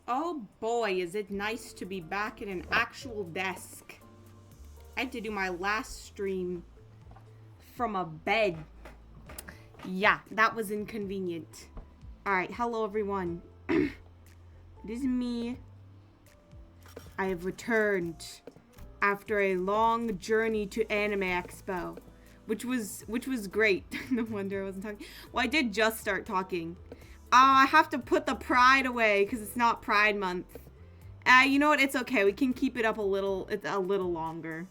Oh boy, is it nice to be back at an actual desk. I had to do my last stream from a bed. Yeah, that was inconvenient. Alright, hello everyone. It is me. I have returned after a long journey to Anime Expo, which was great. No wonder I wasn't talking. Well, I did just start talking. I have to put the pride away because it's not Pride Month. You know what? It's okay. We can keep it up a little longer.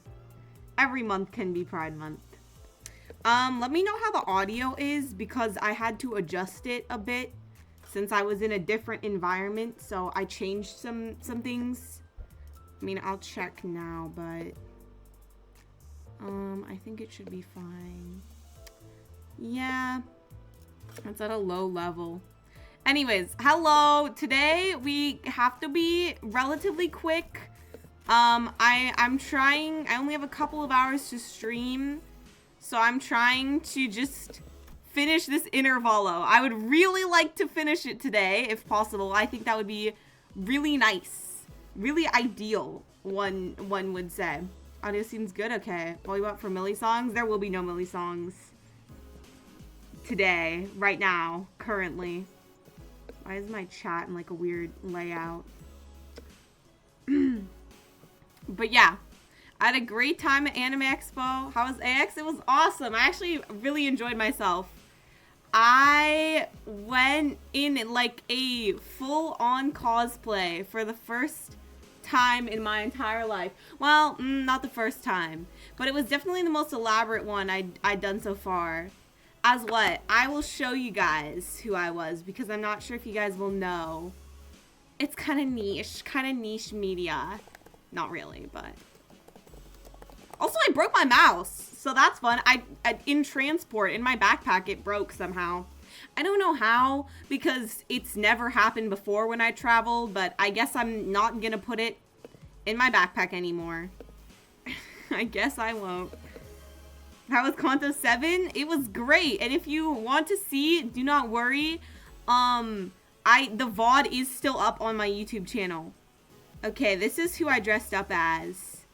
Every month can be Pride Month. Let me know how the audio is because I had to adjust it a bit since I was in a different environment. So I changed some things. I mean, I'll check now, but I think it should be fine. Yeah, it's at a low level. Anyways, hello. Today we have to be relatively quick. I'm trying. I only have a couple of hours to stream, so I'm trying to just finish this Intervalo. I would really like to finish it today, if possible. I think that would be really nice, really ideal. One would say. Audio seems good. Okay. Well, you want for Millie songs? There will be no Millie songs today, right now, currently. Why is my chat in like a weird layout? But yeah, I had a great time at Anime Expo. How was AX? It was awesome. I actually really enjoyed myself. I went in like a full-on cosplay for the first time in my entire life. Well, not the first time, but it was definitely the most elaborate one I'd done so far. As what? I will show you guys who I was because I'm not sure if you guys will know. It's kind of niche media. Not really, but. Also, I broke my mouse, so that's fun. In transport, in my backpack, it broke somehow. I don't know how because it's never happened before when I traveled, but I guess I'm not gonna put it in my backpack anymore. I guess I won't. How was Kanto 7? It was great. And if you want to see, do not worry. The VOD is still up on my YouTube channel. Okay, this is who I dressed up as.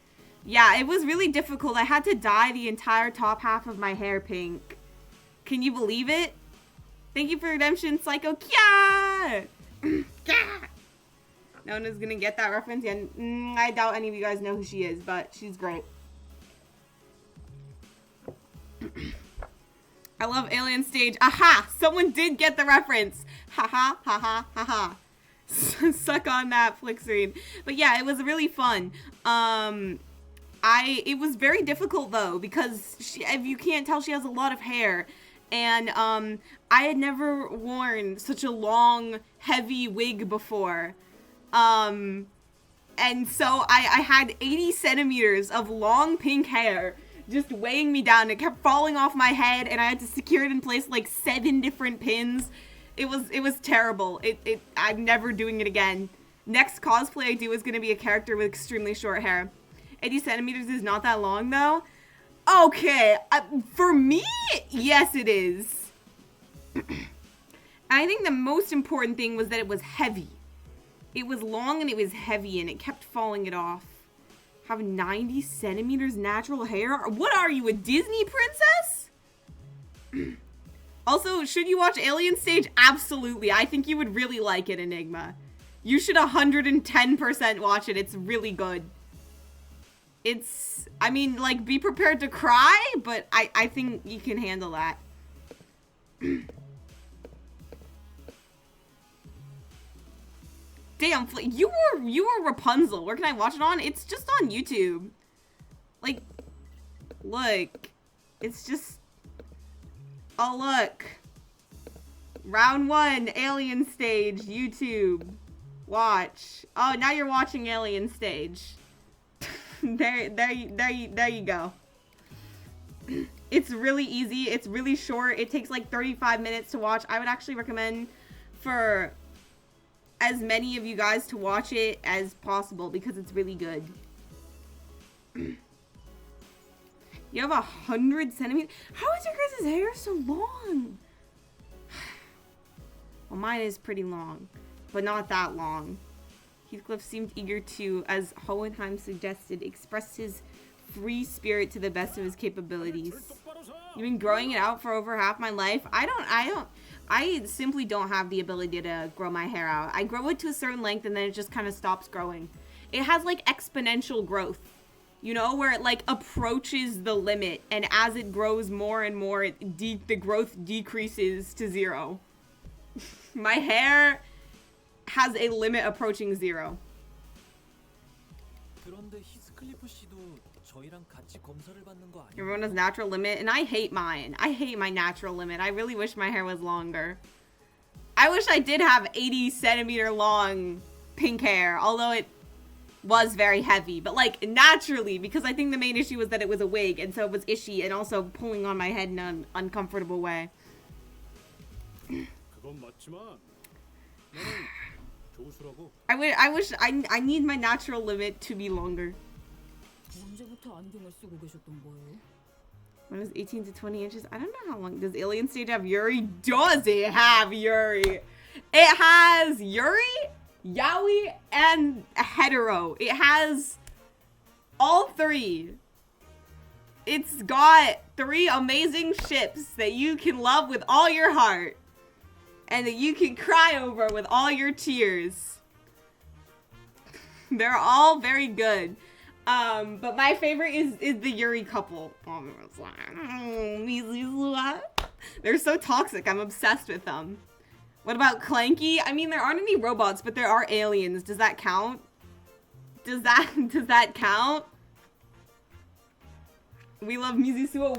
Yeah, it was really difficult. I had to dye the entire top half of my hair pink. Can you believe it? Thank you for Redemption, Psycho. Kya! Kya! No one is gonna get that reference. Yeah, I doubt any of you guys know who she is, but she's great. I love Alien Stage. Aha! Someone did get the reference. Haha, haha, haha. Suck on that flick screen. But yeah, it was really fun. It was very difficult though, because if you can't tell, she has a lot of hair. And, I had never worn such a long, heavy wig before. And so I had 80 centimeters of long pink hair just weighing me down. It kept falling off my head and I had to secure it in place like 7 different pins. It was terrible. I'm never doing it again. Next cosplay I do is going to be a character with extremely short hair. 80 centimeters is not that long though. Okay, for me, yes it is. I think the most important thing was that it was heavy. It was long and it was heavy and it kept falling it off. Have 90 centimeters natural hair? What are you, a Disney princess? Also, should you watch Alien Stage? Absolutely. I think you would really like it, Enigma. You should 110% watch it. It's really good. I mean, like, be prepared to cry, but I think you can handle that. Damn, you were Rapunzel. Where can I watch it on? It's just on YouTube. Like, look. It's just... Oh, look. Round 1, Alien Stage, YouTube. Watch. Oh, now you're watching Alien Stage. There you go. It's really easy. It's really short. It takes like 35 minutes to watch. I would actually recommend for as many of you guys to watch it as possible because it's really good. You have 100 centimeters? How is your guys' hair so long? Well, mine is pretty long, but not that long. Heathcliff seemed eager to, as Hohenheim suggested, express his free spirit to the best of his capabilities. You've been growing it out for over half my life. I simply don't have the ability to grow my hair out. I grow it to a certain length and then it just kind of stops growing. It has like exponential growth, you know, where it like approaches the limit, and as it grows more and more, the growth decreases to 0. My hair has a limit approaching 0. Everyone has natural limit, and I hate mine. I hate my natural limit. I really wish my hair was longer. I wish I did have 80 centimeter long pink hair, although it was very heavy. But like naturally, because I think the main issue was that it was a wig, and so it was itchy and also pulling on my head in an uncomfortable way. I need my natural limit to be longer. When is 18 to 20 inches? I don't know how long. Does Alien Stage have Yuri? Does it have Yuri? It has Yuri, Yaoi, and Hetero. It has all 3. It's got 3 amazing ships that you can love with all your heart. And that you can cry over with all your tears. They're all very good. But my favorite is the Yuri couple. They're so toxic. I'm obsessed with them. What about Clanky? I mean, there aren't any robots, but there are aliens. Does that count? Does that count? We love Mizusua.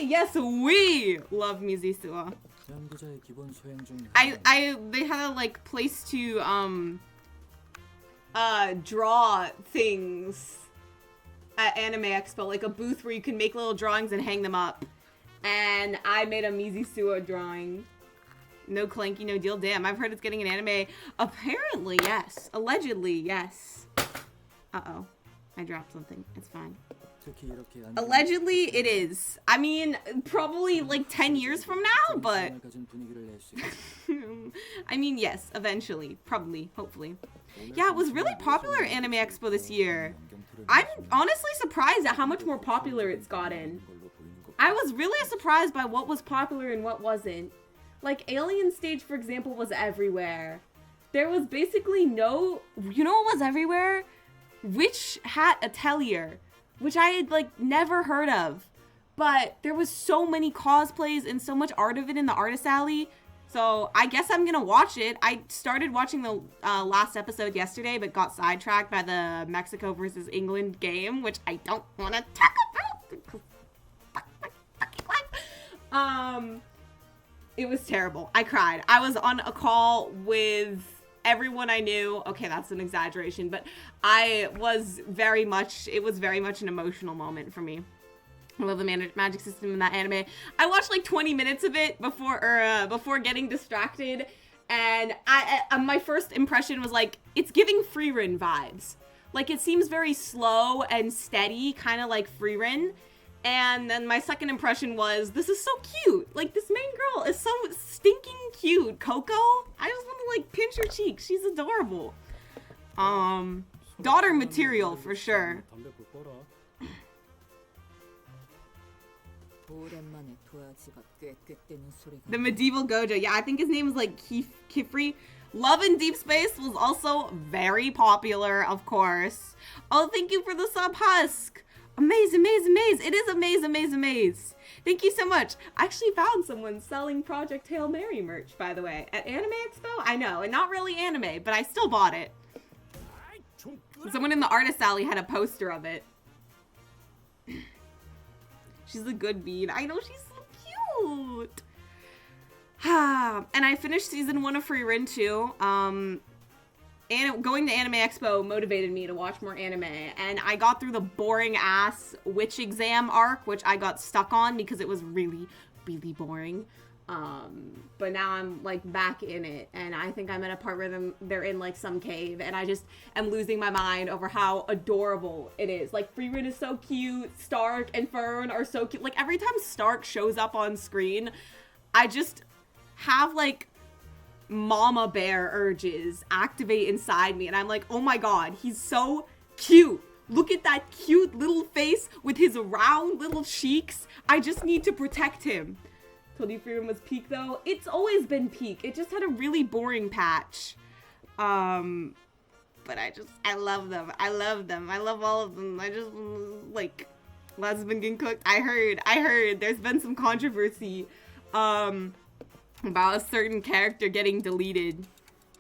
Yes, we love Mizusua. They had a like place to draw things at Anime Expo, like a booth where you can make little drawings and hang them up. And I made a Mizusua drawing. No Clanky, no deal. Damn, I've heard it's getting an anime. Apparently, yes. Allegedly, yes. Uh-oh. I dropped something. It's fine. Allegedly, it is. I mean, probably like 10 years from now, but... I mean, yes, eventually. Probably. Hopefully. Yeah, it was really popular at Anime Expo this year. I'm honestly surprised at how much more popular it's gotten. I was really surprised by what was popular and what wasn't. Like, Alien Stage, for example, was everywhere. There was basically no... You know what was everywhere? Witch Hat Atelier, which I had, like, never heard of. But there was so many cosplays and so much art of it in the Artist Alley. So I guess I'm gonna watch it. I started watching the last episode yesterday, but got sidetracked by the Mexico versus England game, which I don't want to talk about. It was terrible. I cried. I was on a call with everyone I knew. Okay, that's an exaggeration, but it was very much an emotional moment for me. I love the magic system in that anime. I watched like 20 minutes of it before getting distracted, and my first impression was like, it's giving Frieren vibes. Like, it seems very slow and steady, kind of like Frieren. And then my second impression was, this is so cute. Like, this main girl is so stinking cute. Coco, I just want to like pinch her cheek. She's adorable. Daughter material for sure. The medieval Gojo. Yeah, I think his name is like Kifri. Love in Deep Space was also very popular, of course. Oh, thank you for the sub, Husk. Amaze. It is amaze. Thank you so much. I actually found someone selling Project Hail Mary merch, by the way, at Anime Expo. I know, and not really anime, but I still bought it. Someone in the Artist Alley had a poster of it. She's a good bean. I know, she's so cute. And I finished season 1 of Frieren too. And going to Anime Expo motivated me to watch more anime, and I got through the boring ass witch exam arc, which I got stuck on because it was really, really boring. But now I'm like back in it, and I think I'm at a part where they're in like some cave, and I just am losing my mind over how adorable it is. Like, Frieren is so cute, Stark and Fern are so cute. Like, every time Stark shows up on screen, I just have like mama bear urges activate inside me, and I'm like, oh my god, he's so cute. Look at that cute little face with his round little cheeks. I just need to protect him. Told you Freedom was peak though. It's always been peak. It just had a really boring patch. But I love them. I love them. I love all of them. I just, like, lots has been getting cooked. I heard there's been some controversy, about a certain character getting deleted.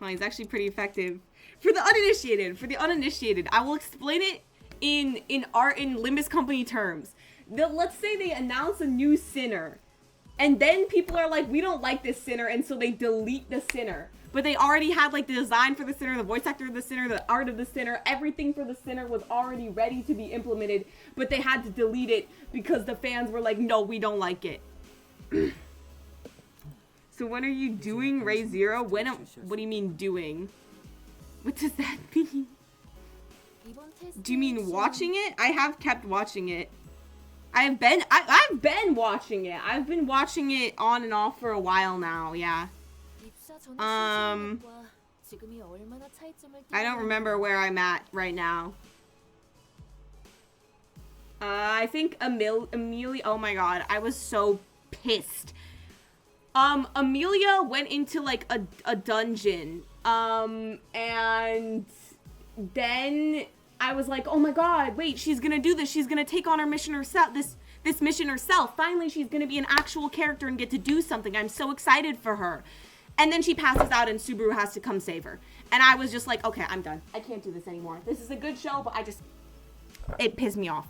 Well, he's actually pretty effective. For the uninitiated, I will explain it in Limbus Company terms. Let's say they announce a new Sinner, and then people are like, we don't like this Sinner, and so they delete the Sinner. But they already had, like, the design for the Sinner, the voice actor of the Sinner, the art of the Sinner, everything for the Sinner was already ready to be implemented, but they had to delete it because the fans were like, no, we don't like it. So when are you doing Ray Zero? What do you mean doing? What does that mean? Do you mean watching it? I have kept watching it. I've been watching it. I've been watching it on and off for a while now, yeah. I don't remember where I'm at right now. I think Amelia, oh my god, I was so pissed. Amelia went into, like, a dungeon, and then I was like, oh my god, wait, she's gonna do this, she's gonna take on her mission herself, this mission herself, finally she's gonna be an actual character and get to do something, I'm so excited for her. And then she passes out and Subaru has to come save her. And I was just like, okay, I'm done. I can't do this anymore. This is a good show, but it pissed me off.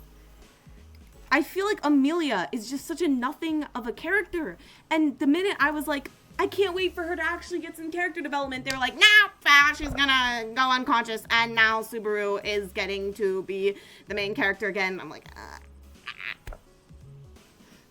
I feel like Amelia is just such a nothing of a character. And the minute I was like, I can't wait for her to actually get some character development, they were like, nah, she's gonna go unconscious, and now Subaru is getting to be the main character again. I'm like,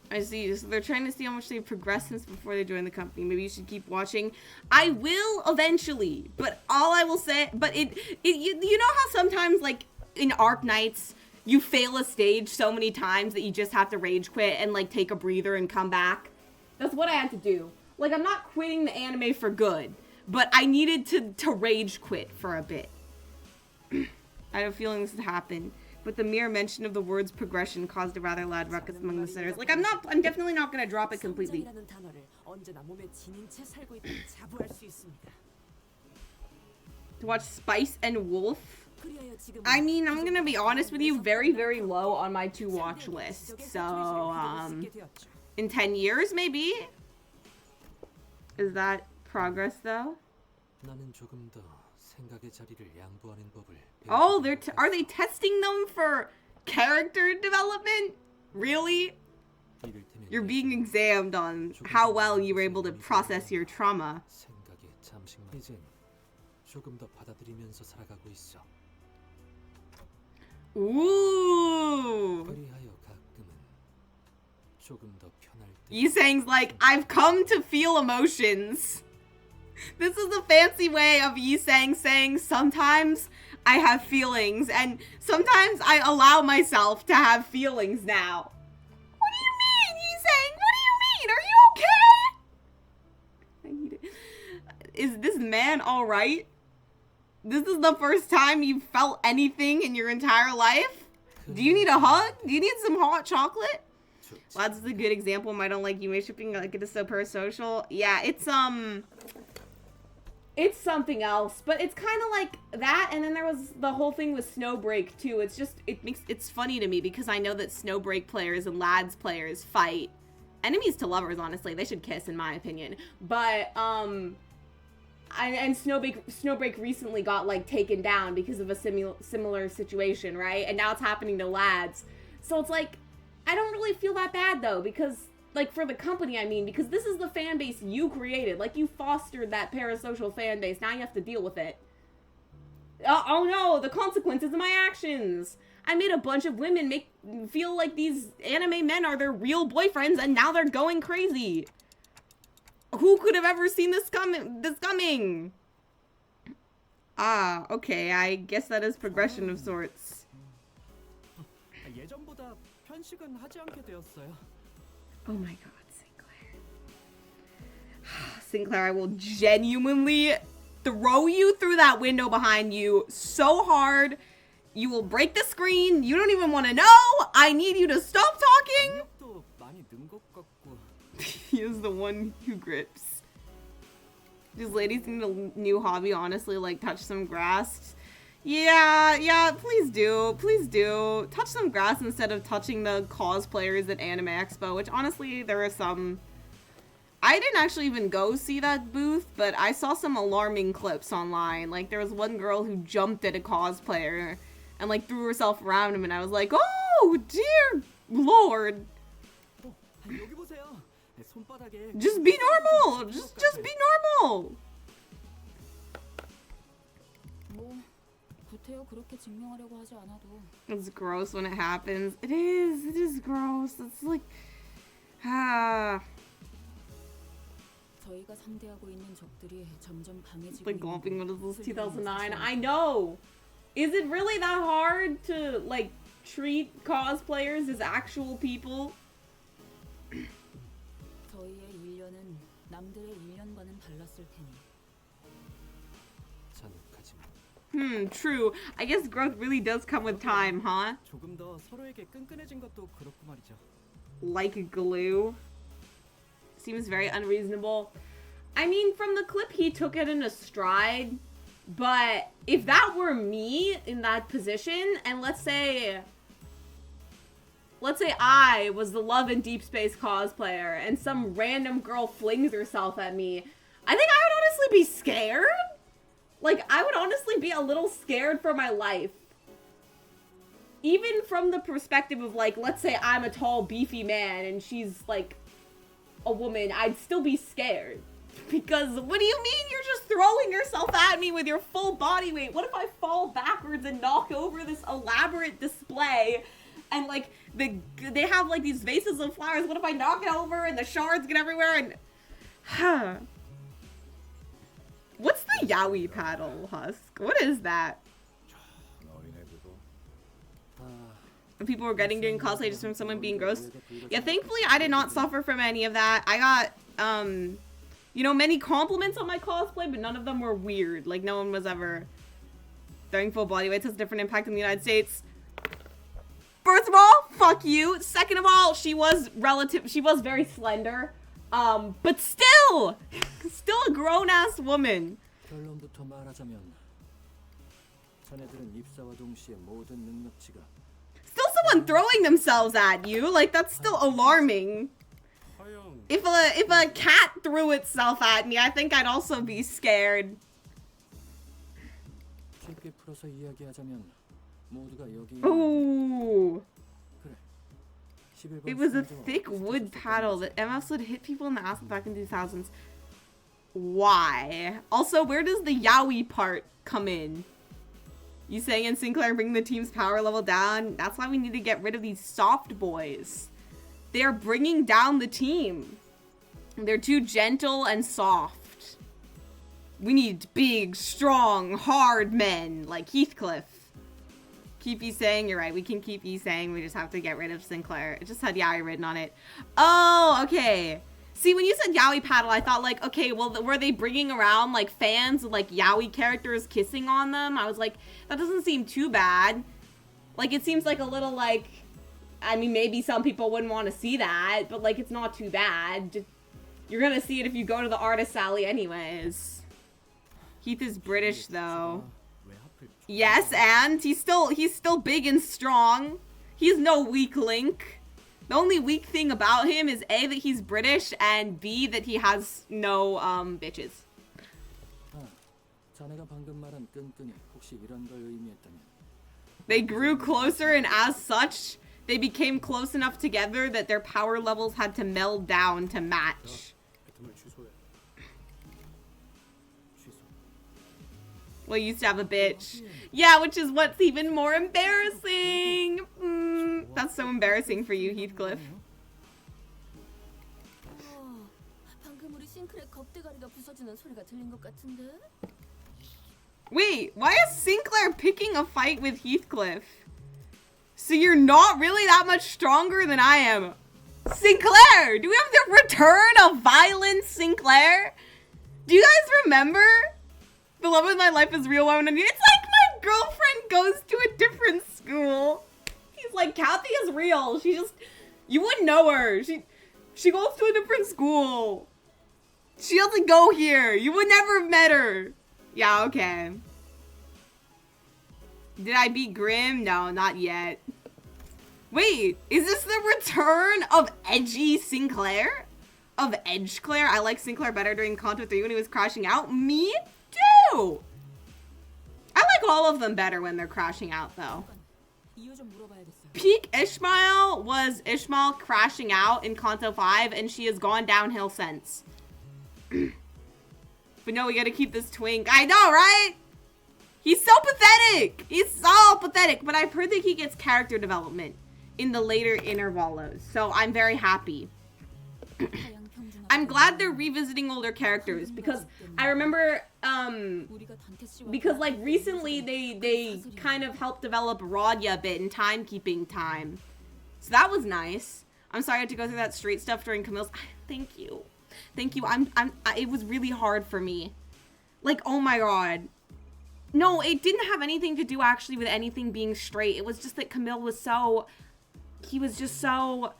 I see. So they're trying to see how much they've progressed since before they joined the company. Maybe you should keep watching. I will eventually, but all I will say, but you know how sometimes, like, in Arc Knights, you fail a stage so many times that you just have to rage quit and, like, take a breather and come back? That's what I had to do. Like, I'm not quitting the anime for good, but I needed to rage quit for a bit. I have a feeling this would happen. But the mere mention of the word's progression caused a rather loud ruckus among the sinners. Like, I'm definitely not gonna drop it completely. To watch Spice and Wolf? I mean, I'm gonna be honest with you, very, very low on my to-watch list. So, in 10 years, maybe? Is that progress, though? Oh, are they testing them for character development? Really? You're being examined on how well you were able to process your trauma. Ooh. Yisang's like, I've come to feel emotions. This is a fancy way of Yisang saying sometimes I have feelings and sometimes I allow myself to have feelings now. What do you mean, Yisang? What do you mean? Are you okay? I need it. Is this man alright? This is the first time you've felt anything in your entire life? Do you need a hug? Do you need some hot chocolate? Well, that's a good example. I don't like you shipping like it is so parasocial. Yeah, it's something else, but it's kind of like that, and then there was the whole thing with Snowbreak too. It's funny to me because I know that Snowbreak players and Lads players fight. Enemies to lovers, honestly. They should kiss, in my opinion. But, and Snowbreak recently got, like, taken down because of a similar situation, right? And now it's happening to Lads. So it's like, I don't really feel that bad, though, because... Like, for the company, I mean, because this is the fan base you created. Like, you fostered that parasocial fan base. Now you have to deal with it. Oh no, the consequences of my actions. I made a bunch of women feel like these anime men are their real boyfriends, and now they're going crazy. Who could have ever seen this coming? Ah, okay, I guess that is progression of sorts. Oh my god, Sinclair. Sinclair, I will genuinely throw you through that window behind you so hard. You will break the screen. You don't even want to know. I need you to stop talking. He is the one who grips. These ladies need a new hobby, honestly, like touch some grass. Yeah, please do. Please do. Touch some grass instead of touching the cosplayers at Anime Expo, which honestly, there are some... I didn't actually even go see that booth, but I saw some alarming clips online. Like, there was one girl who jumped at a cosplayer and, like, threw herself around him, and I was like, oh, dear Lord. Just be normal. Just be normal. It's gross when it happens. It is gross. It's like, like golfing what is this, 2009? I know. Is it really that hard to like treat cosplayers as actual people? True. I guess growth really does come with time, huh? Like glue. Seems very unreasonable. I mean, from the clip, he took it in a stride. But if that were me in that position, and let's say I was the Love and Deep Space cosplayer, and some random girl flings herself at me, I think I would honestly be scared. Like, I would honestly be a little scared for my life. Even from the perspective of, like, let's say I'm a tall, beefy man, and she's, like, a woman, I'd still be scared. Because, what do you mean you're just throwing yourself at me with your full body weight? What if I fall backwards and knock over this elaborate display? And, like, they have, like, these vases of flowers. What if I knock it over and the shards get everywhere and... What's the yaoi paddle, Husk? What is that? People were getting during cosplay just from someone being gross. Yeah, thankfully I did not suffer from any of that. I got, you know, many compliments on my cosplay, but none of them were weird. Like, no one was ever throwing full body weights has a different impact in the United States. First of all, fuck you. Second of all, she was very slender. But still a grown-ass woman. Still someone throwing themselves at you, like, that's still alarming. If a cat threw itself at me, I think I'd also be scared. Ooh. It was a thick wood paddle that MFs would hit people in the ass back in the 2000s. Why? Also, where does the yaoi part come in? You saying in Sinclair bring the team's power level down? That's why we need to get rid of these soft boys. They're bringing down the team. They're too gentle and soft. We need big, strong, hard men like Heathcliff. Keep you saying, you're right, we can keep you saying, we just have to get rid of Sinclair. It just had yaoi written on it. Oh, okay. See, when you said yaoi paddle, I thought like, okay, well, were they bringing around like fans with like yaoi characters kissing on them? I was like, that doesn't seem too bad. Like, it seems like a little like, I mean, maybe some people wouldn't want to see that, but like, it's not too bad. Just, you're gonna see it if you go to the artist alley anyways. Heath is British though. Yes, and he's still big and strong. He's no weak link. The only weak thing about him is A, that he's British, and B, that he has no bitches. They grew closer, and as such, they became close enough together that their power levels had to meld down to match. Well, you used to have a bitch. Yeah, which is what's even more embarrassing. That's so embarrassing for you, Heathcliff. Wait, why is Sinclair picking a fight with Heathcliff? So you're not really that much stronger than I am. Sinclair! Do we have the return of violence, Sinclair? Do you guys remember The Love of My Life is Real Woman? It's like my girlfriend goes to a different school. He's like, Kathy is real. She just, you wouldn't know her. She goes to a different school. She doesn't go here. You would never have met her. Yeah, okay. Did I beat Grim? No, not yet. Wait, is this the return of Edgy Sinclair? Of Edgeclair? I like Sinclair better during Kanto 3 when he was crashing out. Me too! I like all of them better when they're crashing out, though. Peak Ishmael was Ishmael crashing out in Kanto 5, and she has gone downhill since. But no, we gotta keep this twink. I know, right? He's so pathetic! He's so pathetic, but I've heard that he gets character development in the later intervalos, so I'm very happy. I'm glad they're revisiting older characters, because I remember, because like recently they kind of helped develop Rodya a bit in timekeeping time. So that was nice. I'm sorry I had to go through that straight stuff during Camille's. Thank you. Thank you. It was really hard for me. Like, oh my god. No, it didn't have anything to do actually with anything being straight. It was just that Camille was so, he was just so,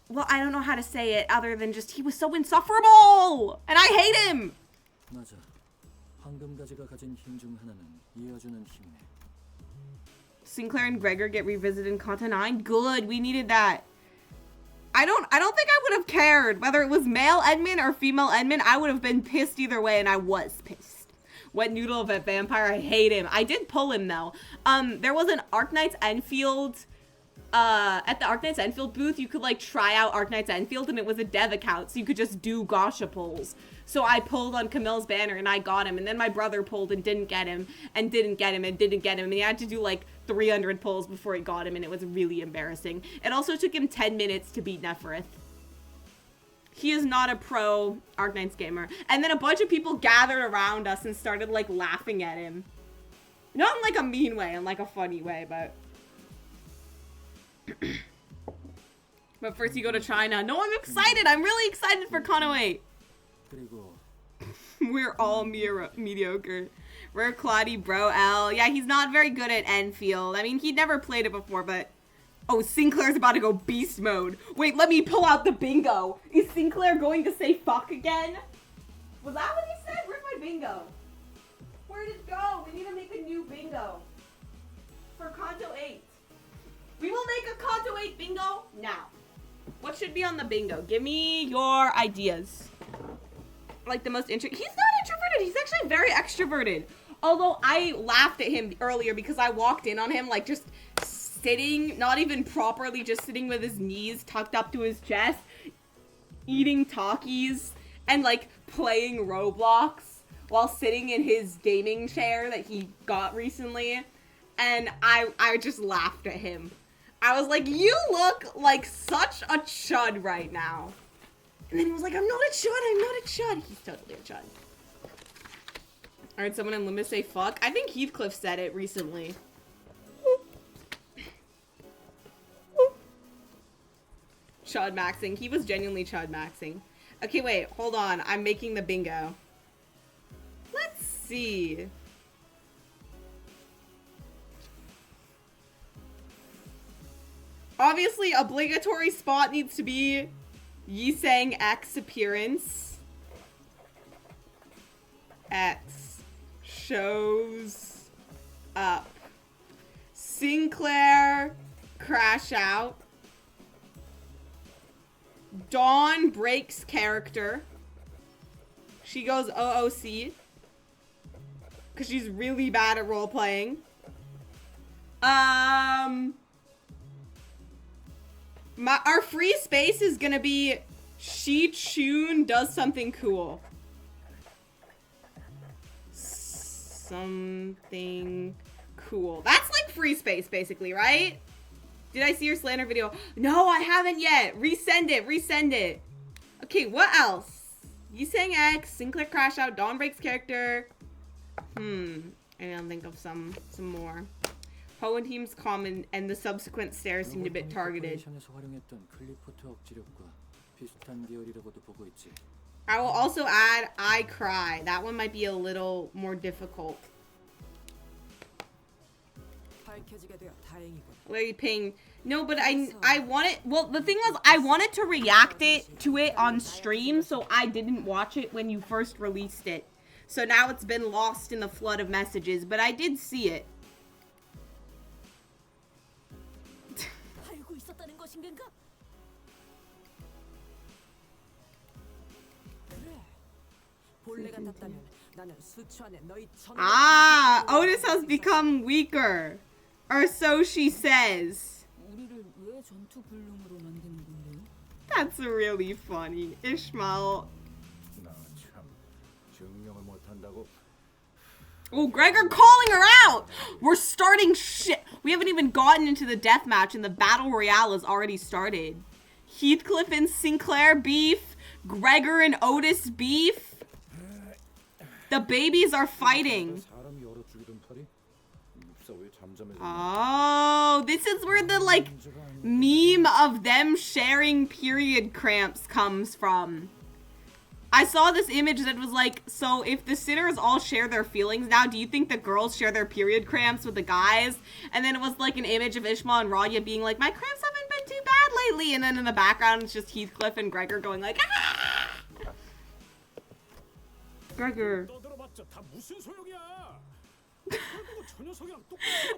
well, I don't know how to say it other than just, he was so insufferable! And I hate him! 맞아. 황금가지가 가진 힘 중 하나는 이어주는 힘이네. Sinclair and Gregor get revisited in Kanto 9? Good, we needed that. I don't think I would have cared whether it was male Edmund or female Edmund. I would have been pissed either way, and I was pissed. Wet Noodle of a Vampire, I hate him. I did pull him though. There was an Arknights Enfield, at the Arknights Enfield booth, you could like try out Arknights Enfield, and it was a dev account, so you could just do Gacha pulls. So I pulled on Camille's banner and I got him, and then my brother pulled and didn't get him, and didn't get him, and didn't get him, and he had to do like 300 pulls before he got him, and it was really embarrassing. It also took him 10 minutes to beat Nefereth. He is not a pro Arknights gamer. And then a bunch of people gathered around us and started like laughing at him. Not in like a mean way, in like a funny way, but... But first you go to China. No, I'm excited! I'm really excited for Kanto 8! We're all mediocre. Rare Claudie, Bro L. Yeah, he's not very good at Enfield. I mean, he'd never played it before, but... Oh, Sinclair's about to go beast mode. Wait, let me pull out the bingo. Is Sinclair going to say fuck again? Was that what he said? Where's my bingo? Where did it go? We need to make a new bingo. For Kanto 8. We will make a Kanto 8 bingo now. What should be on the bingo? Give me your ideas. Like the most he's not introverted. He's actually very extroverted. Although I laughed at him earlier because I walked in on him like just sitting, not even properly, just sitting with his knees tucked up to his chest, eating Takis, and like playing Roblox while sitting in his gaming chair that he got recently. And I just laughed at him. I was like, you look like such a chud right now. And then he was like, I'm not a chud, I'm not a chud. He's totally a chud. I heard someone in Limit say fuck. I think Heathcliff said it recently. Chud maxing. He was genuinely chud maxing. Okay, wait, hold on. I'm making the bingo. Let's see. Obviously, obligatory spot needs to be Yisang X appearance. X shows up. Sinclair crash out. Dawn breaks character. She goes OOC. Because she's really bad at role-playing. Our free space is gonna be Shi Chun does something cool. Something cool. That's like free space, basically, right? Did I see your slander video? No, I haven't yet. Resend it. Resend it. Okay, what else? Yisang X, Sinclair crash out, Dawn breaks character. I don't think of some more. Ho and team's common, and the subsequent stairs seemed a bit targeted. I will also add I Cry. That one might be a little more difficult. Larry Ping. No, but I wanted, well, the thing was, I wanted to react to it on stream, so I didn't watch it when you first released it. So now it's been lost in the flood of messages, but I did see it. Ah, Otis has become weaker. Or so she says. That's really funny. Ishmael. Oh, Gregor calling her out! We're starting shit. We haven't even gotten into the deathmatch and the battle royale has already started. Heathcliff and Sinclair beef. Gregor and Otis beef. The babies are fighting. Oh, this is where the, like, meme of them sharing period cramps comes from. I saw this image that was like, so if the sinners all share their feelings now, do you think the girls share their period cramps with the guys? And then it was like an image of Ishmael and Rania being like, my cramps haven't been too bad lately. And then in the background, it's just Heathcliff and Gregor going like, ah! Gregor.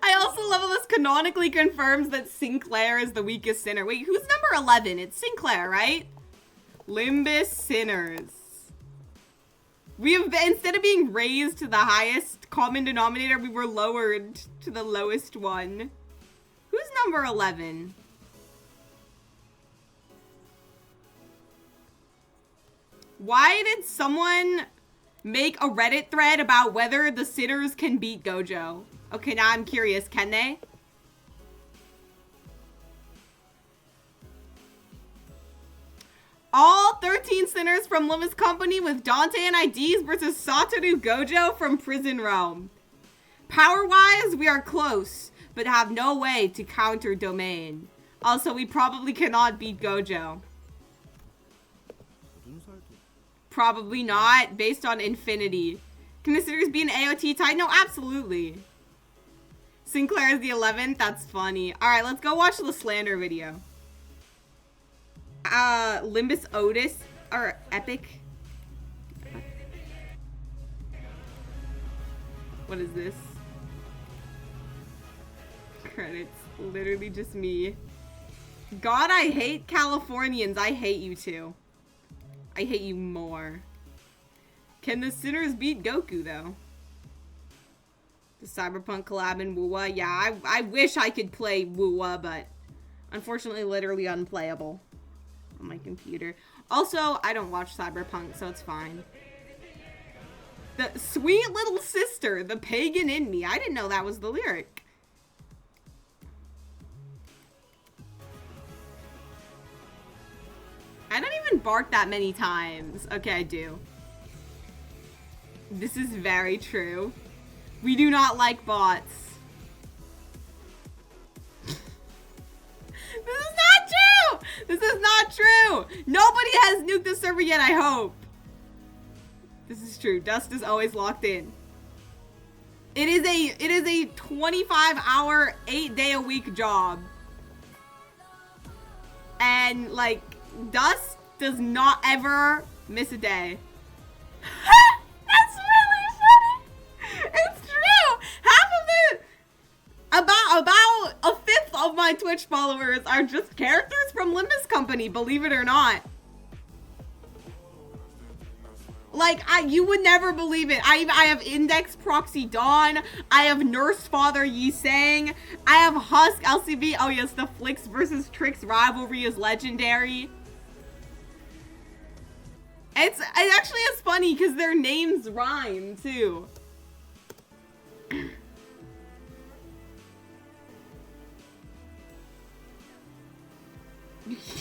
I also love how this canonically confirms that Sinclair is the weakest sinner. Wait, who's number 11? It's Sinclair, right? Limbus Sinners. We have been, instead of being raised to the highest common denominator, we were lowered to the lowest one. Who's number 11? Why did someone make a Reddit thread about whether the sinners can beat Gojo? Okay, now I'm curious. Can they? All 13 sinners from Limbus Company with Dante and IDs versus Satoru Gojo from Prison Realm. Power-wise, we are close, but have no way to counter Domain. Also, we probably cannot beat Gojo. Probably not, based on Infinity. Can the sinners be an AOT tie? No, absolutely. Sinclair is the 11th? That's funny. Alright, let's go watch the slander video. Limbus Otis, or Epic. What is this? Credits, literally just me. God, I hate Californians. I hate you too. I hate you more. Can the sinners beat Goku though? The Cyberpunk collab in Wuwa? Yeah, I wish I could play Wuwa, but unfortunately literally unplayable on my computer. Also, I don't watch Cyberpunk, so it's fine. The sweet little sister, the pagan in me. I didn't know that was the lyric. I don't even bark that many times. Okay, I do. This is very true. We do not like bots. This is not true! This is not true! Nobody has nuked the server yet, I hope. This is true. Dust is always locked in. It is a 25-hour, 8-day-a-week job. And, like, Dust does not ever miss a day. That's really funny! It's true! Half of it, about a fifth of my Twitch followers are just characters from Limbus Company, believe it or not. Like, you would never believe it. I have Index Proxy Dawn. I have Nurse Father Yi Sang. I have Husk LCB. Oh yes, the Flicks versus Tricks rivalry is legendary. It actually is funny because their names rhyme too.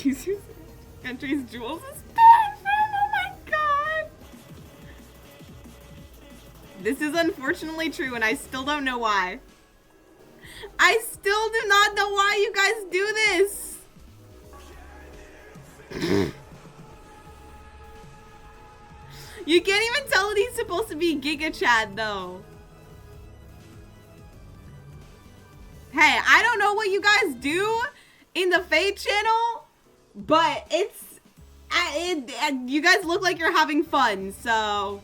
Users countries jewels is bad. Oh my god. This is unfortunately true and I still don't know why. I still do not know why you guys do this. You can't even tell that he's supposed to be Giga Chad, though. Hey, I don't know what you guys do in the Fade channel, but you guys look like you're having fun, so.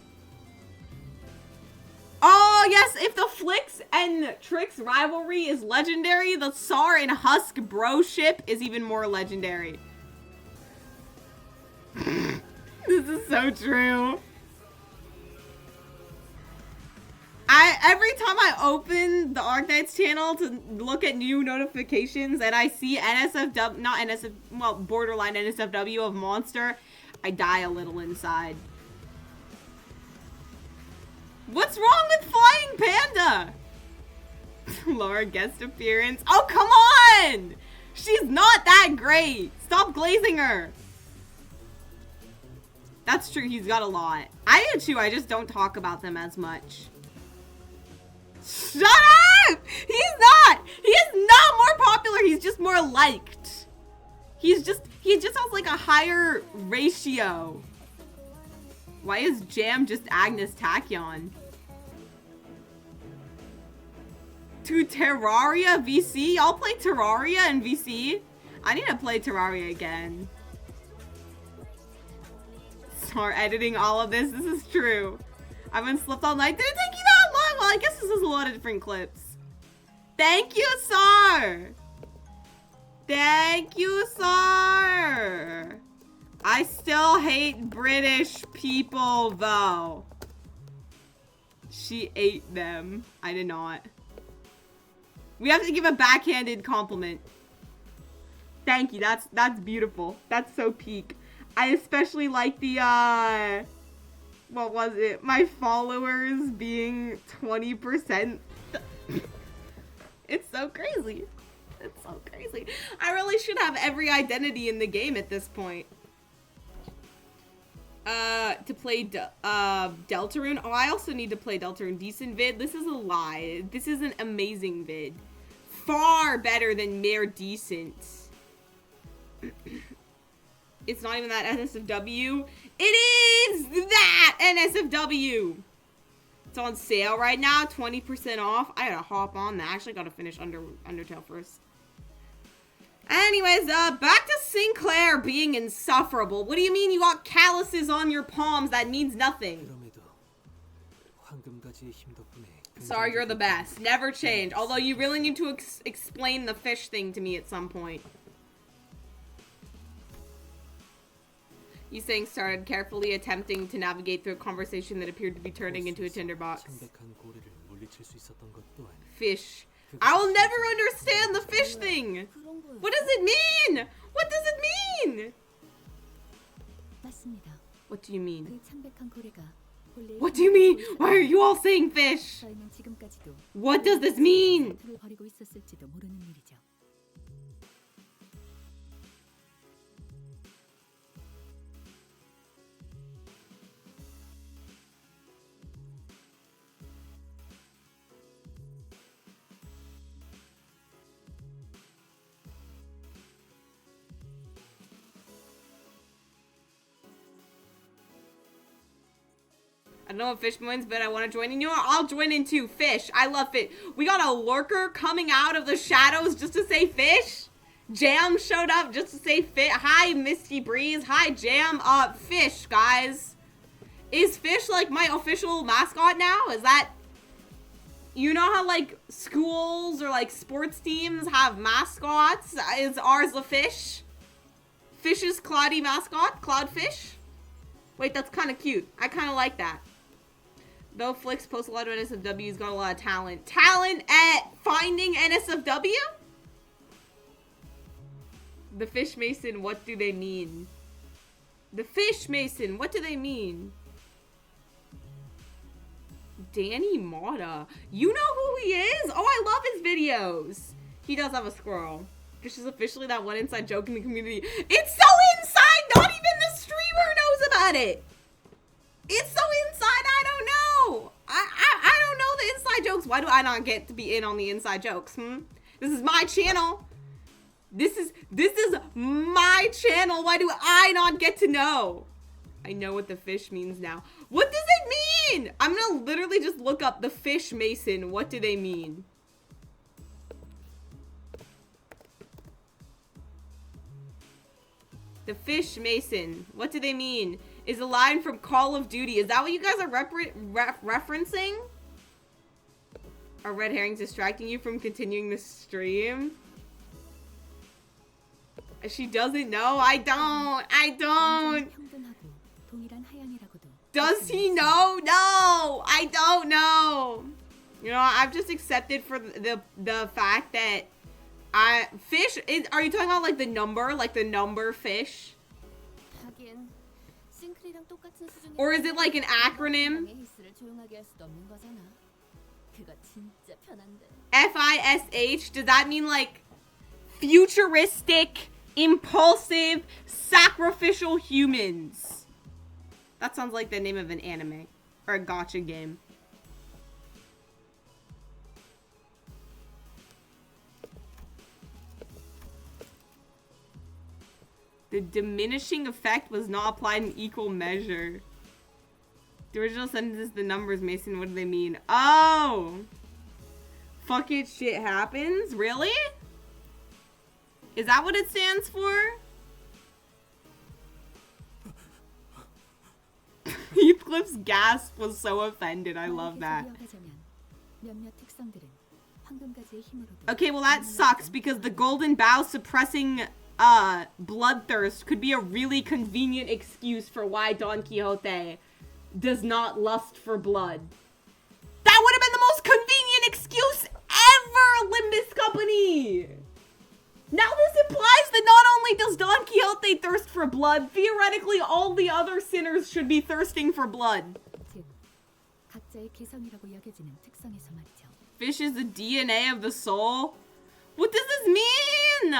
Oh, yes, if the Flicks and Tricks rivalry is legendary, the Sar and Husk bro ship is even more legendary. This is so true. Every time I open the Arknights channel to look at new notifications and I see NSFW, not NSF, well, borderline NSFW of Monster, I die a little inside. What's wrong with Flying Panda? Laura guest appearance. Oh, come on! She's not that great. Stop glazing her. That's true. He's got a lot. I do too. I just don't talk about them as much. Shut up! He's not. He is not more popular. He's just more liked. He just has like a higher ratio. Why is Jam just Agnes Tachyon? To Terraria VC? Y'all play Terraria in VC? I need to play Terraria again. Start editing all of this. This is true. I haven't slept all night. Did it take you that long? Well, I guess this is a lot of different clips. Thank you, Sar. Thank you, Sar. I still hate British people, though. She ate them. I did not. We have to give a backhanded compliment. Thank you. That's beautiful. That's so peak. I especially like the, what was it? My followers being 20%. It's so crazy. It's so crazy. I really should have every identity in the game at this point. To play Deltarune. Oh, I also need to play Deltarune. Decent vid. This is a lie. This is an amazing vid. Far better than mere decent. It's not even that NSFW. It is that NSFW. It's on sale right now. 20% off. I gotta hop on that. I actually gotta finish Undertale first. Anyways, back to Sinclair being insufferable. What do you mean you got calluses on your palms? That means nothing. Sorry, you're the best. Never change. Although you really need to explain the fish thing to me at some point. You saying started carefully attempting to navigate through a conversation that appeared to be turning into a tinderbox. Fish. I will never understand the fish thing. What does it mean? What does it mean? What do you mean? What do you mean? Why are you all saying fish? What does this mean? I don't know what fish means, but I want to join in. You know what? I'll join in too. Fish. I love fish. We got a lurker coming out of the shadows just to say fish. Jam showed up just to say fish. Hi, Misty Breeze. Hi, Jam. Fish, guys. Is Fish like my official mascot now? Is that... You know how like schools or like sports teams have mascots? Is ours a fish? Fish's Cloudy mascot? Cloudfish? Wait, that's kind of cute. I kind of like that. Though Flicks posts a lot of NSFW, he's got a lot of talent. Talent at finding NSFW? The Fish Mason, what do they mean? The Fish Mason, what do they mean? Danny Mata. You know who he is? Oh, I love his videos. He does have a squirrel. Fish is officially that one inside joke in the community. It's so inside, not even the streamer knows about it. It's so inside, I don't know. I don't know the inside jokes. Why do I not get to be in on the inside jokes, This is my channel. This is my channel. Why do I not get to know? I know what the fish means now. What does it mean? I'm gonna literally just look up the fish mason. What do they mean? The fish mason. What do they mean? Is a line from Call of Duty. Is that what you guys are referencing? Are red herrings distracting you from continuing the stream? She doesn't know? I don't. Does he know? No, I don't know. You know, I've just accepted for the fact that fish is. Are you talking about like the number fish? Or is it like an acronym? FISH? Does that mean like futuristic, impulsive, sacrificial humans? That sounds like the name of an anime or a gacha game. The diminishing effect was not applied in equal measure. The original sentence is the numbers, Mason. What do they mean? Oh! Fuck it, shit happens? Really? Is that what it stands for? Heathcliff's gasp was so offended. I love that. Okay, well that sucks because the golden bough suppressing bloodthirst could be a really convenient excuse for why Don Quixote does not lust for blood. That would have been the most convenient excuse ever, Limbus Company! Now this implies that not only does Don Quixote thirst for blood, theoretically all the other sinners should be thirsting for blood. Fish is the DNA of the soul? What does this mean?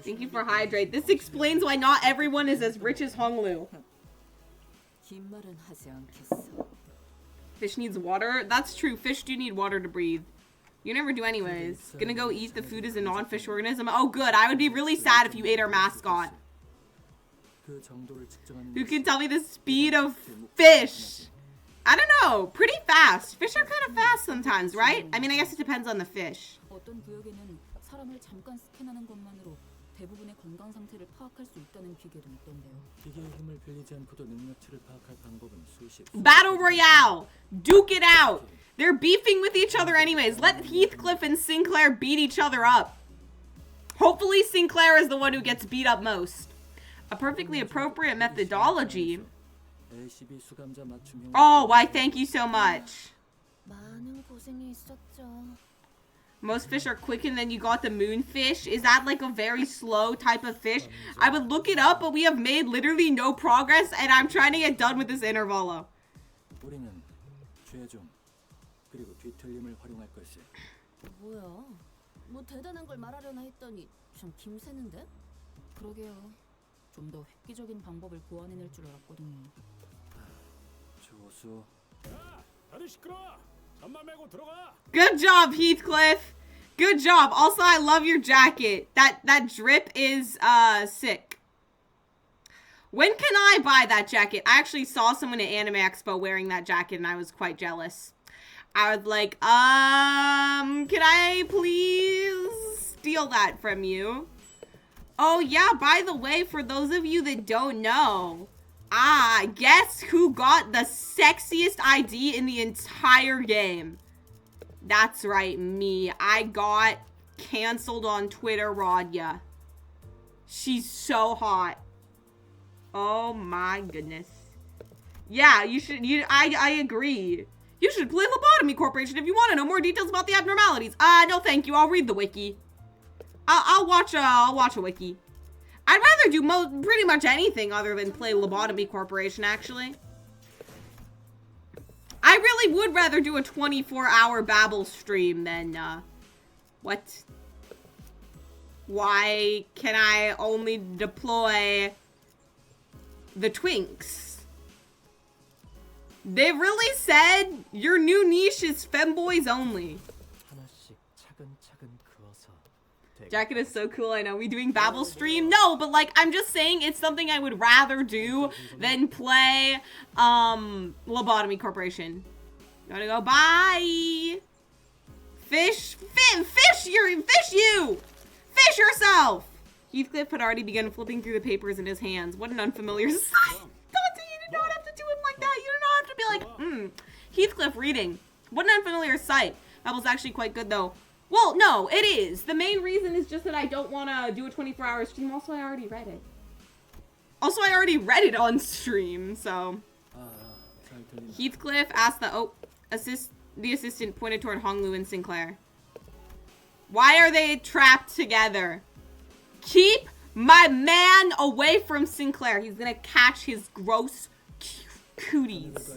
Thank you for hydrate. This explains why not everyone is as rich as Honglu. Fish needs water? That's true. Fish do need water to breathe. You never do anyways. Gonna go eat the food as a non-fish organism? Oh good. I would be really sad if you ate our mascot. Who can tell me the speed of fish? I don't know. Pretty fast. Fish are kind of fast sometimes, right? I mean, I guess it depends on the fish. Battle Royale! Duke it out! They're beefing with each other anyways. Let Heathcliff and Sinclair beat each other up. Hopefully Sinclair is the one who gets beat up most. A perfectly appropriate methodology. Oh, why thank you so much. Most fish are quick and then you got the moonfish. Is that like a very slow type of fish? I would look it up, but we have made literally no progress and I'm trying to get done with this intervalo. Good job, Heathcliff. Good job. Also, I love your jacket. That drip is sick. When can I buy that jacket? I actually saw someone at Anime Expo wearing that jacket and I was quite jealous. I was like, can I please steal that from you? Oh yeah, by the way, for those of you that don't know, guess who got the sexiest ID in the entire game? That's right, me. I got canceled on Twitter, Radya. She's so hot. Oh my goodness. Yeah, you should, I agree. You should play Lobotomy Corporation if you want to know more details about the abnormalities. No thank you, I'll read the wiki. I'll watch a wiki. I'd rather do pretty much anything other than play Lobotomy Corporation, actually. I really would rather do a 24-hour Babel stream than, what? Why can I only deploy the twinks? They really said your new niche is femboys only. Jacket is so cool. I know. We doing Babel stream? No, but like I'm just saying it's something I would rather do than play Lobotomy Corporation. Gotta go. Bye. Fish yourself. Heathcliff had already begun flipping through the papers in his hands. What an unfamiliar sight. Dante, you did not have to do him like that. You did not have to be like, Heathcliff reading. What an unfamiliar sight. That was actually quite good though. Well, no, it is. The main reason is just that I don't want to do a 24-hour stream. Also, I already read it. On stream, so. Heathcliff asked the assistant pointed toward Honglu and Sinclair. Why are they trapped together? Keep my man away from Sinclair. He's gonna catch his gross cooties.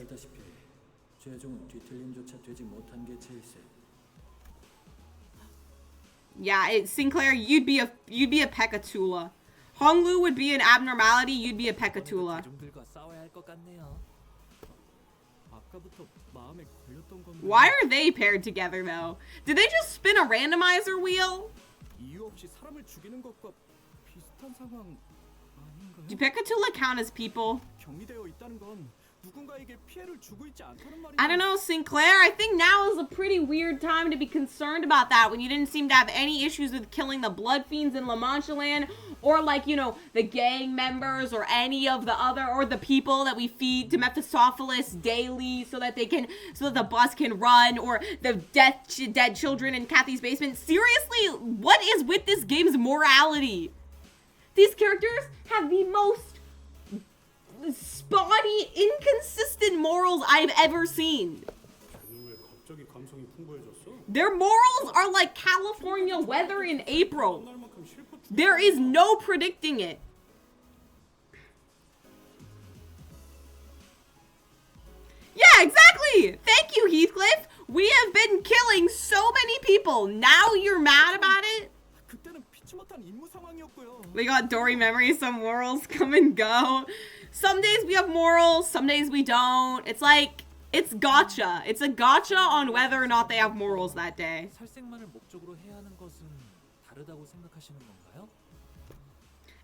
Yeah, Sinclair, you'd be a Pekatula. Honglu would be an abnormality. You'd be a Pekatula. Why are they paired together though? Did they just spin a randomizer wheel? Do Pekatula count as people? I don't know, Sinclair. I think now is a pretty weird time to be concerned about that when you didn't seem to have any issues with killing the Blood Fiends in La Mancha Land, or like, you know, the gang members or any of the other, or the people that we feed to Mephistopheles daily so that the bus can run, or the dead children in Kathy's basement. Seriously, what is with this game's morality? These characters have the most spotty, inconsistent morals I've ever seen. Their morals are like California weather in April. There is no predicting it. Yeah, exactly. Thank you, Heathcliff. We have been killing so many people. Now you're mad about it? We got Dory memories. Some morals come and go. Some days we have morals, some days we don't. It's like, it's gotcha. It's a gotcha on whether or not they have morals that day.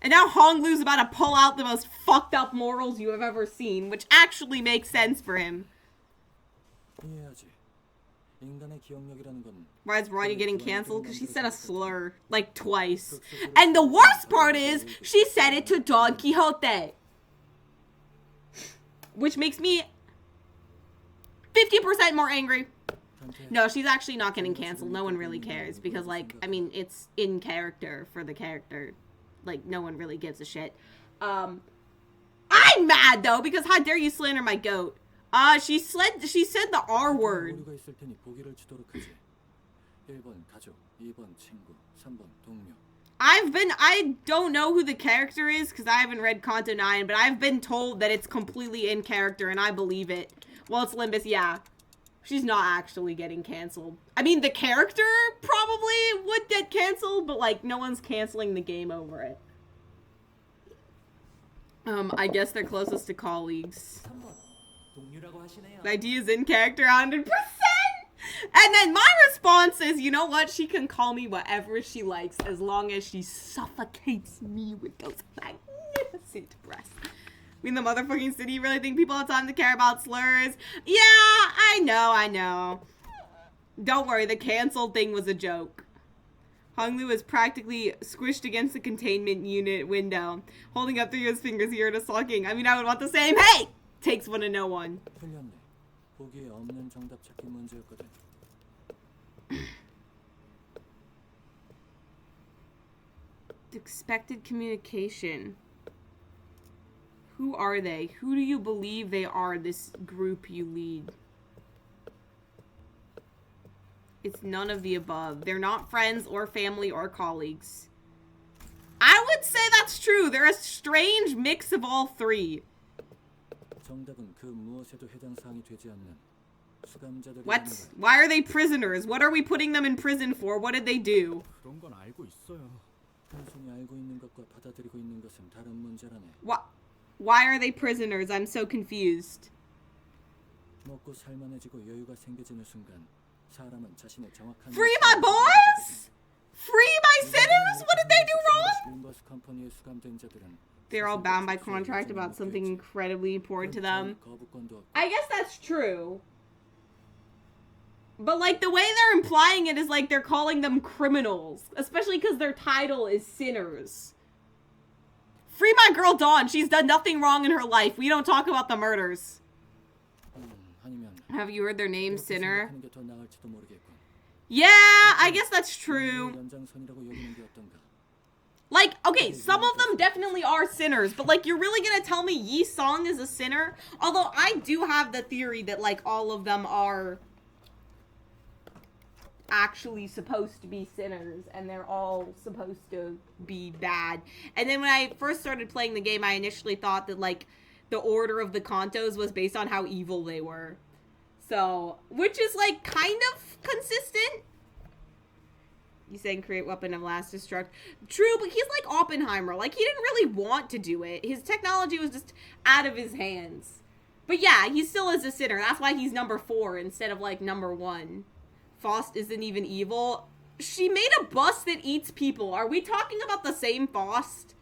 And now Honglu's about to pull out the most fucked up morals you have ever seen, which actually makes sense for him. Why is Ronnie getting canceled? Because she said a slur, like, twice. And the worst part is, she said it to Don Quixote. Which makes me 50% more angry. No, she's actually not getting canceled. No one really cares. Because, like, I mean, it's in character for the character. Like, no one really gives a shit. I'm mad, though, because how dare you slander my goat? She said the R word. I don't know who the character is because I haven't read Kanto 9, but I've been told that it's completely in character and I believe it. Well, it's Limbus, yeah. She's not actually getting canceled. I mean, the character probably would get canceled, but like, no one's canceling the game over it. I guess they're closest to colleagues. The idea is in character 100%! And then my response is, you know what? She can call me whatever she likes as long as she suffocates me with those magnificent breasts. I mean, the motherfucking city, you really think people have time to care about slurs? Yeah, I know. Don't worry, the canceled thing was a joke. Honglu is practically squished against the containment unit window, holding up through his fingers here to sulking. I mean, I would want the same. Hey! Takes one to know one. Expected communication. Who are they? Who do you believe they are, this group you lead? It's none of the above. They're not friends or family or colleagues. I would say that's true. They're a strange mix of all three. What? Why are they prisoners? What are we putting them in prison for? What did they do? Why are they prisoners? I'm so confused. Free my boys? Free my sinners? What did they do wrong? 림버스 컴퍼니에 수감된 자들은 They're all bound by contract about something incredibly important to them. 거부권도 없고 I guess that's true. But, like, the way they're implying it is like they're calling them criminals. Especially because their title is sinners. Free my girl Dawn. She's done nothing wrong in her life. We don't talk about the murders. 아니면 Have you heard their name, 그렇게 Sinner? 생각하는 게 더 나을지도 모르겠군. Yeah, I guess that's true. 연장선이라고 여기는 게 어떤가? Like, okay, some of them definitely are sinners, but, like, you're really gonna tell me Yi Sung is a sinner? Although, I do have the theory that, like, all of them are actually supposed to be sinners, and they're all supposed to be bad. And then when I first started playing the game, I initially thought that, like, the order of the Kantos was based on how evil they were. So, which is, like, kind of consistent. You saying create weapon of last destruct. True, but he's like Oppenheimer. Like, he didn't really want to do it. His technology was just out of his hands. But yeah, he still is a sinner. That's why he's number 4 instead of, like, number 1. Faust isn't even evil. She made a bus that eats people. Are we talking about the same Faust?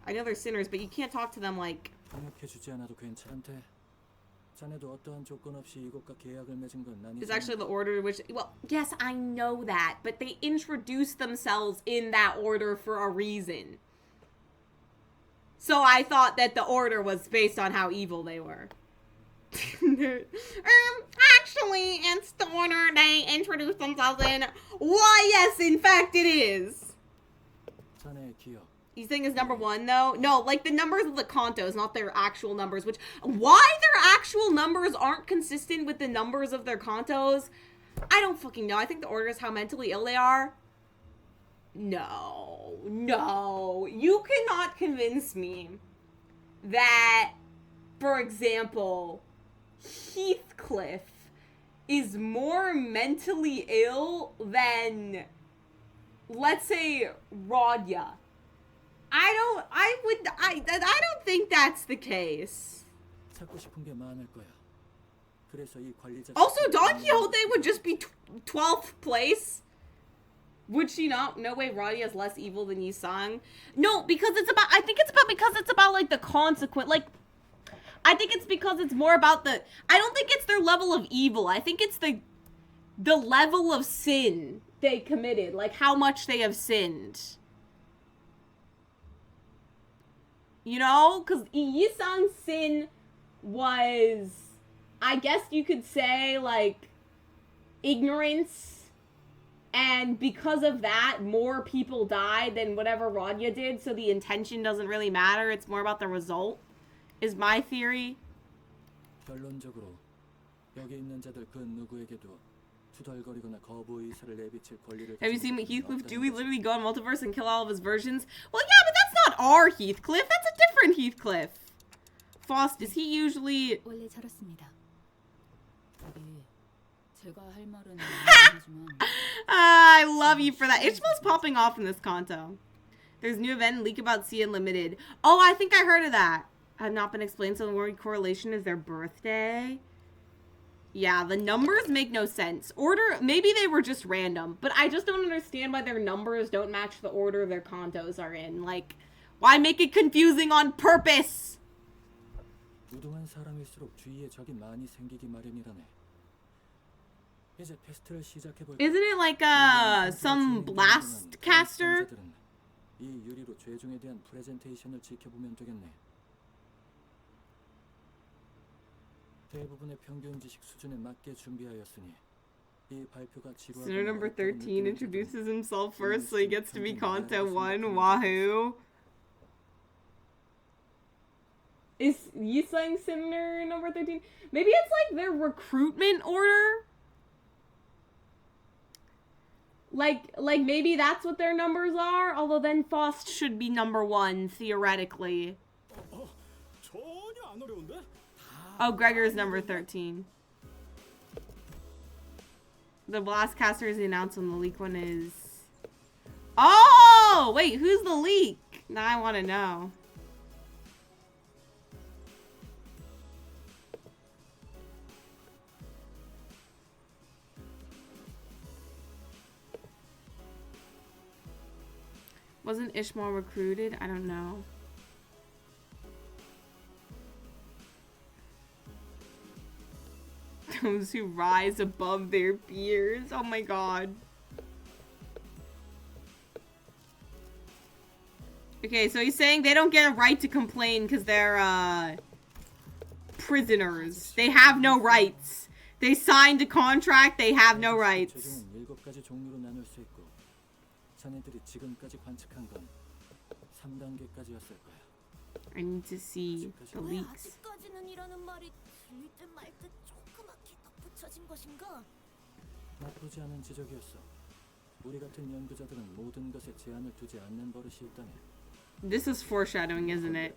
I know they're sinners, but you can't talk to them like... 협력해주지 않아도 괜찮대. 자네도 어떠한 조건 없이 이곳과 계약을 맺은 건 아니지. It's actually the order in which... Well, yes, I know that. But they introduced themselves in that order for a reason. So I thought that the order was based on how evil they were. Actually, it's the order they introduced themselves in. Why, yes, in fact, it is. 자네의 기억. You think it's number 1, though? No, like, the numbers of the Kantos, not their actual numbers, which... Why their actual numbers aren't consistent with the numbers of their Kantos? I don't fucking know. I think the order is how mentally ill they are. No. No. You cannot convince me that, for example, Heathcliff is more mentally ill than, let's say, Rodya. I don't think that's the case. 찾고 싶은 게 많을 거야. 그래서 이 관리자. Also, Don Quixote would just be 12th place. Would she not? No way Rodya is less evil than Yi Sung. No, because I think it's about like the consequence. Like, I think it's because it's more about the, I don't think it's their level of evil. I think it's the level of sin they committed. Like, how much they have sinned. You know? Because Yi Sung's sin was, I guess you could say, like, ignorance. And because of that, more people died than whatever Rodya did. So the intention doesn't really matter. It's more about the result, is my theory. 결론적으로 여기 있는 자들 그 누구에게도 투덜거리거나 거부 의사를 내비칠 권리를. Have you seen Heathcliff? Do we literally go on multiverse and kill all of his versions? Well, yeah, but that's not our Heathcliff. That's a different Heathcliff. Faust, is he usually... 원래 저렇습니다. 제가 할 말은 I love you for that. Ishmael's popping off in this Kanto. There's new event leak about Sea Unlimited. Oh, I think I heard of that. Have not been explained, so the word correlation is their birthday. Yeah, the numbers make no sense. Order, maybe they were just random, but I just don't understand why their numbers don't match the order their Kantos are in. Like, why make it confusing on purpose? 무능한 사람일수록 주위에 적이 많이 생기기 마련이라네. 이제 페스트를 시작해 볼까? Isn't it like some blast caster? 이 유리로 죄종에 대한 프레젠테이션을 지켜보면 되겠네. 대부분의 평균 지식 수준에 맞게 준비하였으니 이 발표가 지루하고 Sinner number 13 introduces himself first, so he gets to be Kanto 1. Wahoo! Is Yi Sung Sinner number 13? Maybe it's like their recruitment order? Like maybe that's what their numbers are? Although then Faust should be number 1, theoretically. 전혀 안 어려운데? Oh, Gregor is number 13. The Blastcaster is the announced one. The leak one is... Oh! Wait, who's the leak? Now I want to know. Wasn't Ishmael recruited? I don't know. Those who rise above their peers. Oh my god. Okay, so he's saying they don't get a right to complain because they're, prisoners. They have no rights. They signed a contract, they have no rights. 최종은 7가지 종류로 나눌 수 있고 자네들이 지금까지 관측한 건 3단계까지였을 거야. I need to see the 왜 leaks. 아직까지는 이라는 말이 들릴 듯 말 듯 조그맣게 덧붙여진 것인가? 나쁘지 않은 지적이었어. 우리 같은 연구자들은 모든 것에 제한을 두지 않는 버릇이 있다네. This is foreshadowing, isn't it?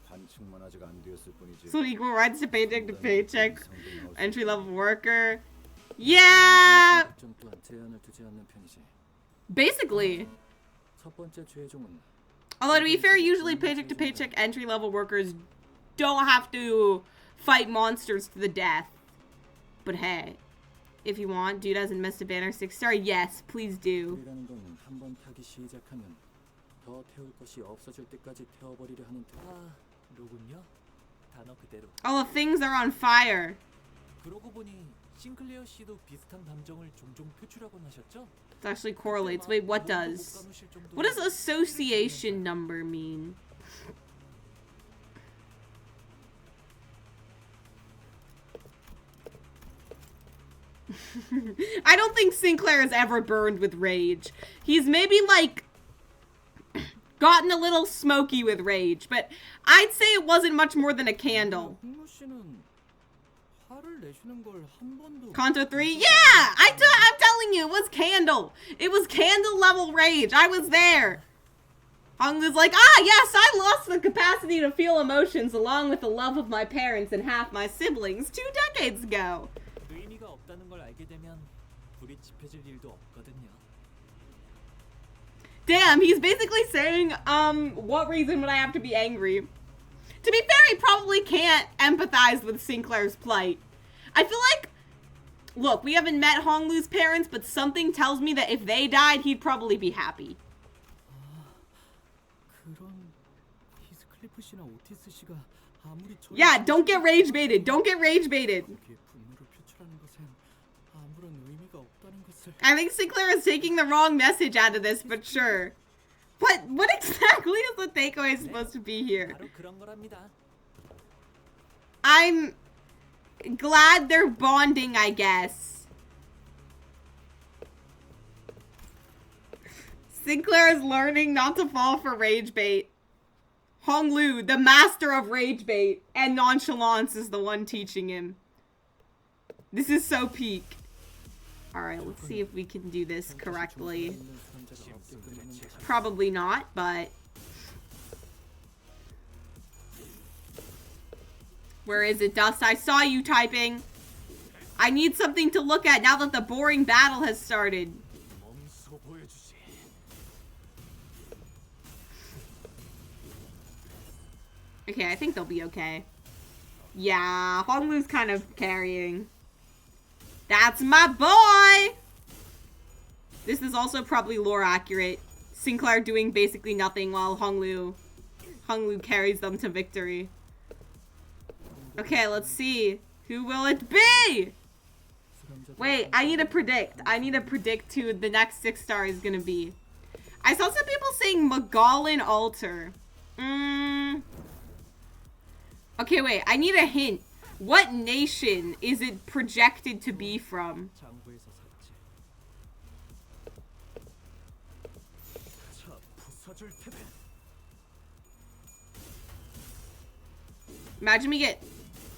관측만 아직 안 되었을 뿐이지. So equal rights to paycheck, entry level worker. Yeah! 좀 또한 제한을 두지 않는 편이지. Basically. 첫 번째 죄종은 Although to be fair, usually paycheck to paycheck entry level workers don't have to fight monsters to the death. But hey, if you want, dude hasn't missed a banner 6-star. Yes, please do. 불이라는 건 한 번 타기 시작하면 더 태울 것이 없어질 때까지 태워버리려 하는 뜻. 아, 로군요. 단어 그대로. All the things are on fire. 그러고 보니 싱클레어 씨도 비슷한 감정을 종종 표출하곤 하셨죠? It actually correlates. Wait, what does? What does association number mean? I don't think Sinclair has ever burned with rage. He's maybe like gotten a little smoky with rage, but I'd say it wasn't much more than a candle. 홍로 씨는 화를 내시는 걸 한 번도. Kanto 3? Yeah! I'm telling you, it was candle. It was candle level rage. I was there. Hong was like, ah, yes, I lost the capacity to feel emotions along with the love of my parents and half my siblings 2 decades ago. 의미가 없다는 걸 알게 되면 불이 지펴질 일도 없거든요. Damn, he's basically saying, what reason would I have to be angry? To be fair, he probably can't empathize with Sinclair's plight. I feel like, look, we haven't met Honglu's parents, but something tells me that if they died, he'd probably be happy. 그런 히스클리프 씨나 오티스 씨가 아무리 Yeah, don't get rage baited. Don't get rage baited. 거기에 분노를 표출하는 것엔 아무런 의미가 없다는 것을. I think Sinclair is taking the wrong message out of this, but sure. What exactly is the takeaway supposed to be here? 바로 그런 거랍니다. I'm glad they're bonding, I guess. Sinclair is learning not to fall for rage bait. Honglu, the master of rage bait and nonchalance, is the one teaching him. This is so peak. Alright, let's see if we can do this correctly. Probably not, but... Where is it, Dust? I saw you typing. I need something to look at now that the boring battle has started. 몸소 보여주지. Okay, I think they'll be okay. Yeah, Honglu's kind of carrying. That's my boy! This is also probably lore accurate. Sinclair doing basically nothing while Honglu carries them to victory. Okay, let's see. Who will it be? Wait, I need to predict. I need to predict who the next 6-star is gonna be. I saw some people saying Magallan Altar. Okay, wait. I need a hint. What nation is it projected to be from? 장부에서 삭제. 자, 부서질 테네. Imagine we get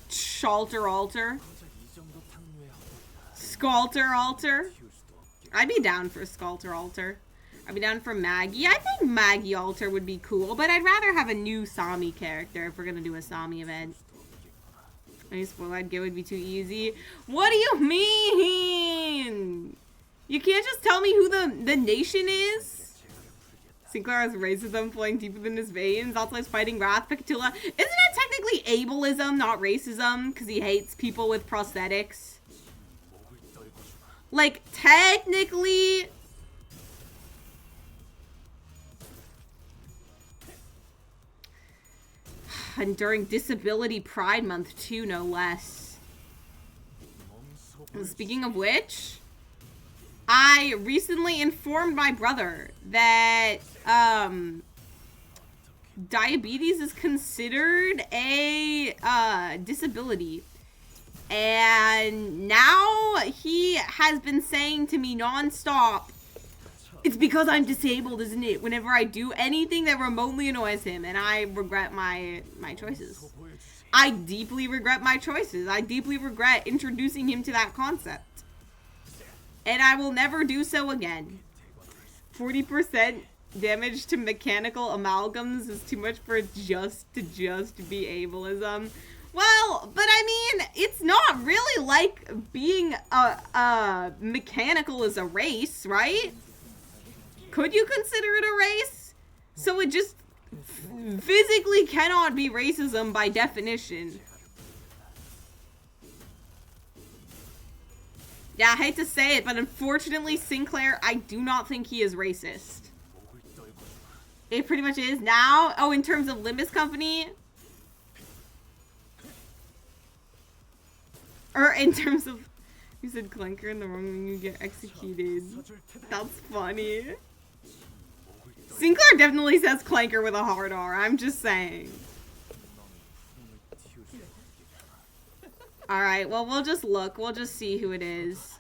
Shalter Altar. 고작 이 정도 탕류에 허물이다. Skalter Altar. 키울 수도 없게. I'd be down for Skalter Altar. I'd be down for Maggie. I think Maggie Altar would be cool, but I'd rather have a new Sami character if we're gonna do a Sami event. Any spoiler I'd get would be too easy. What do you mean? You can't just tell me who the nation is? Sinclair has racism flowing deeper than his veins. Also, he's fighting Wrath Picatula. Isn't it technically ableism, not racism? Because he hates people with prosthetics. 목을 떨고 주마. Like, technically... during Disability Pride Month too, no less. And speaking of which, I recently informed my brother that diabetes is considered a disability. And now he has been saying to me nonstop, it's because I'm disabled, isn't it? Whenever I do anything that remotely annoys him, and I regret my choices. I deeply regret my choices. I deeply regret introducing him to that concept. And I will never do so again. 40% damage to mechanical amalgams is too much for just to be ableism. Well, but I mean, it's not really like being mechanical as a race, right? Could you consider it a race? So it just physically cannot be racism by definition. Yeah, I hate to say it, but unfortunately, Sinclair, I do not think he is racist. It pretty much is now. Oh, in terms of Limbus Company? Or in terms of... You said Clanker in the wrong when you get executed. That's funny. Sinclair definitely says Clanker with a hard R. I'm just saying. Alright, well, we'll just look. We'll just see who it is.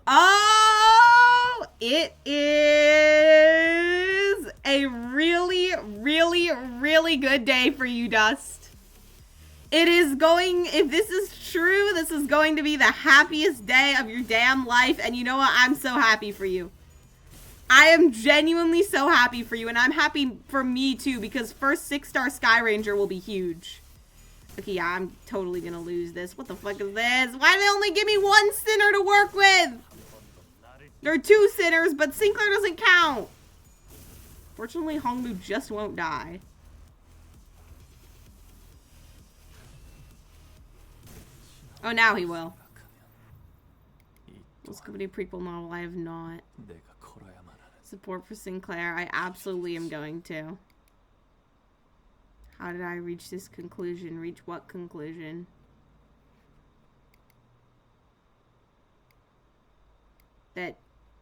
Oh! It is a really, really, really good day for you, Dust. It is going, if this is true, this is going to be the happiest day of your damn life. And you know what? I'm so happy for you. I am genuinely so happy for you. And I'm happy for me too, because first 6-star Sky Ranger will be huge. Okay, yeah, I'm totally gonna lose this. What the fuck is this? Why do they only give me 1 sinner to work with? There are 2 sinners, but Sinclair doesn't count. Fortunately, Honglu just won't die. Oh, now he will. Let's go to a prequel novel. I have not. Support for Sinclair. I absolutely am going to. How did I reach this conclusion? Reach what conclusion? That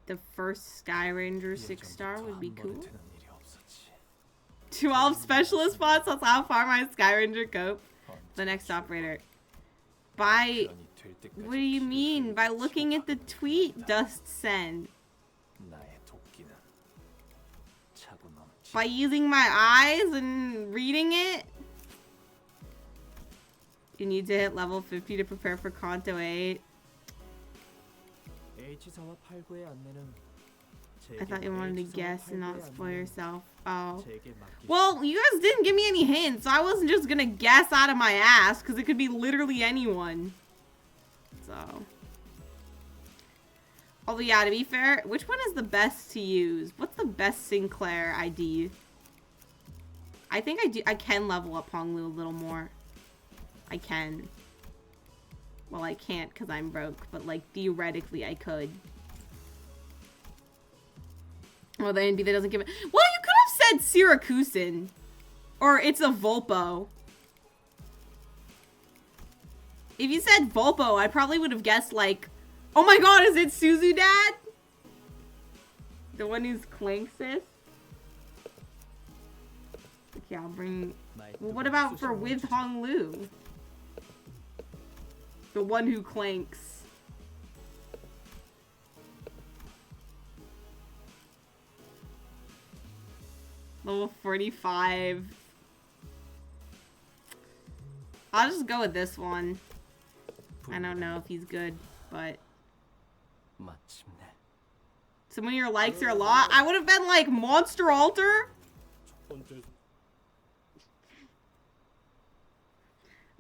the first Sky Ranger 6-star would be cool? 12 specialist spots? That's how far my Sky Ranger cope. The next operator. By... What do you mean? By looking at the tweet Dust sent. By using my eyes and reading it? You need to hit level 50 to prepare for Kanto 8. I thought you wanted to guess and not spoil yourself. Oh. Well, you guys didn't give me any hints, so I wasn't just gonna guess out of my ass, because it could be literally anyone. So. Although, yeah, to be fair, which one is the best to use? What's the best Sinclair ID? I think I can level up Honglu a little more. I can. Well, I can't because I'm broke, but, like, theoretically I could. Well, the NB that doesn't give it. Well, you could have said Syracusan. Or it's a Volpo. If you said Volpo, I probably would have guessed, like, oh my god, is it Suzu Dad? The one who's Clanksis? Okay, I'll bring... Well, what about for with Honglu? The one who clanks. Level 45. I'll just go with this one. I don't know if he's good, but... Some of your likes are a lot. I would have been like, Monster Alter?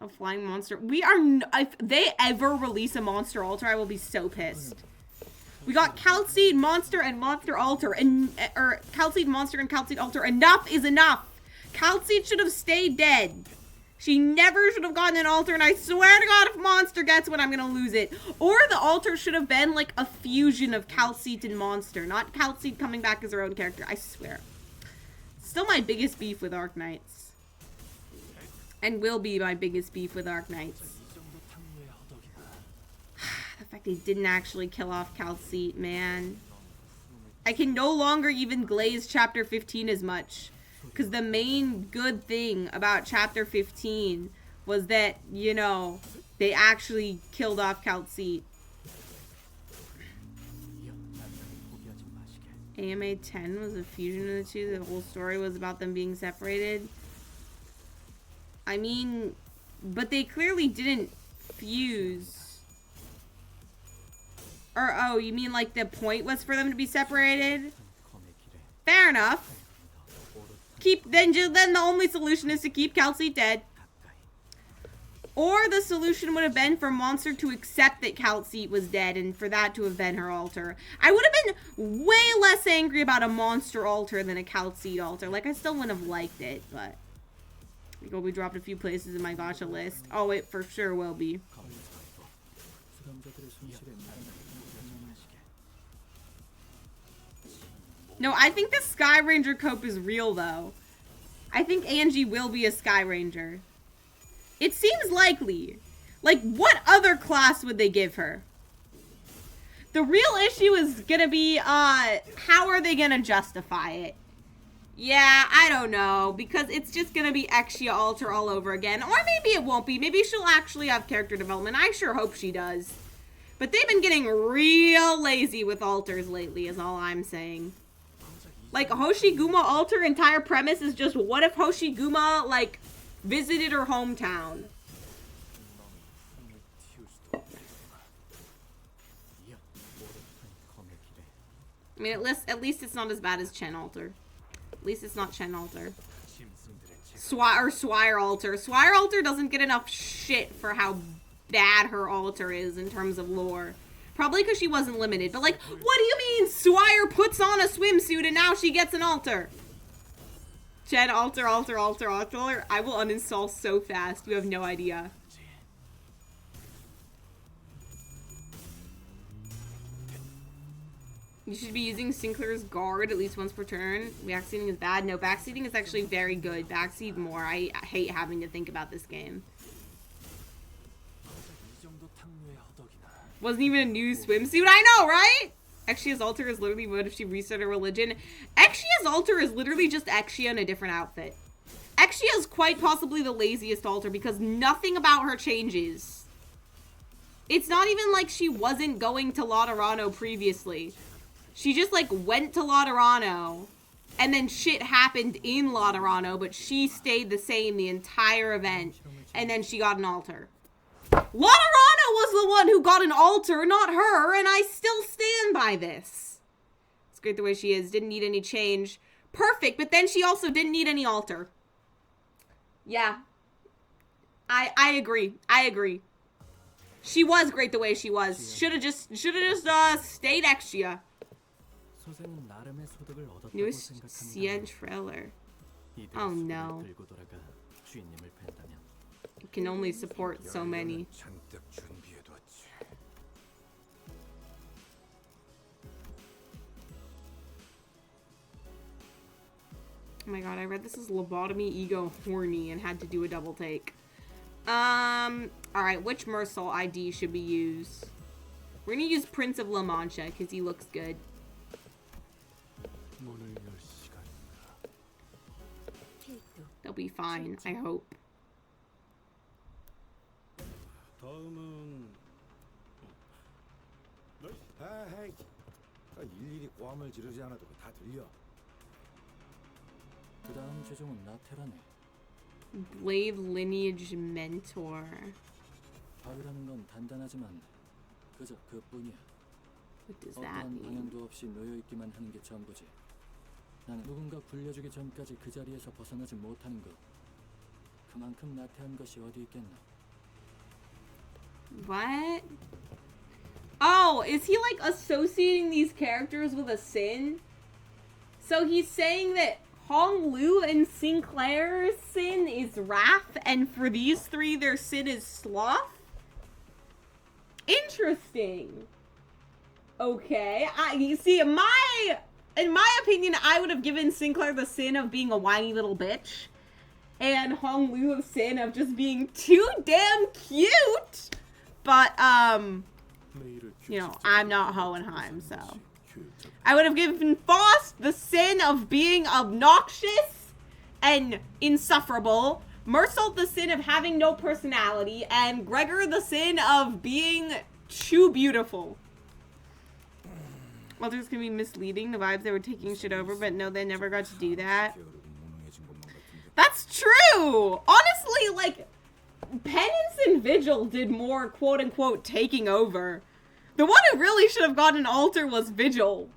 A flying monster. We are... If they ever release a Monster Alter, I will be so pissed. We got Calcite, Monster, and Monster Alter. Or Calcite, Monster, and Calcite Alter. Enough is enough. Calcite should have stayed dead. She never should have gotten an altar, and I swear to God, if Monster gets one, I'm gonna lose it. Or the altar should have been like a fusion of Calcite and Monster, not Calcite coming back as her own character. I swear. Still my biggest beef with Arc Knights. And will be my biggest beef with Arknights. 이 정도 탕후의 허덕이나 The fact they didn't actually kill off Calcite, man. I can no longer even glaze chapter 15 as much. Because the main good thing about chapter 15 was that, you know, they actually killed off Calcite. 포기하지 마시게. AMA 10 was a fusion of the two. The whole story was about them being separated. I mean, but they clearly didn't fuse. Or, oh, you mean like the point was for them to be separated? 검의 길에 Fair enough. 오롯한 Then the only solution is to keep Calcite dead. 가까이. Or the solution would have been for Monster to accept that Calcite was dead and for that to have been her altar. I would have been way less angry about a Monster altar than a Calcite altar. Like, I still wouldn't have liked it, but... We dropped a few places in my gacha list. Oh, it for sure will be. 수감자들의 손실에 No, I think the Sky Ranger cope is real, though. I think Angie will be a Sky Ranger. It seems likely. Like, what other class would they give her? The real issue is gonna be, how are they gonna justify it? Yeah, I don't know, because it's just gonna be Exia Alter all over again. Or maybe it won't be. Maybe she'll actually have character development. I sure hope she does. But they've been getting real lazy with alters lately, is all I'm saying. Like, Hoshiguma alter entire premise is just, what if Hoshiguma, like, visited her hometown? 놈이 튀울 수도 없겠구나. 이야, 오롯한 검의 길에 I mean, at least it's not as bad as Chen alter. At least it's not Chen alter. 짐승들의 책 Swire alter. Swire alter doesn't get enough shit for how bad her alter is in terms of lore. Probably because she wasn't limited. But, like, what do you mean Swire puts on a swimsuit and now she gets an alter? Chen, alter. I will uninstall so fast. You have no idea. You should be using Sinclair's guard at least once per turn. Backseating is bad. No, backseating is actually very good. Backseat more. I hate having to think about this game. 이 정도 탕후의 허덕이나 Wasn't even a new swimsuit. I know, right? Exia's altar is literally what if she reset her religion. Exia's altar is literally just Exia in a different outfit. Exia is quite possibly the laziest altar because nothing about her changes. It's not even like she wasn't going to Laterano previously. She just, like, went to Laterano, and then shit happened in Laterano, but she stayed the same the entire event, and then she got an altar. Laterano was the one who got an altar, not her, and I still stand by this. It's great the way she is. Didn't need any change. Perfect, but then she also didn't need any altar. Yeah. I agree. She was great the way she was. Should have just stayed Exia. 소생은 나름의 소득을 얻었다고 Newest 생각하는 CN trailer. 이들의 Oh, 수를 no. 들고 돌아가 주인님을 팬다면 It can only support so many. 잔뜩 준비해뒀지. Oh my god, I read this as lobotomy ego horny and had to do a double take. Alright, which Mersal ID should we use? We're gonna use Prince of La Mancha because he looks good. 문을 열 시간인가. 필두 They'll be fine, I hope. 다음은 아이, 일일이 고함을 지르지 않아도 다 들려. 그 다음 최종은 나테라네. Blade Lineage Mentor. 바위라는 건 단단하지만 그저 그뿐이야. What does that 어떠한 mean? 방향도 없이 놓여있기만 하는 게 전부지. 나는 누군가 굴려주기 전까지 그 자리에서 벗어나지 못하는 것. 그만큼 나태한 것이 어디 있겠나. What? Oh, is he like associating these characters with a sin? So he's saying that Hong Lu and Sinclair's sin is wrath, and for these three, their sin is sloth? Interesting. Okay, you see, in my opinion, I would have given Sinclair the sin of being a whiny little bitch. and Hong Liu of Sin of just being too damn cute. But, you know, I'm not Hohenheim, so. I would have given Faust the sin of being obnoxious and insufferable, Mersault the sin of having no personality, and Gregor the sin of being too beautiful. Well, there's gonna be misleading, the vibes they were taking shit over, but no, they never got to do that. That's true! Honestly, like, Penance and Vigil did more quote-unquote taking over. The one who really should have gotten an altar was Vigil.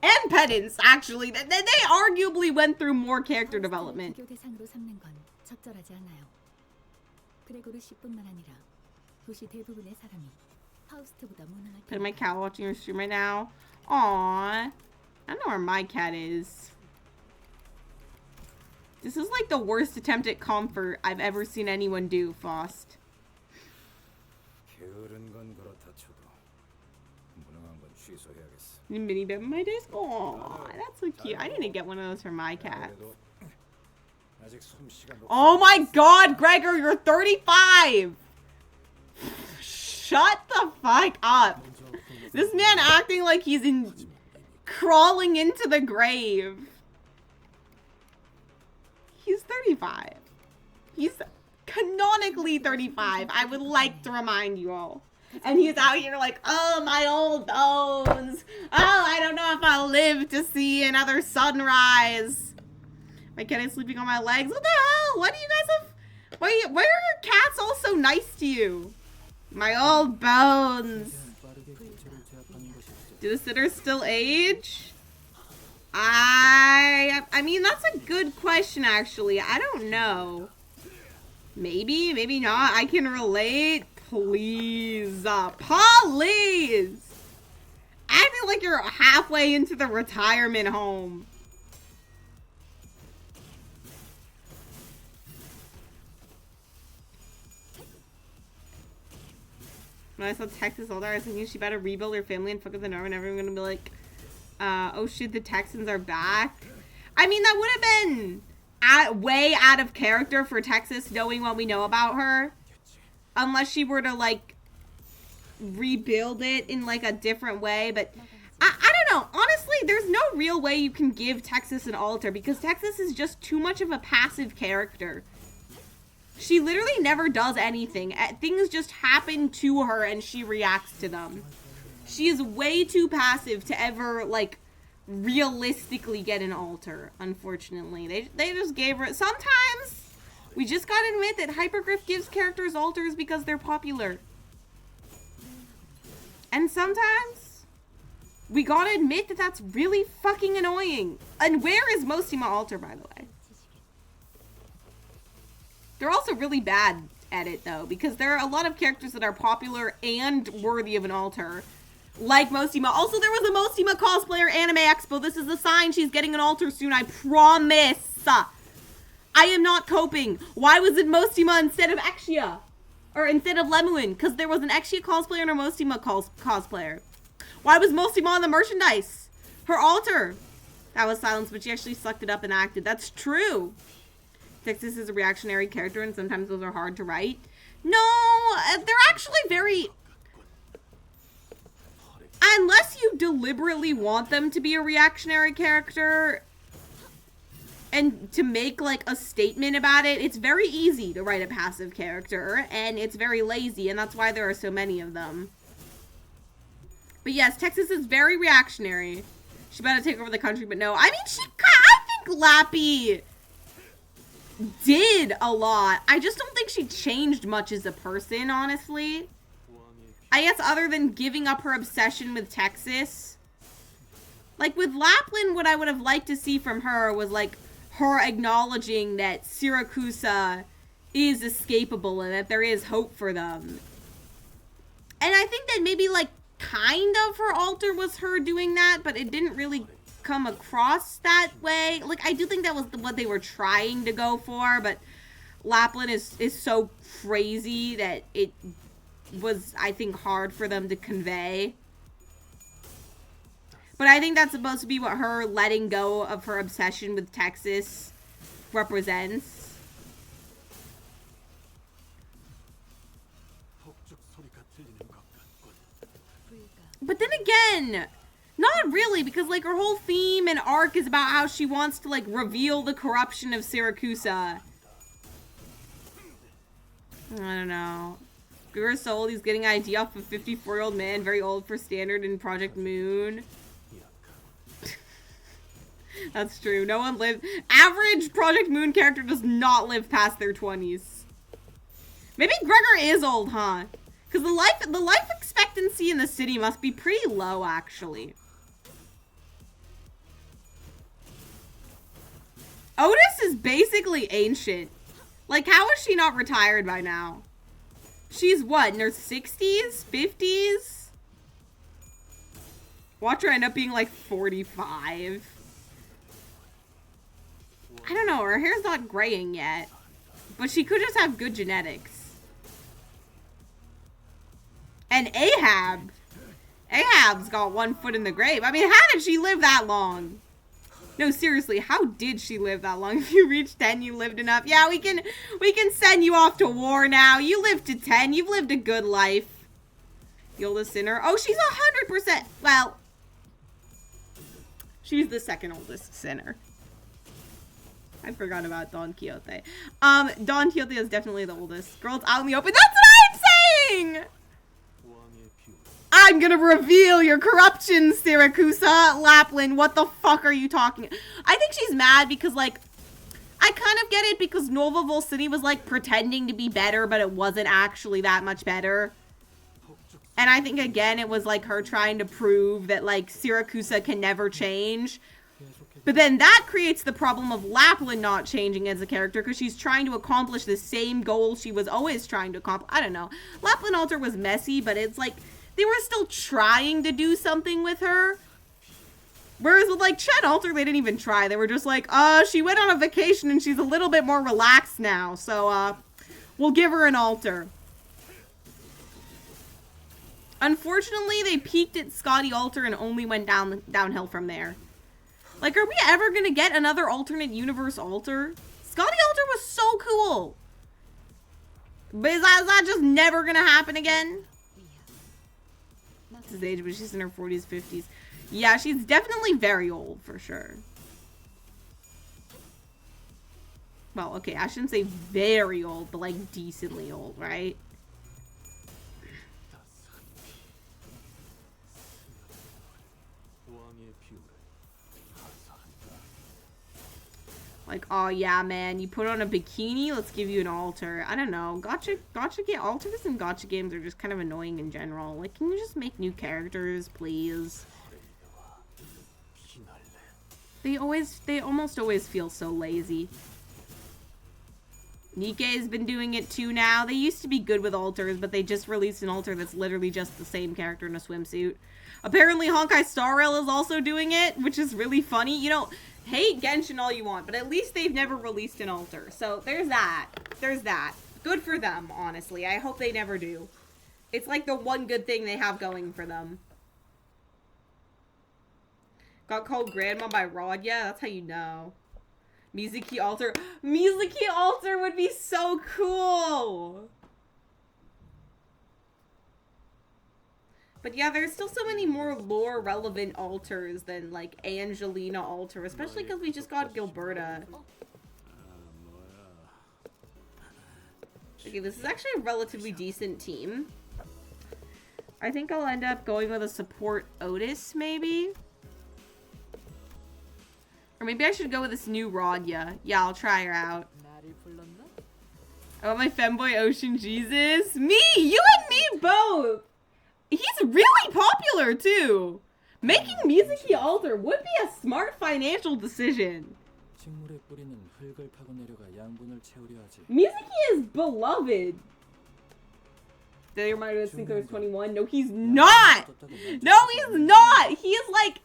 And Penance, actually. They arguably went through more character development. 비교 대상으로 삼는 건 적절하지 않아요. 그레고르씨뿐만 아니라 도시 대부분의 사람이 파우스트보다 무능할 Put my 테니까. cat watching your stream right now. Aww. I don't know where my cat is. This is like the worst attempt at comfort I've ever seen anyone do, Faust. 게으른 건 그렇다 쳐도 무능한 건 취소해야겠어. Mini bed on my desk. Aww, that's so cute. I need to get one of those for my cat. 그래도 아직 솜씨가 Oh my god, Gregor, you're 35! Shut the fuck up. This man acting like he's crawling into the grave. He's 35. He's canonically 35. I would like to remind you all. And he's out here like, oh, my old bones. Oh, I don't know if I'll live to see another sunrise. My cat is sleeping on my legs. What the hell? What do you guys have? Why are your cats all so nice to you? My old bones. Do the sitters still age? I mean, that's a good question, actually. I don't know. Maybe, maybe not. I can relate. Please. Please. Acting like you're halfway into the retirement home. When I saw Texas older, I was thinking she better rebuild her family and fuck with the Norman. Everyone's gonna be like, oh shit, the Texans are back. I mean, that would have been way out of character for Texas, knowing what we know about her. Unless she were to, like, rebuild it in, like, a different way. But, I don't know. Honestly, there's no real way you can give Texas an altar, because Texas is just too much of a passive character. She literally never does anything. Things just happen to her and she reacts to them. She is way too passive to ever, like, realistically get an altar, unfortunately. They just gave her... Sometimes, we just gotta admit that Hypergriff gives characters altars because they're popular. And sometimes, we gotta admit that that's really fucking annoying. And where is Mostima altar, by the way? They're also really bad at it, though, because there are a lot of characters that are popular and worthy of an altar. Like Mostima. Also, there was a Mostima cosplayer anime expo. This is a sign she's getting an altar soon, I promise. I am not coping. Why was it Mostima instead of Exia? Or instead of Lemuin? Because there was an Exia cosplayer and a Mostima cosplayer. Why was Mostima on the merchandise? Her altar. That was silence, but she actually sucked it up and acted. That's true. Texas is a reactionary character, and sometimes those are hard to write. No, they're actually very... Unless you deliberately want them to be a reactionary character and to make, like, a statement about it, it's very easy to write a passive character, and it's very lazy, and that's why there are so many of them. But yes, Texas is very reactionary. She better take over the country, but no. I mean, I think Lappy did a lot. I just don't think she changed much as a person, honestly. I guess other than giving up her obsession with Texas. Like, with Lapland, what I would have liked to see from her was, like, her acknowledging that Siracusa is escapable and that there is hope for them. And I think that maybe, like, kind of her altar was her doing that, but it didn't really come across that way. Like, I do think that was what they were trying to go for, but Lapland is so crazy that it was, I think, hard for them to convey. But I think that's supposed to be what her letting go of her obsession with Texas represents. But then again, not really, because like her whole theme and arc is about how she wants to like reveal the corruption of Siracusa. I don't know. Gura Soul, he's getting ID off a 54-year-old man, very old for standard in Project Moon. That's true. No one lives. Average Project Moon character does not live past their 20s. Maybe Gregor is old, huh? Because the life expectancy in the city must be pretty low, actually. Otis is basically ancient. Like, how is she not retired by now? She's what, in her 60s? 50s? Watch her end up being like 45. I don't know, her hair's not graying yet. But she could just have good genetics. And Ahab. Ahab's got one foot in the grave. I mean, how did she live that long? No, seriously, how did she live that long? If you reached 10, you lived enough. Yeah, we can send you off to war now. You lived to 10. You've lived a good life. The oldest sinner. Oh, she's 100%. Well, she's the second oldest sinner. I forgot about Don Quixote. Don Quixote is definitely the oldest. Girls out in the open. That's what I'm saying! I'm gonna reveal your corruption, Siracusa. Lapland, what the fuck are you talking? I think she's mad because, like, I kind of get it because Nova Volcity was, like, pretending to be better, but it wasn't actually that much better. And I think, again, it was, like, her trying to prove that, like, Siracusa can never change. But then that creates the problem of Lapland not changing as a character because she's trying to accomplish the same goal she was always trying to accomplish. I don't know. Lapland Alter was messy, but it's, like, they were still trying to do something with her. Whereas with, like, Chen Alter, they didn't even try. They were just like, she went on a vacation and she's a little bit more relaxed now. So, we'll give her an altar. Unfortunately, they peaked at Scotty Alter and only went downhill from there. Like, are we ever gonna get another alternate universe Alter? Scotty Alter was so cool. But is that just never gonna happen again? His age, but she's in her 40s, 50s. Yeah, she's definitely very old, for sure. Well, okay, I shouldn't say very old, but, like, decently old, right? Like, oh yeah, man, you put on a bikini, let's give you an altar. I don't know. Alters and gacha games are just kind of annoying in general. Like, can you just make new characters, please? They almost always feel so lazy. Nikkei's been doing it too now. They used to be good with alters, but they just released an altar that's literally just the same character in a swimsuit. Apparently Honkai Star Rail is also doing it, which is really funny. You know, hate Genshin all you want, but at least they've never released an altar. So there's that. There's that. Good for them, honestly. I hope they never do. It's like the one good thing they have going for them. Got called Grandma by Rod? Yeah, that's how you know. Mizuki Alter. Mizuki Alter would be so cool! But yeah, there's still so many more lore-relevant alters than, like, Angelina Alter, especially because we just got Gilberta. Okay, this is actually a relatively decent team. I think I'll end up going with a support Otis, maybe? Or maybe I should go with this new Rodya. Yeah, I'll try her out. Oh, my femboy Ocean Jesus. Me! You and me both! He's really popular, too. Making Mizuki Alter would be a smart financial decision. Mizuki is beloved. Did I remind me think there's 21? No, he's not! No, he's not! He is like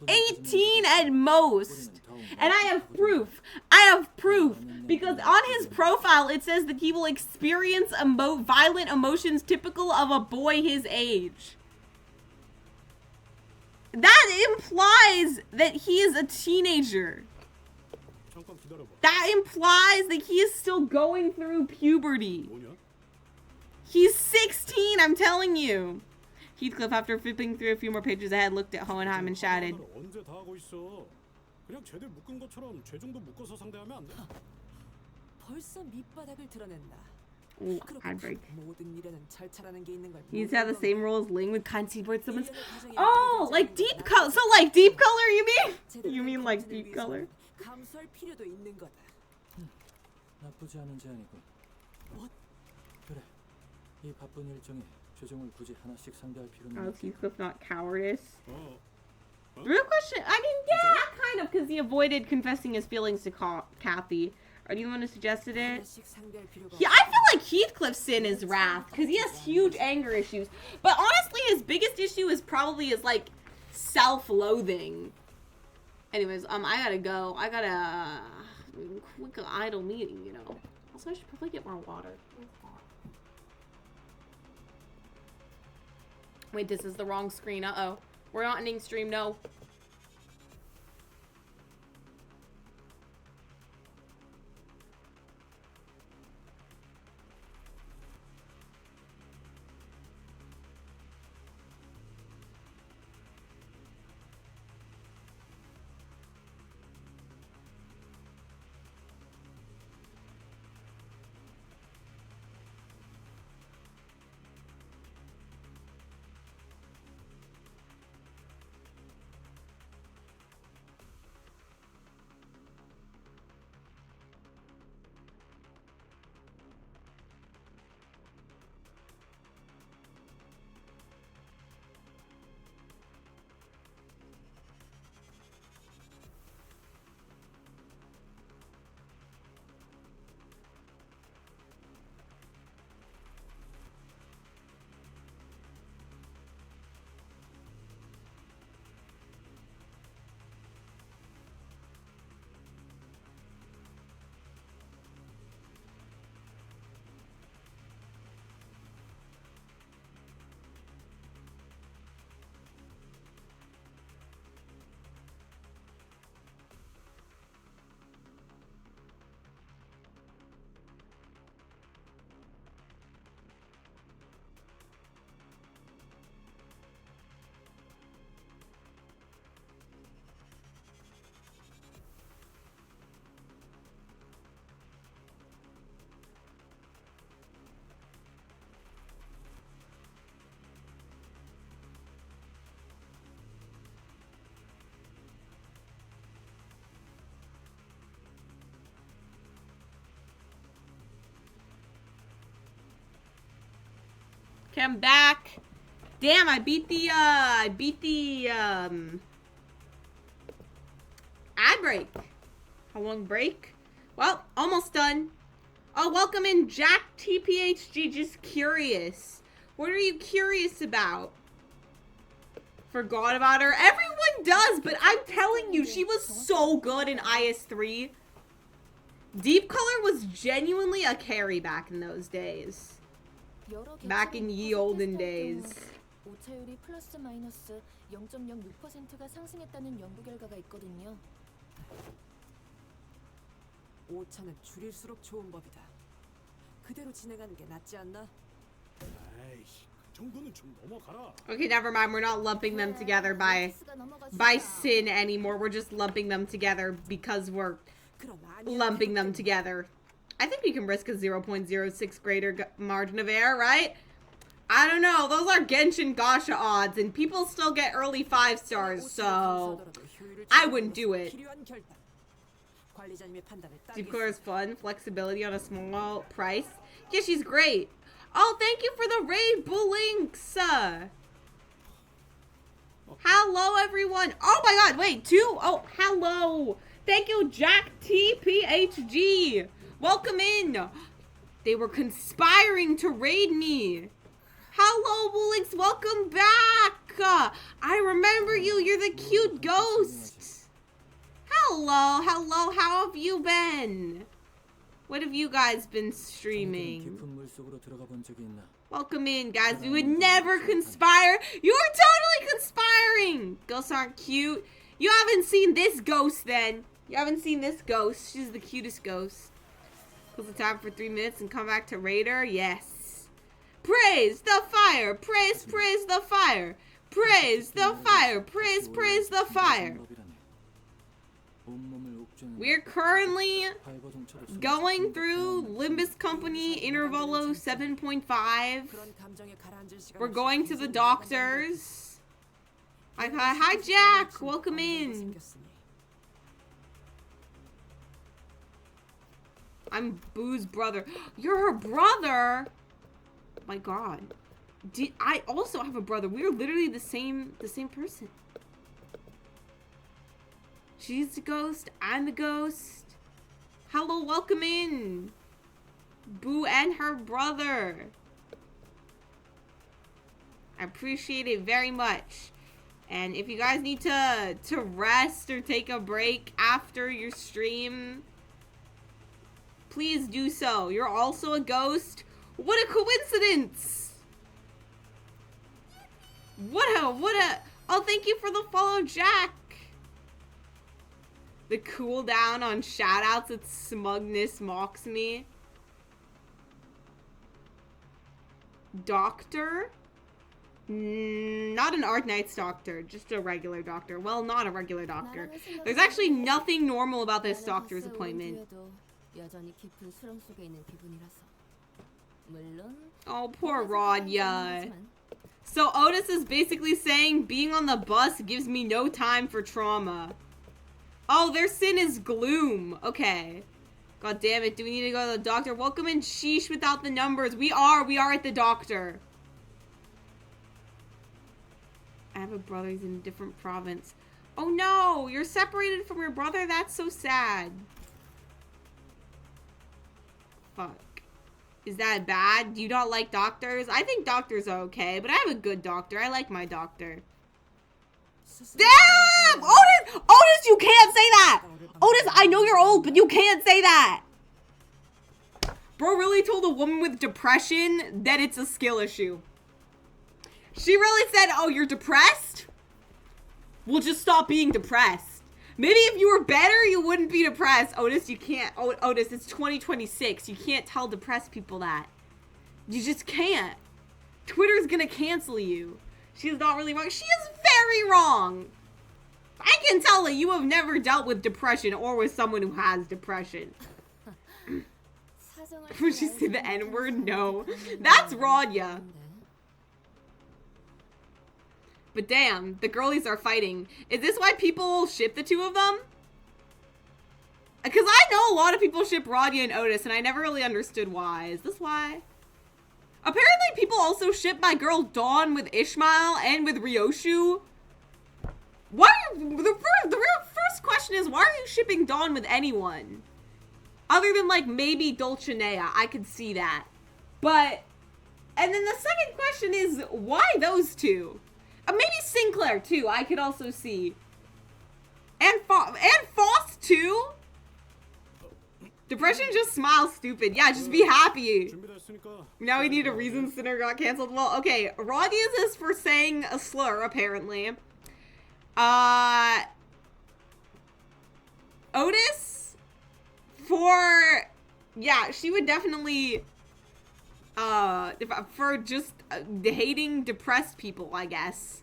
18 at most. And I have proof. I have proof. Because on his profile, it says that he will experience violent emotions typical of a boy his age. That implies that he is a teenager. That implies that he is still going through puberty. He's 16, I'm telling you. Heathcliff, after flipping through a few more pages ahead, looked at Hohenheim and shouted, 언제 다 하고 있어? 그냥 쟤들 묶은 것처럼 쟤 정도 묶어서 상대하면 안 돼? 벌써 밑바닥을 드러낸다. "Ooh, 그렇고 heartbreak." 모든 일에는 절차라는 게 있는 걸. He's had the same role as Ling with Keyboard Summons. 일련의 과정에 Oh, like deep color. So like deep color, you mean? You mean like deep color? 감수할 필요도 있는 거다. 나쁘지 않은 제안이군. 그래. 이 바쁜 일정에 최종을 굳이 하나씩 상대할 필요는 Oh, is 없겠고. Heathcliff not cowardice? 어. The real question, I mean, yeah, kind of, because he avoided confessing his feelings to Kathy. Are you the one who suggested it? 하나씩 상대할 필요가 Yeah, I feel like Heathcliff's sin is wrath, because he has huge anger issues. But honestly, his biggest issue is probably his, like, self-loathing. Anyways, I gotta go. I got a quick idle meeting, you know. Also, I should probably get more water. Wait, this is the wrong screen. Uh-oh. We're not ending stream, no. Okay, I'm back. Damn, I beat the ad break. How long break? Well, almost done. Oh, welcome in Jack TPHG, just curious. What are you curious about? Forgot about her. Everyone does, but I'm telling you, she was so good in IS3. Deep Color was genuinely a carry back in those days. Back in ye olden days. 오차율이 플러스 마이너스 0.06%가 상승했다는 연구 결과가 있거든요. 오차는 줄일수록 좋은 법이다. 그대로 진행하는 게 낫지 않나? 에이씨, 그 정도는 좀 넘어가라. Okay, never mind. We're not lumping them together by sin anymore. We're just lumping them together because we're 그럼 아니야. lumping them together. I think we can risk a 0.06 greater margin of error, right? I don't know. Those are Genshin Gacha odds, and people still get early 5 stars, so I wouldn't do it. Deep Color is fun. Flexibility on a small price. Yeah, she's great. Oh, thank you for the raid, Bulinks. Hello, everyone. Oh my god, wait, 2? Oh, hello. Thank you, Jack TPHG. Welcome in. They were conspiring to raid me. Hello, Bulinks. Welcome back. I remember you. You're the cute ghost. Hello, hello. How have you been? What have you guys been streaming? 깊은 물속으로 들어가 본 적이 있나? Welcome in, guys. We would never conspire. You are totally conspiring. Ghosts aren't cute. You haven't seen this ghost, then. You haven't seen this ghost. She's the cutest ghost. Close the time for 3 minutes and come back to Raider. Yes. Praise the fire. Praise the fire. Praise the fire. Praise the fire. We're currently going through Limbus Company Intervalo 7.5. 그런 감정에 가라앉을 시간이 We're going to the 없이 doctors. Hi Jack, welcome in. 생겼으니. I'm Boo's brother. You're her brother? My God. I also have a brother. We're literally the same person. She's the ghost. I'm the ghost. Hello, welcome in. Boo and her brother. I appreciate it very much. And if you guys need to rest or take a break after your stream, please do so. You're also a ghost. What a coincidence! What a oh, thank you for the follow, Jack. The cooldown on shoutouts at smugness mocks me. Doctor? Not an Arknight's doctor, just a regular doctor. Well, not a regular doctor. There's actually nothing normal about this doctor's appointment. 여전히 깊은 수렁 속에 있는 기분이라서. 물론 Oh, poor Rodya. So Otis is basically saying being on the bus gives me no time for trauma. Oh, their sin is gloom. Okay. God damn it. Do we need to go to the doctor? Welcome in Sheesh without the numbers. We are at the doctor. I have a brother. He's in a different province. Oh no, you're separated from your brother? That's so sad. Fuck. Is that bad? Do you not like doctors? I think doctors are okay, but I have a good doctor. I like my doctor. Damn! Otis, you can't say that! Otis, I know you're old, but you can't say that! Bro really told a woman with depression that it's a skill issue. She really said, oh, you're depressed? We'll just stop being depressed. Maybe if you were better, you wouldn't be depressed. Otis, you can't. Otis, it's 2026. You can't tell depressed people that. You just can't. Twitter's gonna cancel you. She's not really wrong. She is very wrong. I can tell that you have never dealt with depression or with someone who has depression. Would she say the N-word? No. That's Rodya. But damn, the girlies are fighting. Is this why people ship the two of them? Because I know a lot of people ship Rodya and Otis, and I never really understood why. Is this why? Apparently people also ship my girl Dawn with Ishmael and with Ryoshu. Why? The first question is, why are you shipping Dawn with anyone? Other than, like, maybe Dulcinea. I could see that. But, and then the second question is, why those two? Maybe Sinclair, too. I could also see. And Foss, too? Depression just smiles stupid. Yeah, just be happy. Now we need a reason Sinner got canceled. Well, okay. Rod uses this for saying a slur, apparently. Otis? For... Yeah, she would definitely... for just hating depressed people, I guess.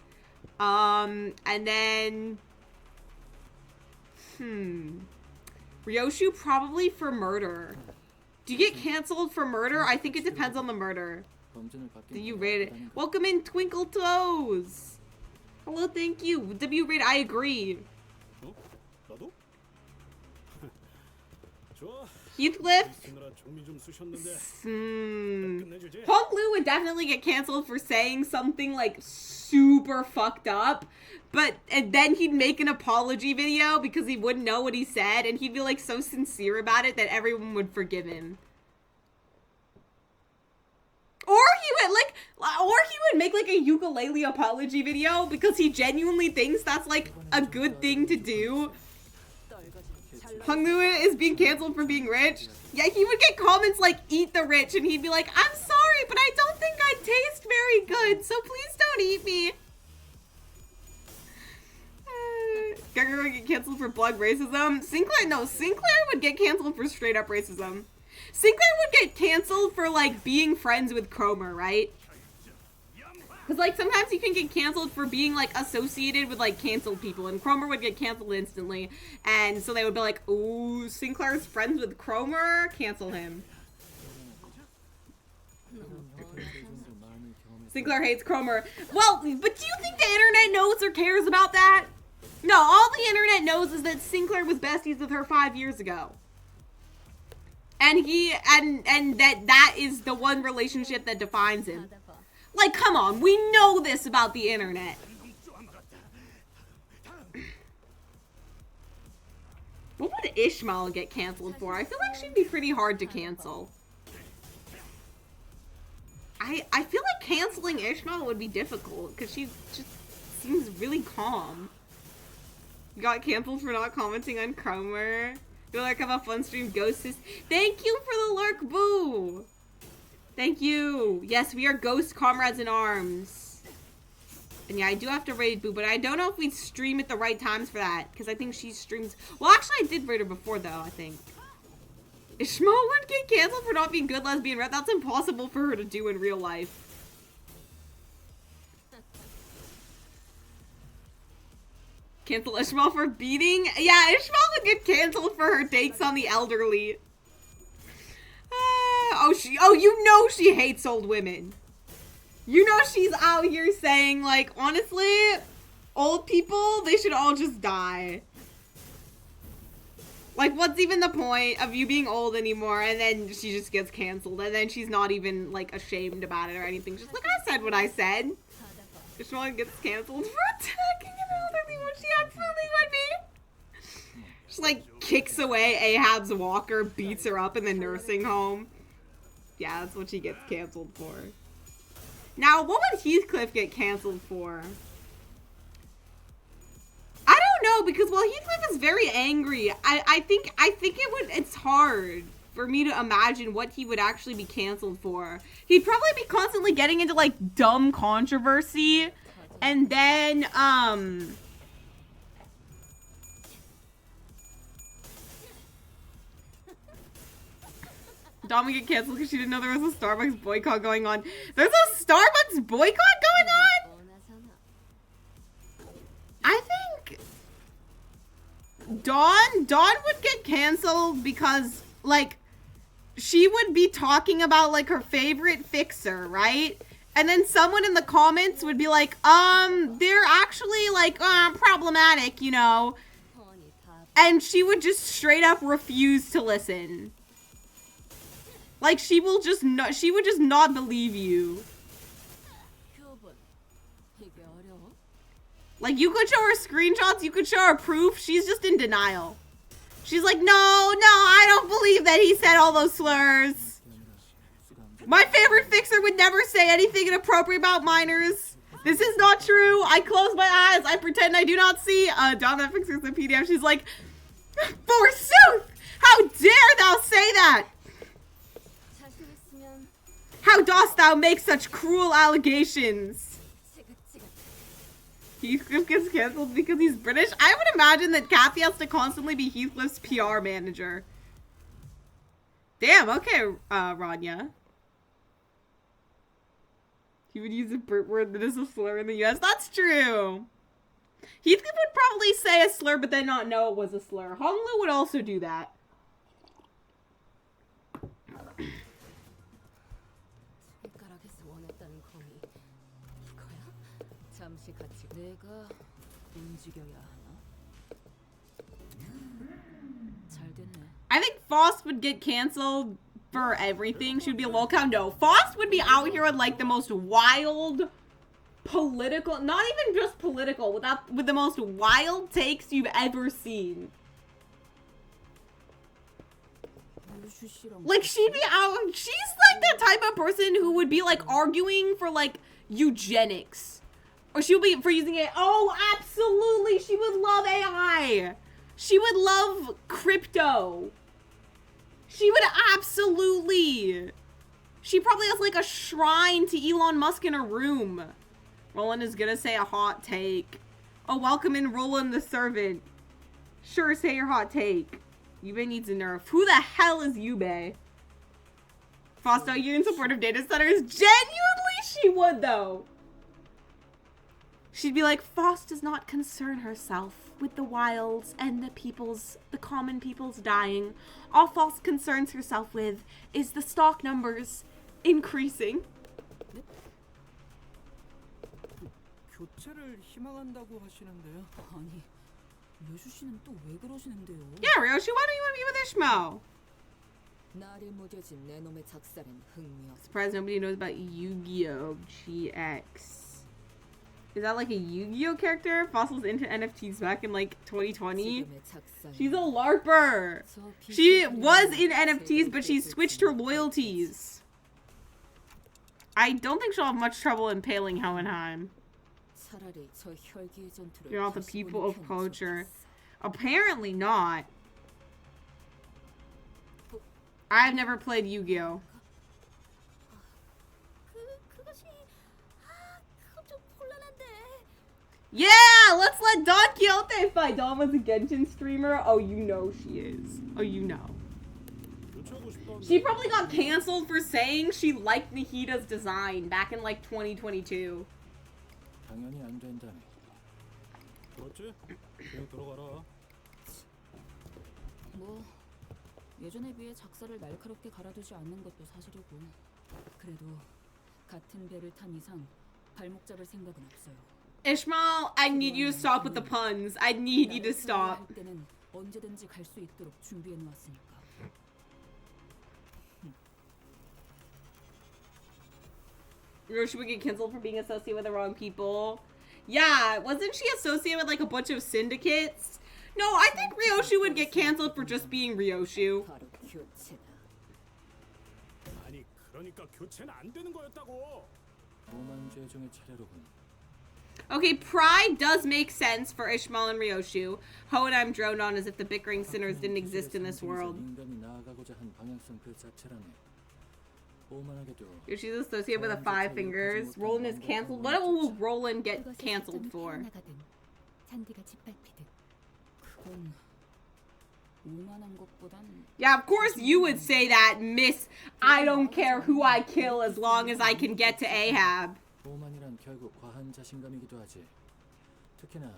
And then... Ryoshu probably for murder. Do you get canceled for murder? I think it depends on the murder. Do you rate it? Welcome in, Twinkle Toes. Hello, thank you. W rate, I agree. Heathcliff? Hong Lu would definitely get canceled for saying something like super fucked up, and then he'd make an apology video because he wouldn't know what he said, and he'd be like so sincere about it that everyone would forgive him. Or he would make like a ukulele apology video because he genuinely thinks that's like a good thing to do. Hong Lu is being canceled for being rich. Yeah, he would get comments like, eat the rich, and he'd be like, I'm sorry, but I don't think I taste very good, so please don't eat me. Gregor would get canceled for blog racism. Sinclair would get canceled for straight up racism. Sinclair would get canceled for, like, being friends with Cromer, right? Because, like, sometimes you can get canceled for being, like, associated with, like, canceled people. And Cromer would get canceled instantly. And so they would be like, ooh, Sinclair's friends with Cromer? Cancel him. Sinclair hates Cromer. Well, but do you think the internet knows or cares about that? No, all the internet knows is that Sinclair was besties with her 5 years ago. And that is the one relationship that defines him. Like, come on, we know this about the internet. What would Ishmael get canceled for? I feel like she'd be pretty hard to cancel. I feel like canceling Ishmael would be difficult because she just seems really calm. You got canceled for not commenting on Cromer. Feel like have a fun stream, Ghost Sis. Thank you for the lurk, Boo. Thank you. Yes, we are ghost comrades in arms. And yeah, I do have to raid Boo, but I don't know if we'd stream at the right times for that. Because I think she streams... Well, actually, I did raid her before, though, I think. Ishmael would get canceled for not being good lesbian rep. That's impossible for her to do in real life. Cancel Ishmael for beating? Yeah, Ishmael would get canceled for her takes on the elderly. You know she hates old women. You know she's out here saying, like, honestly, old people, they should all just die. Like, what's even the point of you being old anymore? And then she just gets canceled. And then she's not even, like, ashamed about it or anything. Just like, I said what I said. Ishmael gets canceled for attacking an elderly when she absolutely would be. Just, like, kicks away Ahab's walker, beats her up in the nursing home. Yeah, that's what she gets canceled for. Now, what would Heathcliff get canceled for? I don't know, because while Heathcliff is very angry, I think it's hard for me to imagine what he would actually be canceled for. He'd probably be constantly getting into, like, dumb controversy, and then, Dom would get canceled because she didn't know there was a Starbucks boycott going on. There's a Starbucks boycott going on? I think Dawn would get canceled because, like, she would be talking about, like, her favorite fixer, right? And then someone in the comments would be like, they're actually, like, problematic, you know? And she would just straight up refuse to listen. Like, she would just not believe you. Like, you could show her screenshots, you could show her proof, she's just in denial. She's like, no, I don't believe that he said all those slurs. My favorite fixer would never say anything inappropriate about minors. This is not true. I close my eyes, I pretend I do not see. Dom that fixer's a PDF, she's like, forsooth! How dare thou say that? How dost thou make such cruel allegations? Heathcliff gets cancelled because he's British? I would imagine that Kathy has to constantly be Heathcliff's PR manager. Damn, okay, Rania. He would use a Brit word that is a slur in the US. That's true. Heathcliff would probably say a slur but then not know it was a slur. Honglu would also do that. I think Faust would get canceled for everything. She would be a lolcow. No, Faust would be out here with, like, the most wild political, not even just political, with the most wild takes you've ever seen. Like, she'd be out, she's like the type of person who would be, like, arguing for, like, eugenics. Or she'll be for using it. Oh, absolutely. She would love AI. She would love crypto. She would absolutely. She probably has like a shrine to Elon Musk in her room. Roland is gonna say a hot take. Oh, welcome in Roland the servant. Sure, say your hot take. Yubei needs a nerf. Who the hell is Yubei? Foster you in support of data centers? Genuinely, she would, though. She'd be like, Foss does not concern herself with the wilds and the common people's dying. All Foss concerns herself with is the stock numbers increasing. 교체를 희망한다고 하시는데요. 아니, 료슈 씨는 또 왜 그러시는데요? Yeah, Ryoshi, why don't you want to be with Ishmo? 날이 무뎌진 내 놈의 작살엔 흥미 없어. Surprised nobody knows about Yu-Gi-Oh! GX. Is that like a Yu-Gi-Oh! Character? Fossil's into NFTs back in like 2020. 지금의 작살. She's a LARPer. 저 She 비슷한 was in 세계의 NFTs, but she switched her loyalties. I don't think she'll have much trouble impaling Hohenheim. 차라리 저 혈기의 전투를 You're not the 다시 people 보는 of 편이 culture. 좋겠어. Apparently not. I've never played Yu-Gi-Oh! 그것이 그건 좀 곤란한데. Yeah, let's let Don Quixote fight. Don was a Genshin streamer. Oh, you know she is. Oh, you know. 교체하고 싶다는데. She probably got canceled for saying she liked Nihida's design back in like 2022. 당연히 안 된다네. 그렇지? 그냥 들어가라. 뭐 예전에 비해 작사를 날카롭게 갈아두지 않는 것도 사실이고 그래도 같은 배를 탄 이상 발목 잡을 생각은 없어요. Ishmael, I need you to stop with the puns. I need you to 나를 stop. 할 때는 언제든지 갈 수 있도록 준비해 놓았으니까. Roshi would get canceled for being associated with the wrong people. Yeah, wasn't she associated with like a bunch of syndicates? No, I think Ryoshi would get canceled for just being Ryoshu. 바로 교체다. 아니 그러니까 교체는 안 되는 거였다고. 오만 죄종의 차례로군. Okay, pride does make sense for Ishmael and Ryoshu. Hohenheim droned on as if the bickering sinners didn't exist in this world. 인간이 나아가고자 한 방향성 그 자체라네. 오만하게도 Yoshi's associated with the Five Fingers. Roland is canceled. What will Roland get 그것이 canceled 시점을 for? 헤어나가든 잔디가 짓밟히든 그건 오만한 것보단 Yeah, of course you would say that, Miss. I don't care who I kill as long as I can get to Ahab. 오만이란 결국 과한 자신감이기도 하지. 특히나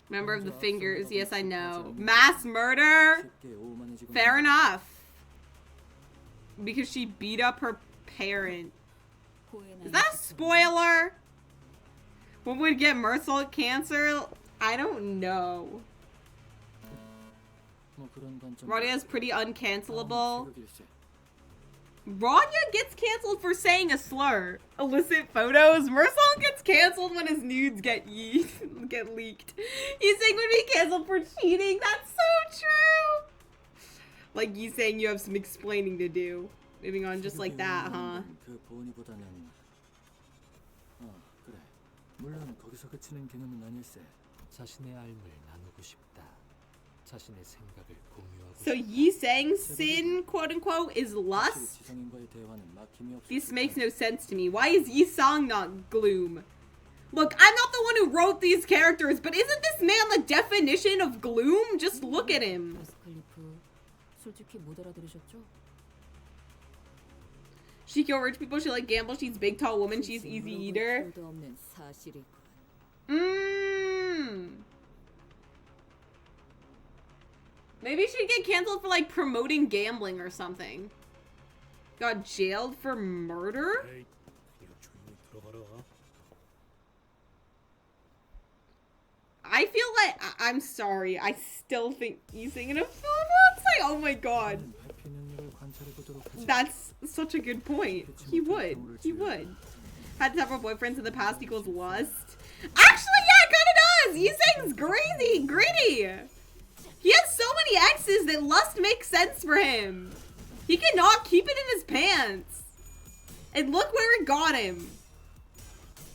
Member of the Fingers. Yes, I know. Mass murder? 쉽게 오만해지고 Fair enough. Because she beat up her parent. Is that a spoiler? What would get Mercil cancer? I don't know. 뭐 그런 관점. Radia is pretty uncancelable. 새벽일세. Radia gets canceled for saying a slur. Illicit photos. Mercil gets canceled when his nudes get get leaked. Yiseng would be canceled for cheating. That's so true. Like you saying you have some explaining to do. Moving on just like that, huh? 그 보니보다는 그래. 물론 거기서 그치는 경험은 아닐세. 자신의 삶을 나누고 싶다. 자신의 생각을 공유하고 So Yiseng's sin, quote unquote, is lust? 지성인과의 대화는 막힘이 없어. This makes no sense to me. Why is Yisang not gloom? Look, I'm not the one who wrote these characters, but isn't this man the definition of gloom? Just look at him. 버스클리프 솔직히 못 알아들으셨죠? She kill rich people, she like gamble, she's big tall woman, she's easy eater. 별도 없는 사실이군. Maybe she'd get canceled for like promoting gambling or something. Got jailed for murder? 에이, 그냥 조용히 들어가라. I feel like I'm sorry. I still think Yiseng in a film. It's like, oh my god. 회피 능력을 관찰해 보도록 하지. That's such a good point. He would. He would. Had several boyfriends in the past equals lust. Actually, yeah, it kind of does. Yiseng's greedy. He has so many exes that lust makes sense for him. He cannot keep it in his pants. And look where it got him.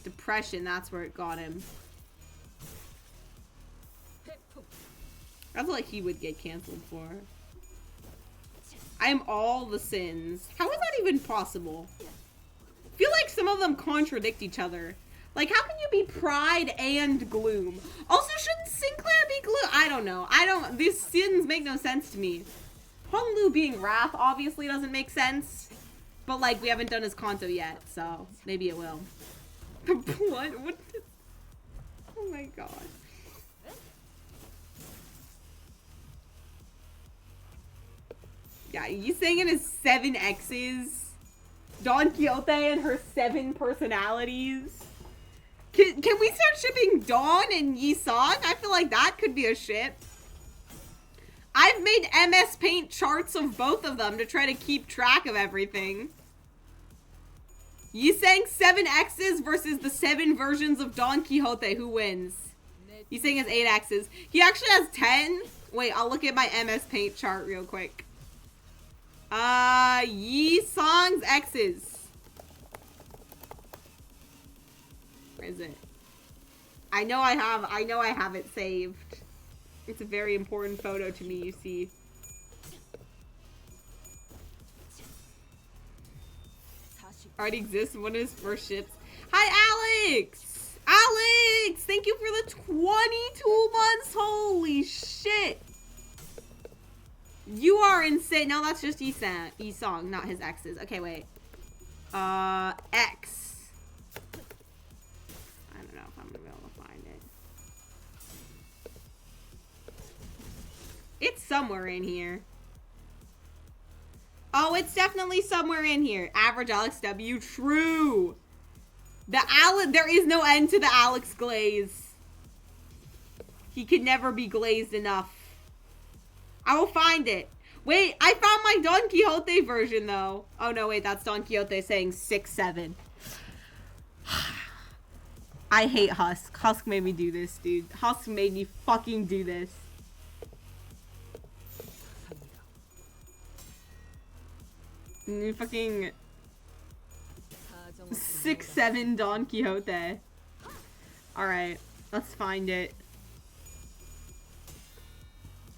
Depression, that's where it got him. That's what he would get canceled for. I am all the sins. How is that even possible? I feel like some of them contradict each other. Like, how can you be pride and gloom? Also, shouldn't Sinclair be gloom? I don't know. These sins make no sense to me. Honglu being wrath obviously doesn't make sense. But, like, we haven't done his Kanto yet, so maybe it will. What? Oh my god. Yeah, you saying it is 7 X's? Don Quixote and her 7 personalities? Can we start shipping Dawn and Yi Song? I feel like that could be a ship. I've made MS Paint charts of both of them to try to keep track of everything. Yi Sang 7 X's versus the 7 versions of Don Quixote. Who wins? Yi Sang has 8 X's. He actually has 10. Wait, I'll look at my MS Paint chart real quick. Yi Song's X's. Where is it? I know I have it saved. It's a very important photo to me, you see. Already exists, one of his first ships. Hi, Alex! Alex! Thank you for the 22 months! Holy shit! You are insane. No, that's just Yi-Song, not his exes. Okay, wait. X. I don't know if I'm gonna be able to find it. It's somewhere in here. Oh, it's definitely somewhere in here. Average Alex W. True. There is no end to the Alex glaze. He could never be glazed enough. I will find it. Wait, I found my Don Quixote version, though. Oh, no, wait, that's Don Quixote saying 6-7. I hate Husk. Husk made me do this, dude. Husk made me fucking do this. Fucking 6-7 Don Quixote. Alright, let's find it.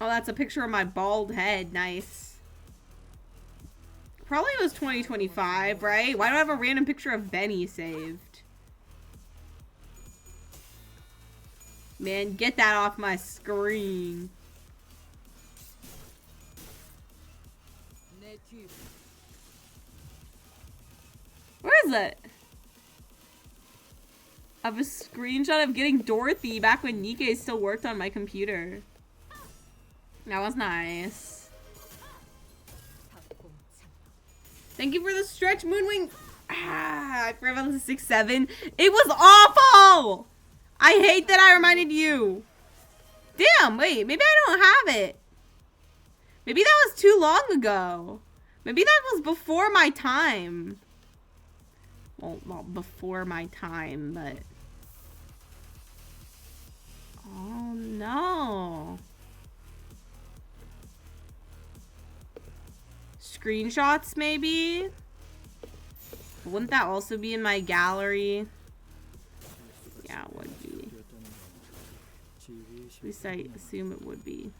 Oh, that's a picture of my bald head. Nice. Probably was 2025, right? Why do I have a random picture of Benny saved? Man, get that off my screen. Where is it? I have a screenshot of getting Dorothy back when Nikkei still worked on my computer. That was nice. Thank you for the stretch, Moonwing. I forgot about the 6-7. It was awful! I hate that I reminded you. Damn, wait. Maybe I don't have it. Maybe that was too long ago. Maybe that was before my time. Well, before my time, but... Oh, no. Screenshots, maybe? Wouldn't that also be in my gallery? Yeah, it would be. At least I assume it would be.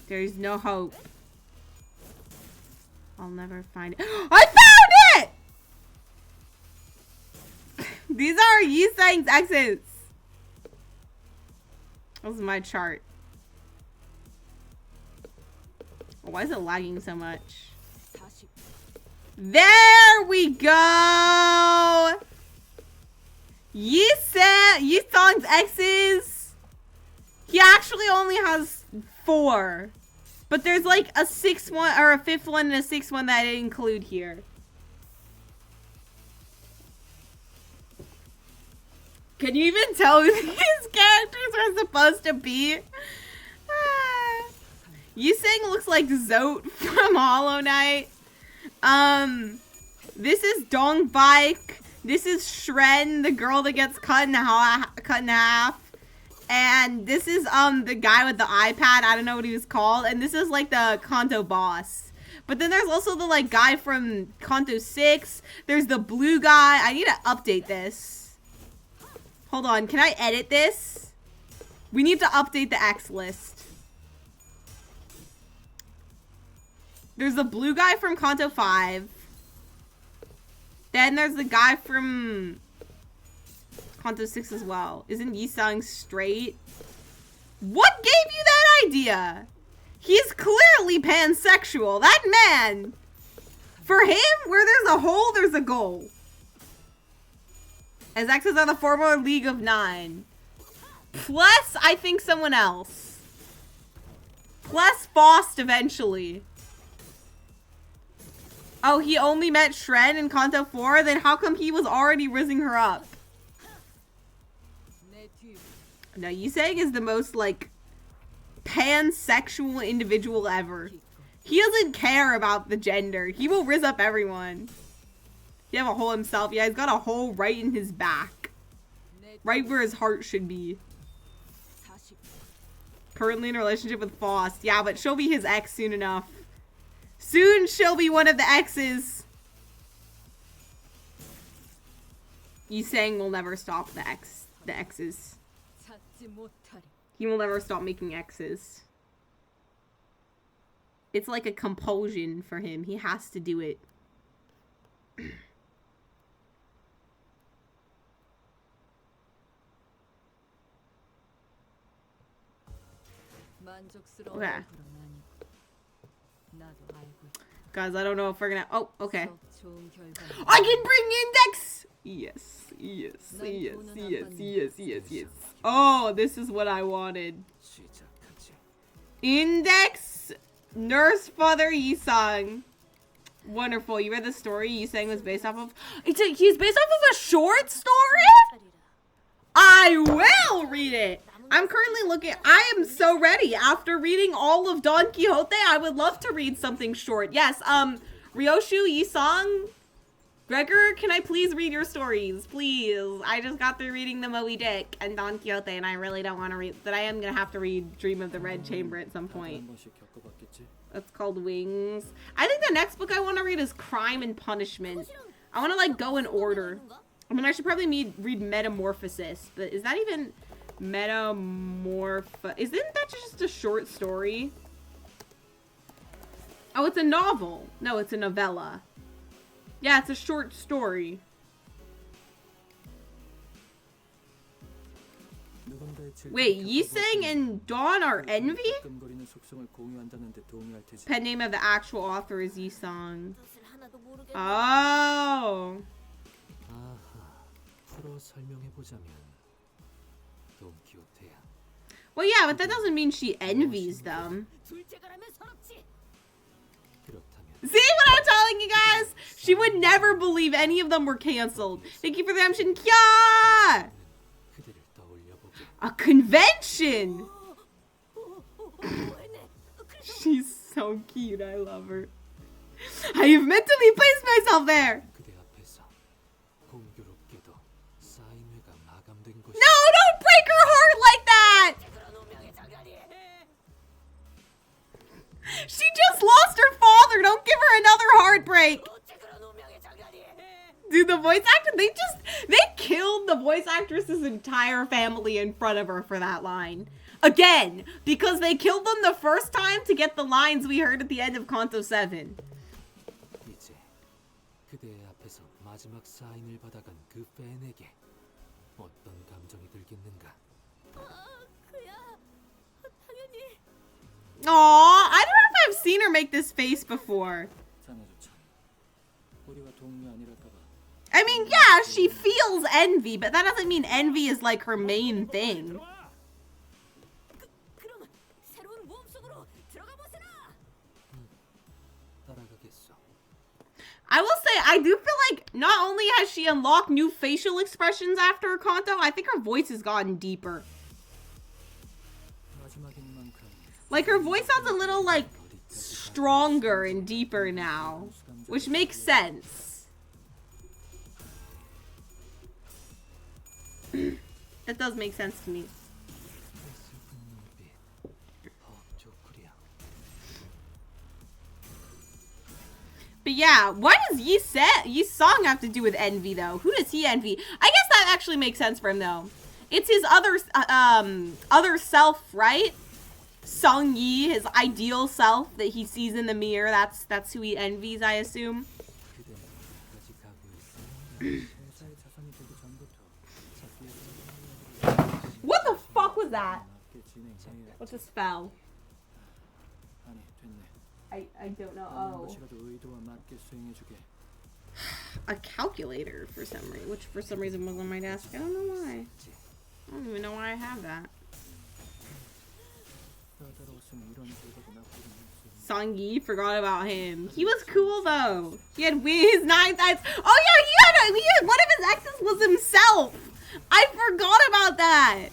There's no hope. I'll never find it. I found it! These are Yi Sang's exes. This is my chart. Why is it lagging so much? There we go! Yi Sang's exes. He actually only has 4. But there's like a 6th one, or a 5th one and a 6th one that I didn't include here. Can you even tell who these characters are supposed to be? Yi Sang looks like Zote from Hollow Knight. This is Dong Bike. This is Shren, the girl that gets cut in half. And this is the guy with the iPad. I don't know what he was called. And this is like the Kanto boss. But then there's also the like guy from Kanto 6. There's the blue guy. I need to update this. Hold on. Can I edit this? We need to update the X list. There's the blue guy from Kanto 5. Then there's the guy from Kanto 6 as well. Isn't Yi Sang straight? What gave you that idea? He's clearly pansexual. That man, for him, where there's a hole, there's a goal. His exes are the former League of Nine. Plus, I think someone else. Plus Faust eventually. Oh, he only met Shren in Kanto 4? Then how come he was already rizzing her up? No, Yusang is the most, like, pansexual individual ever. He doesn't care about the gender. He will rizz up everyone. He have a hole himself. Yeah, he's got a hole right in his back. Right where his heart should be. Currently in a relationship with Faust. Yeah, but she'll be his ex soon enough. Soon she'll be one of the exes. Yusang will never stop the exes. He will never stop making exes. It's like a compulsion for him. He has to do it. Okay. Guys, I don't know if we're gonna... Oh, okay. I can bring Index! Yes, yes, yes, yes, yes, yes, yes. Oh, this is what I wanted. 시작하지. Index Nurse Father Yisang. Wonderful. You read the story Yisang was based off of? He's based off of a short story? I will read it. I'm currently looking. I am so ready. After reading all of Don Quixote, I would love to read something short. Yes, Ryoshu Yisang. Gregor, can I please read your stories? Please. I just got through reading the Moby Dick and Don Quixote, and I really don't want to read. But I am going to have to read Dream of the Red Chamber at some point. 한 번씩 겪어봤겠지? That's called Wings. I think the next book I want to read is Crime and Punishment. I want to, like, go in order. I mean, I should probably read Metamorphosis, but is that even isn't that just a short story? Oh, it's a novel. No, it's a novella. Yeah, it's a short story. Wait, Yisang and Dawn are envy? 끈거리는 속성을 공유한다는데 동의할 테지. Pen name of the actual author is Yisang. Oh. 아하, 풀어 설명해 보자면 돈키호테야. Well, yeah, but that doesn't mean she envies them. 그렇다면 See what I'm telling you guys? She would never believe any of them were canceled. Thank you for the redemption. Kya! 그대를 떠올려 보게. A convention! She's so cute. I love her. I have mentally placed myself there. 그대 앞에서 공교롭게도 사인회가 마감된 것이. No, don't break her heart like that! She just lost her father. Don't give her another heartbreak. Dude, the voice actor, they killed the voice actress's entire family in front of her for that line. Again, because they killed them the first time to get the lines we heard at the end of Kanto 7. 이제 그대 앞에서 마지막 사인을 받아간 그 팬에게 어떤 감정이 들겠는가? Aww, I don't know if I've seen her make this face before. 자네조차 우리가 동료 아니랄까봐. I mean, yeah, she feels envy, but that doesn't mean envy is like her main thing. 따라가겠어. I will say, I do feel like not only has she unlocked new facial expressions after Kanto, I think her voice has gotten deeper. 마지막인 만큼 Like, her voice sounds a little, like, stronger and deeper now, which makes sense. That does make sense to me. 슬픈 눈빛, 헉조크리야. But yeah, what does Yisang have to do with envy, though? Who does he envy? I guess that actually makes sense for him, though. It's his other self, right? Sung Yi, his ideal self that he sees in the mirror. That's who he envies, I assume. 그대 어디까지 가고 있어? 회사의 자산이 되기 전부터 자기의 What the fuck was that? 맞게 진행해야 What just fell? 됐네. I don't know. 어느 Oh. 것이라도 의도와 맞게 수행해주게. A calculator for some reason, which for some reason was on my desk. I don't know why. I don't even know why I have that. 까다로웠으면 이런 결과도 나쁘긴 했어. Song Yi, forgot about him. He was cool though. He had his 9 eyes. Oh yeah, he had one of his exes was himself. I forgot about that.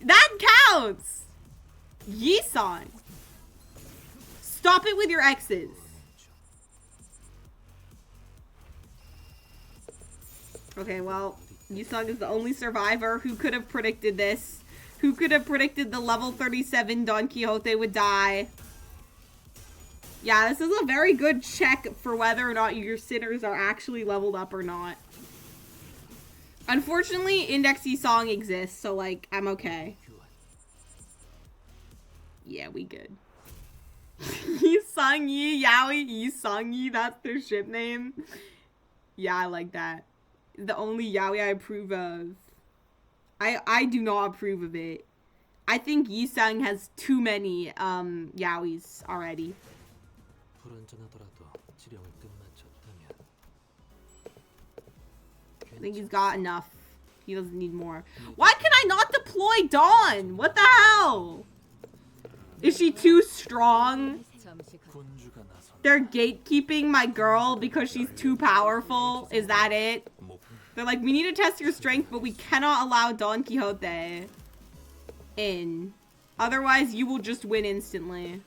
That counts. Yi Song. Stop it with your exes. Okay, well, Yi Sung is the only survivor who could have predicted this. Who could have predicted the level 37 Don Quixote would die? Yeah, this is a very good check for whether or not your sinners are actually leveled up or not. Unfortunately, Index Yi Song exists, so, like, I'm okay. Yeah, we good. Yi Sung Yi, Yaoi, Yi Sung Yi, that's their ship name. Yeah, I like that. The only yaoi I approve of. I do not approve of it. I think Yi Sung has too many yaois already. 불완전하더라도 지령을 끝마쳤다면 I think he's got enough. He doesn't need more. Why can I not deploy Dawn? What the hell? Is she too strong? 군주가 나선 They're gatekeeping my girl because she's too powerful? Is that it? They're like, we need to test your strength, but we cannot allow Don Quixote in. Otherwise, you will just win instantly.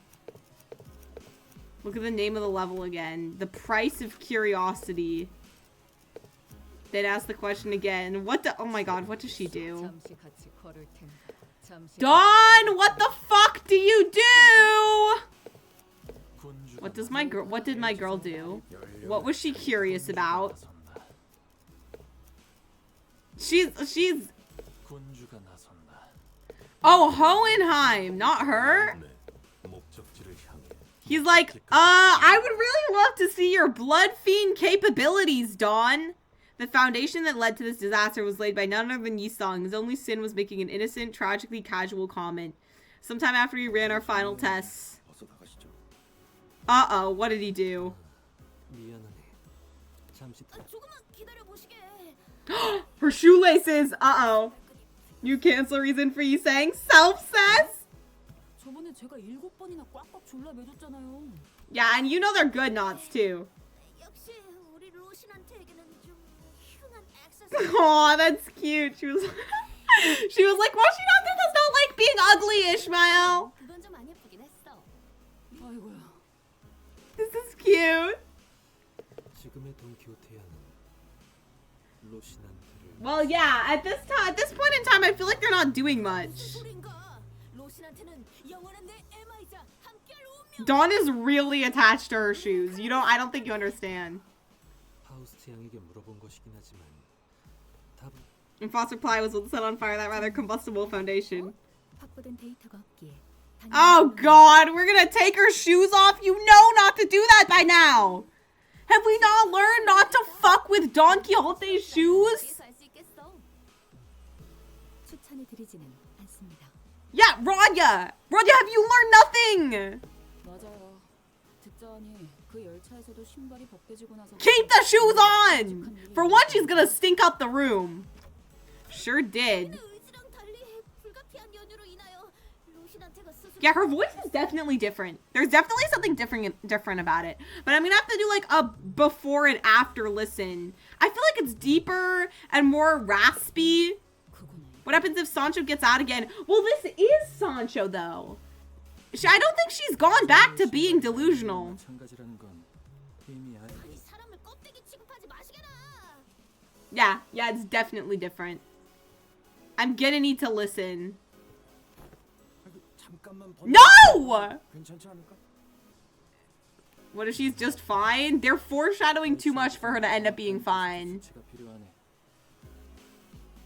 Look at the name of the level again. The Price of Curiosity. Then ask the question again. What the? Oh my god, what does she do? Dawn, what the fuck do you do? 군주가 What does my girl? What did my girl do? What was she curious about? 나선다. She's. 군주가 나선다. Oh, Hohenheim, not her. 내 목적지를 향해 He's like, I would really love to see your blood fiend capabilities, Dawn. The foundation that led to this disaster was laid by none other than Yi Sung. His only sin was making an innocent, tragically casual comment. Sometime after we ran our final tests. 벗어나가시죠. Uh-oh, what did he do? 미안하네. 잠시 더 조금만 기다려 보시게. Her shoelaces! Uh-oh. New cancel reason for Yi Sang? Self-cess? 저번에 제가 7번이나 꽉꽉 졸라 매줬잖아요. Yeah, and you know they're good knots, too. 역시 우리 로신한테에게는 좀 흉한 액세서. Aw, that's cute. She was like, Roshinante does not like being ugly, Ishmael. 그건 좀 안 예쁘긴 했어. 아이고야. This is cute. 지금의 돈키호테야는 로신한테를 Well, yeah, at this point in time, I feel like they're not doing much. 소린가? 로신한테는 영원한 내 에마이자 함께할 운명. Dawn is really attached to her shoes. I don't think you understand. 파우스트 양에게 물어본 것이긴 하지만 답은 And Foster Ply was set on fire that rather combustible foundation. 확보된 데이터가 없기에. Oh god, we're gonna take her shoes off? You know not to do that by now! Have we not learned not to fuck with Don Quixote's shoes? 할수 있겠어. 추천해 드리지는 않습니다. Yeah, Rania! Rania, have you learned nothing? 맞아요. 듣자하니 그 열차에서도 신발이 벗겨지고 나서 Keep the shoes on! For one, she's gonna stink up the room. Sure did. 의지랑 달리 불가피한 연유로 인하여 로신한테가 스스로 Yeah, her voice is definitely different. There's definitely something different about it. But I'm gonna have to do like a before and after listen. I feel like it's deeper and more raspy. 그거는 What happens if Sancho gets out again? Well, this is Sancho though. I don't think she's gone back to being delusional. 마찬가지라는 건 이미 알. 아니 사람을 껍데기 취급하지 마시게나. Yeah, it's definitely different. I'm gonna need to listen. 아이고, 잠깐만 No! 괜찮지 않을까? What if she's just fine? They're foreshadowing too much for her to end up being fine. 수치가 필요하네.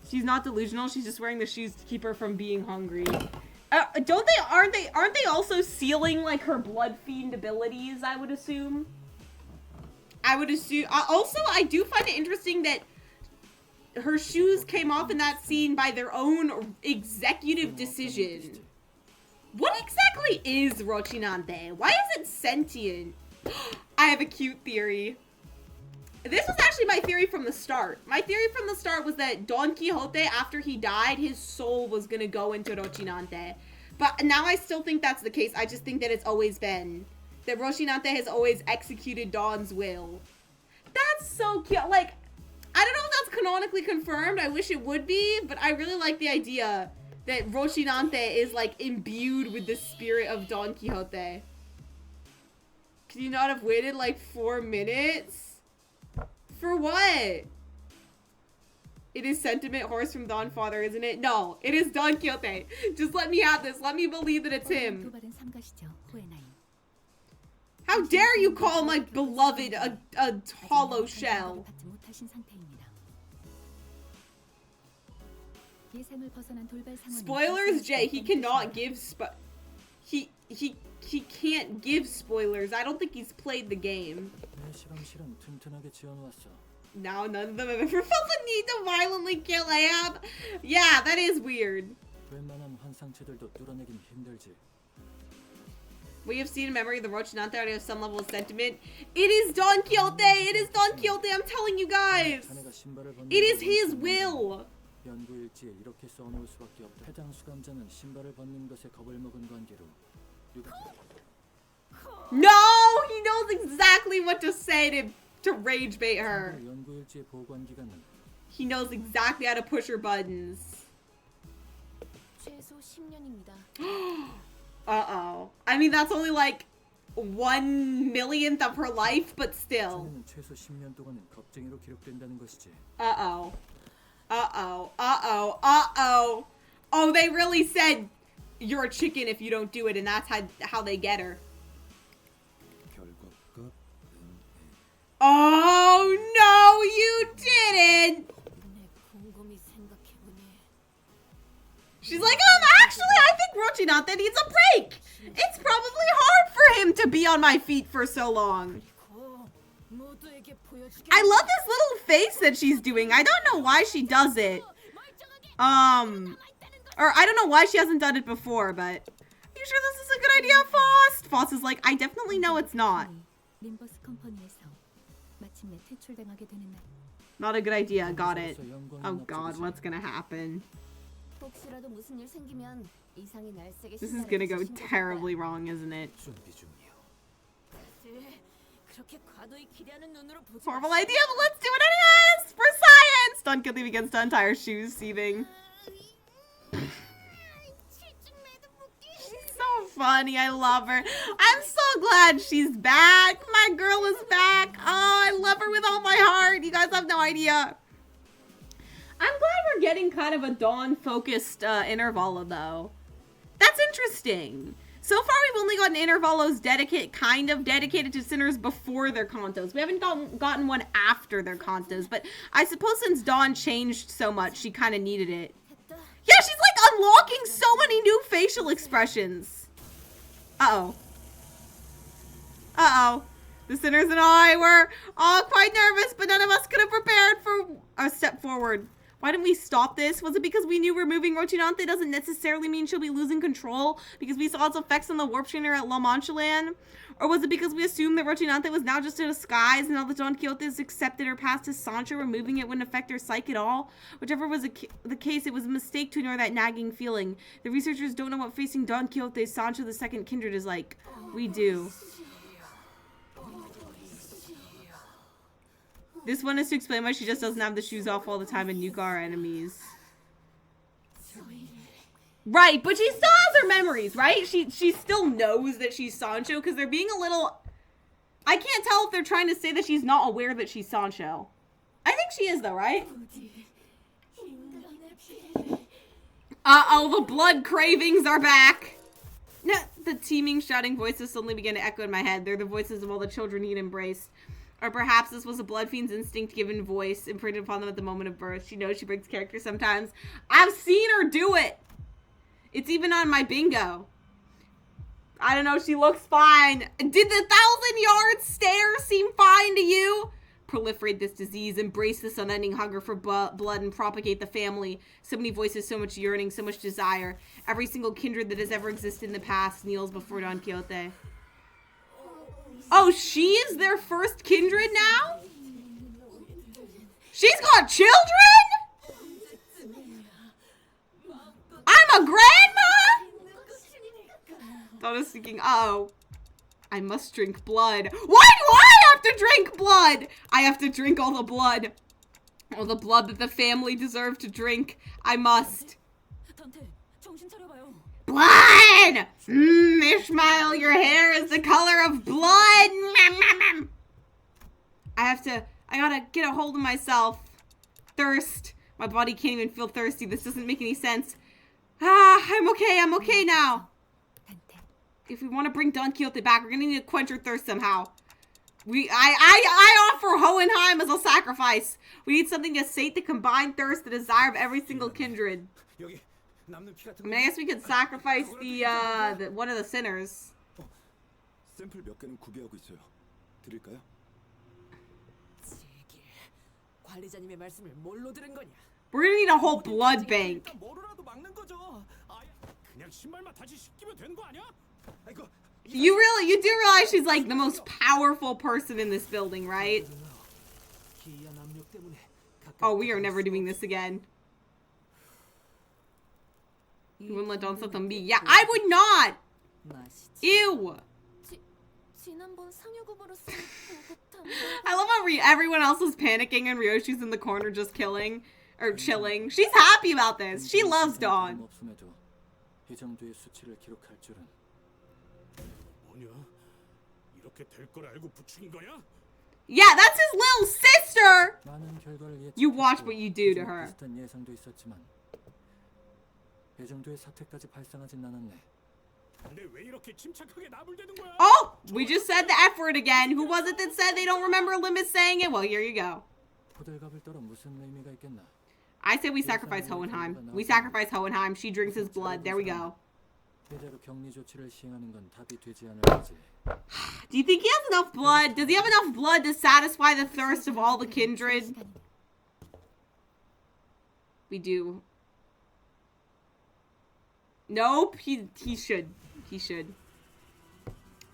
She's not delusional. She's just wearing the shoes to keep her from being hungry. Aren't they also sealing like her blood fiend abilities? I would assume. Also, I do find it interesting that her shoes came off in that scene by their own executive decision. What exactly is Rochinante? Why is it sentient? I have a cute theory. This was actually my theory from the start. My theory from the start was that Don Quixote, after he died, his soul was going to go into Rochinante. But now I still think that's the case. I just think that it's always been. That Rochinante has always executed Don's will. That's so cute. Like, I don't know if that's canonically confirmed. I wish it would be. But I really like the idea that Rochinante is, like, imbued with the spirit of Don Quixote. Could you not have waited, like, 4 minutes? For what? It is Sentiment Horse from Don Father, isn't it? No, it is Don Quixote. Just let me have this. Let me believe that it's him. How dare you call my beloved a hollow shell? Spoilers, Jay. He cannot give he can't give spoilers. I don't think he's played the game. 내 실험실은 튼튼하게 지어놓았어. Now none of them have ever felt the need to violently kill Ahab. Yeah, that is weird. 웬만한 환상체들도 뚫어내긴 힘들지. We have seen in memory the Rochinante already have some level of sentiment. It is Don Quixote! It is Don Quixote! I'm telling you guys! 자네가 신발을 벗는 It is 걸 his 보면 will! 연구일지에 이렇게 써놓을 수밖에 없다. 해당 수감자는 신발을 벗는 것에 겁을 먹은 관계로 No! He knows exactly what to say to rage bait her. 연구일지의 보관 기간은 He knows exactly how to push her buttons. 최소 10년입니다. Uh-oh. I mean, that's only like 1/1,000,000th of her life, but still. 자네는 최소 10년 동안은 겁쟁이로 기록된다는 것이지. Uh-oh. Uh-oh. Uh-oh. Uh-oh. Oh, they really said you're a chicken if you don't do it, and that's how they get her. 결과가 Oh, no, you didn't! 내 곰곰이 생각해보니 She's like, actually, I think Rochinante needs a break. It's probably hard for him to be on my feet for so long. 모두에게 보여주게. I love this little face that she's doing. I don't know why she does it. Or I don't know why she hasn't done it before, but are you sure this is a good idea, Faust? Faust is like, I definitely know it's not. 림버스 컴퍼니에서 마침내 퇴출당하게 되는 날. Not a good idea. Got it. Oh God, what's gonna happen? 혹시라도 무슨 일 생기면 이상이 날쌔게 This is gonna go terribly wrong, isn't it? 준비 중이요. 그렇게 과도히 기대하는 눈으로 보지 Horrible idea, but let's do it anyways! For science! Don Quixote begins to untie her shoes, seething. She's so funny. I love her. I'm so glad she's back. My girl is back. Oh, I love her with all my heart. You guys have no idea. I'm glad we're getting kind of a Dawn-focused Intervalo, though. That's interesting. So far, we've only gotten Intervalos dedicated to sinners before their cantos. We haven't gotten one after their cantos, but I suppose since Dawn changed so much, she kind of needed it. Yeah, she's like unlocking so many new facial expressions. Uh-oh. Uh-oh. The sinners and I were all quite nervous, but none of us could have prepared for a step forward. Why didn't we stop this? Was it because we knew removing Rochinante doesn't necessarily mean she'll be losing control because we saw its effects on the warp trainer at La Mancha Land? Or was it because we assumed that Rochinante was now just a disguise and now that Don Quixote has accepted her past as Sancho, removing it wouldn't affect her psyche at all? Whichever was the case, it was a mistake to ignore that nagging feeling. The researchers don't know what facing Don Quixote's Sancho the Second Kindred is like. We do. This one is to explain why she just doesn't have the shoes off all the time and nuke our enemies. Right, but she still has her memories, right? She still knows that she's Sancho because they're being a little... I can't tell if they're trying to say that she's not aware that she's Sancho. I think she is though, right? Uh-oh, the blood cravings are back. No, the teeming, shouting voices suddenly began to echo in my head. They're the voices of all the children he'd embraced. Or perhaps this was a blood fiend's instinct given voice imprinted upon them at the moment of birth. She knows she breaks character sometimes. I've seen her do it. It's even on my bingo. I don't know. She looks fine. Did the 1,000-yard stare seem fine to you? proliferate this disease, embrace this unending hunger for blood, and propagate the family. So many voices, so much yearning, so much desire. Every single kindred that has ever existed in the past kneels before Don Quixote. Oh, she is their first kindred now? She's got children? I'm a grandma? Thought I was thinking, oh, I must drink blood. Why do I have to drink blood? I have to drink all the blood. All the blood that the family deserve to drink. I must. 단테, 정신 차려봐요. Blood! Ishmael, your hair is the color of blood. I gotta get a hold of myself. Thirst. My body can't even feel thirsty. This doesn't make any sense. I'm okay now. If we want to bring Don Quixote back, we're gonna need to quench her thirst somehow. I offer Hohenheim as a sacrifice. We need something to sate the combined thirst, the desire of every single kindred. 여기 남는 피 같은 I mean, I guess we could sacrifice the one of the sinners. 샘플 몇 개는 구비하고 있어요. 드릴까요? 제길. 관리자님의 말씀을 뭘로 들은 거냐? We're gonna need a whole blood bank. 일단 뭐로라도 막는 거죠. 그냥 신발만 다시 씻기면 되는 거 아니야? 아이고. You do realize she's like the most powerful person in this building, right? 기이한 압력 때문에 Oh, we are never doing this again. You wouldn't let Don Sutton be. Yeah, I would not! 맛있지. Ew! 지난번 상여고 버릇을 못한 I love how everyone else is panicking and Ryoshi's in the corner just killing. Or chilling. She's happy about this. She loves Dawn. 없음에도 이 정도의 수치를 기록할 줄은. 뭐냐? 이렇게 될 걸 알고 부추긴 거야? Yeah, that's his little sister! 많은 결과를 You watch 예측했고 what you do to her. 비슷한 예상도 있었지만 이 정도의 사태까지 발생하진 않았네. 근데 왜 이렇게 침착하게 나불대는 거야? Oh! We just said the F word again. Who was it that said they don't remember Limit saying it? Well, here you go. 호들갑을 떨어 무슨 의미가 있겠나? I say we sacrifice Hohenheim. We sacrifice Hohenheim. She drinks his blood. There we go. 이대로 격리 조치를 시행하는 건 답이 되지 않을 거지. Do you think he has enough blood? Does he have enough blood to satisfy the thirst of all the kindred? We do. Nope. He should. He should.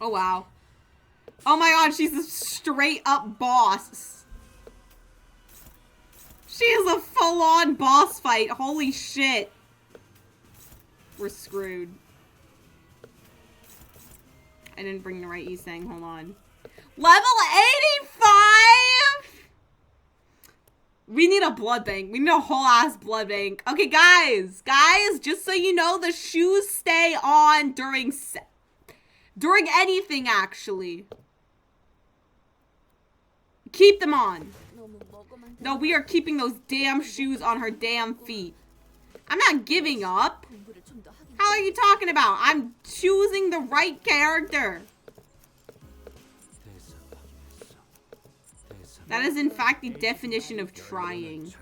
Oh, wow. Oh my god, she's a straight up boss. She is a full-on boss fight. Holy shit. We're screwed. I didn't bring the right E-Sang. Hold on. Level 85? We need a blood bank. We need a whole ass blood bank. Okay, guys. Guys, just so you know, the shoes stay on during anything, actually. Keep them on. No, we are keeping those damn shoes on her damn feet. I'm not giving up. How are you talking about? I'm choosing the right character. That is, in fact, the definition of trying.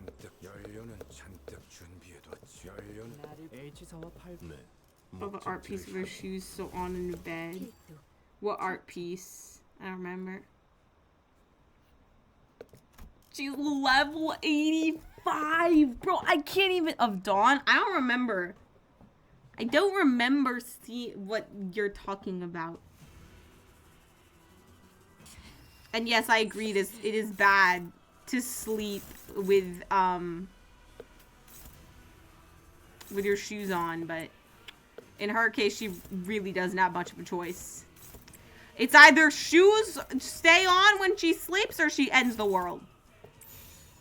연료는 잔뜩 준비해뒀지. 연료는 H사와 8. 네. Of an art piece of her shoes so on in the bed. What art piece? I don't remember. She's level 85. Bro, I can't even... Of Dawn? I don't remember. I don't remember what you're talking about. And yes, I agree. It is bad to sleep with your shoes on, but in her case, she really doesn't have much of a choice. It's either shoes stay on when she sleeps or she ends the world.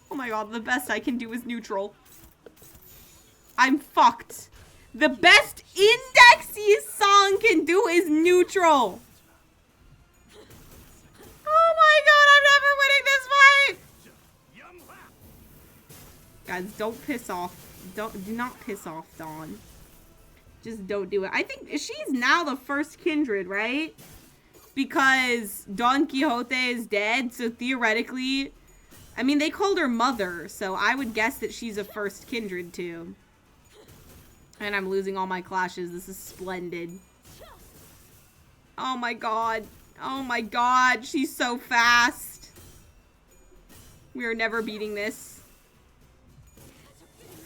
Oh my god, the best I can do is neutral. I'm fucked. The best Indexy song can do is neutral. Oh my god, I'm never winning this fight! Guys, don't piss off. Do not piss off Dawn. Just don't do it. I think she's now the first kindred, right? Because Don Quixote is dead, so theoretically... I mean, they called her mother, so I would guess that she's a first kindred, too. And I'm losing all my clashes. This is splendid. Oh my god. Oh my god. She's so fast. We are never beating this.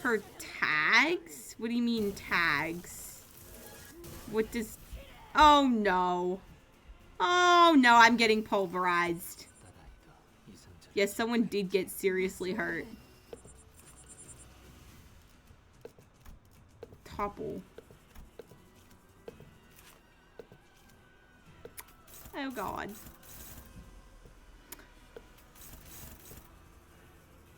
Her tags? What do you mean tags? What does... Oh no. Oh no, I'm getting pulverized. Yes, someone did get seriously hurt. Topple. Oh god.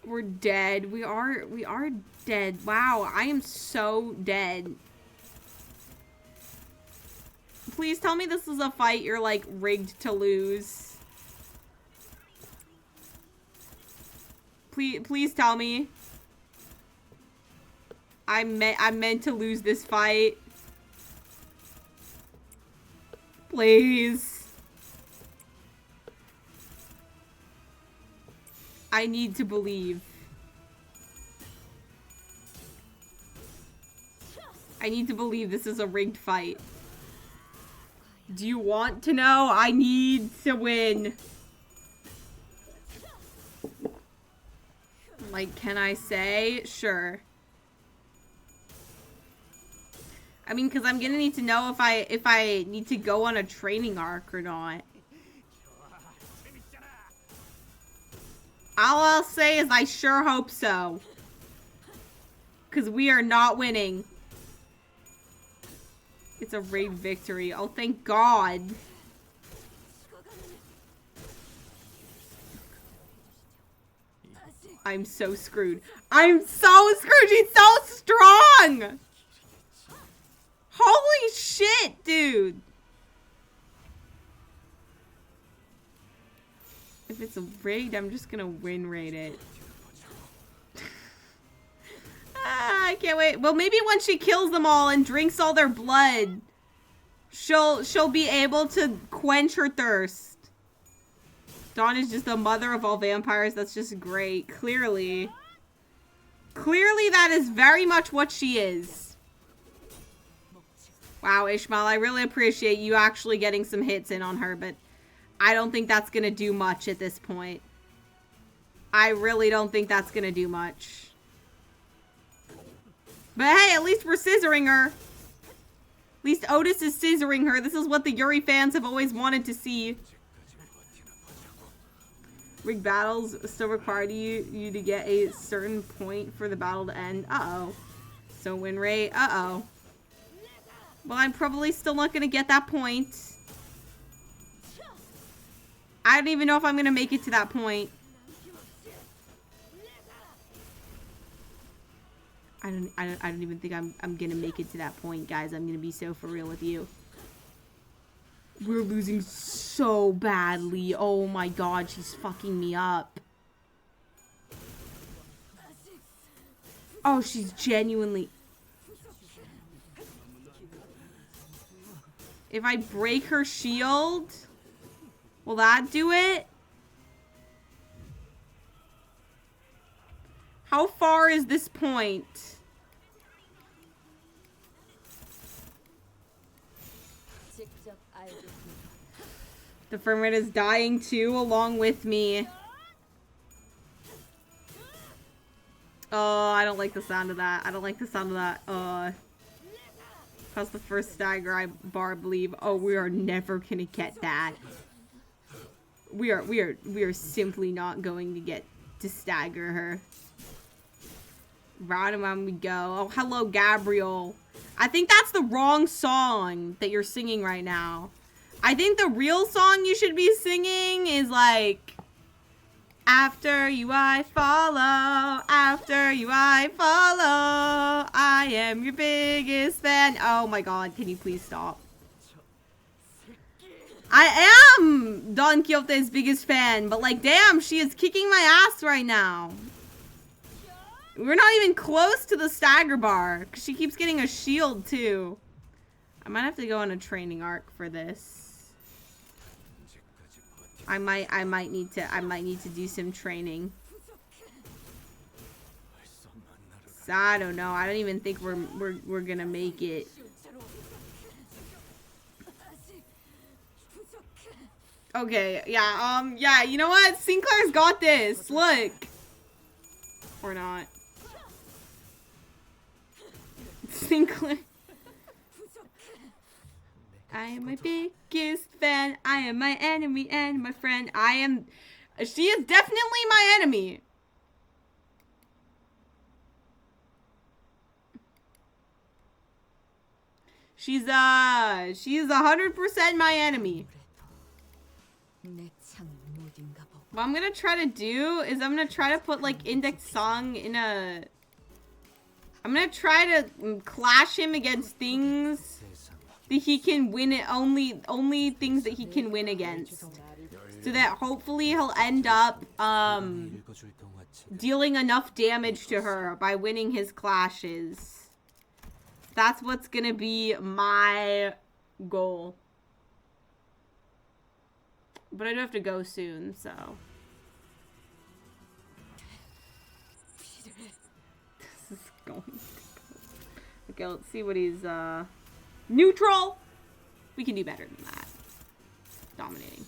We're dead. We are dead. Wow, I am so dead. Please tell me this is a fight you're like rigged to lose. Please tell me. I'm meant to lose this fight. Please. I need to believe. I need to believe this is a rigged fight. Do you want to know? I need to win. Like, can I say? Sure. I mean, because I'm gonna need to know if I need to go on a training arc or not. All I'll say is I sure hope so. Because we are not winning. It's a rigged victory. Oh, thank God. I'm so screwed. I'm so screwed. She's so strong. Holy shit, dude. If it's a rigged, I'm just gonna win rate it. I can't wait. Well, maybe when she kills them all and drinks all their blood, she'll be able to quench her thirst. Dawn is just the mother of all vampires. That's just great. Clearly that is very much what she is. Wow, Ishmael, I really appreciate you actually getting some hits in on her, but I don't think that's gonna do much at this point. I really don't think that's gonna do much. But hey, at least we're scissoring her. At least Otis is scissoring her. This is what the Yuri fans have always wanted to see. Rigged battles still require you to get a certain point for the battle to end. Uh-oh. So win rate. Uh-oh. Well, I'm probably still not going to get that point. I don't even know if I'm going to make it to that point. I don't even think I'm gonna make it to that point, guys. I'm gonna be so for real with you. We're losing so badly. Oh my god, she's fucking me up. Oh, she's genuinely... If I break her shield, will that do it? How far is this point? The frame rate is dying too, along with me. Oh, I don't like the sound of that. I don't like the sound of that. That's the first stagger I believe. Oh, we are never gonna get that. We are simply not going to get to stagger her. Round and round we go. Oh, hello, Gabriel. I think that's the wrong song that you're singing right now. I think the real song you should be singing is like, after you I follow, after you I follow, I am your biggest fan. Oh my god, can you please stop? I am Don Quixote's biggest fan, but like, damn, she is kicking my ass right now. We're not even close to the stagger bar, because she keeps getting a shield too. I might have to go on a training arc for this. I might need to do some training. So I don't know. I don't even think we're gonna make it. Okay, yeah, yeah, you know what? Sinclair's got this. Look. Or not. Sinclair. I am my biggest fan. I am my enemy and my friend. She is definitely my enemy. She's 100% my enemy. What I'm gonna try to do is I'm gonna try to put like Index Song in a... I'm gonna try to clash him against things that he can win it, only things that he can win against. So that hopefully he'll end up dealing enough damage to her by winning his clashes. That's what's gonna be my goal. But I do have to go soon, so. This is going to go. Okay, let's see what he's, neutral! We can do better than that. Dominating.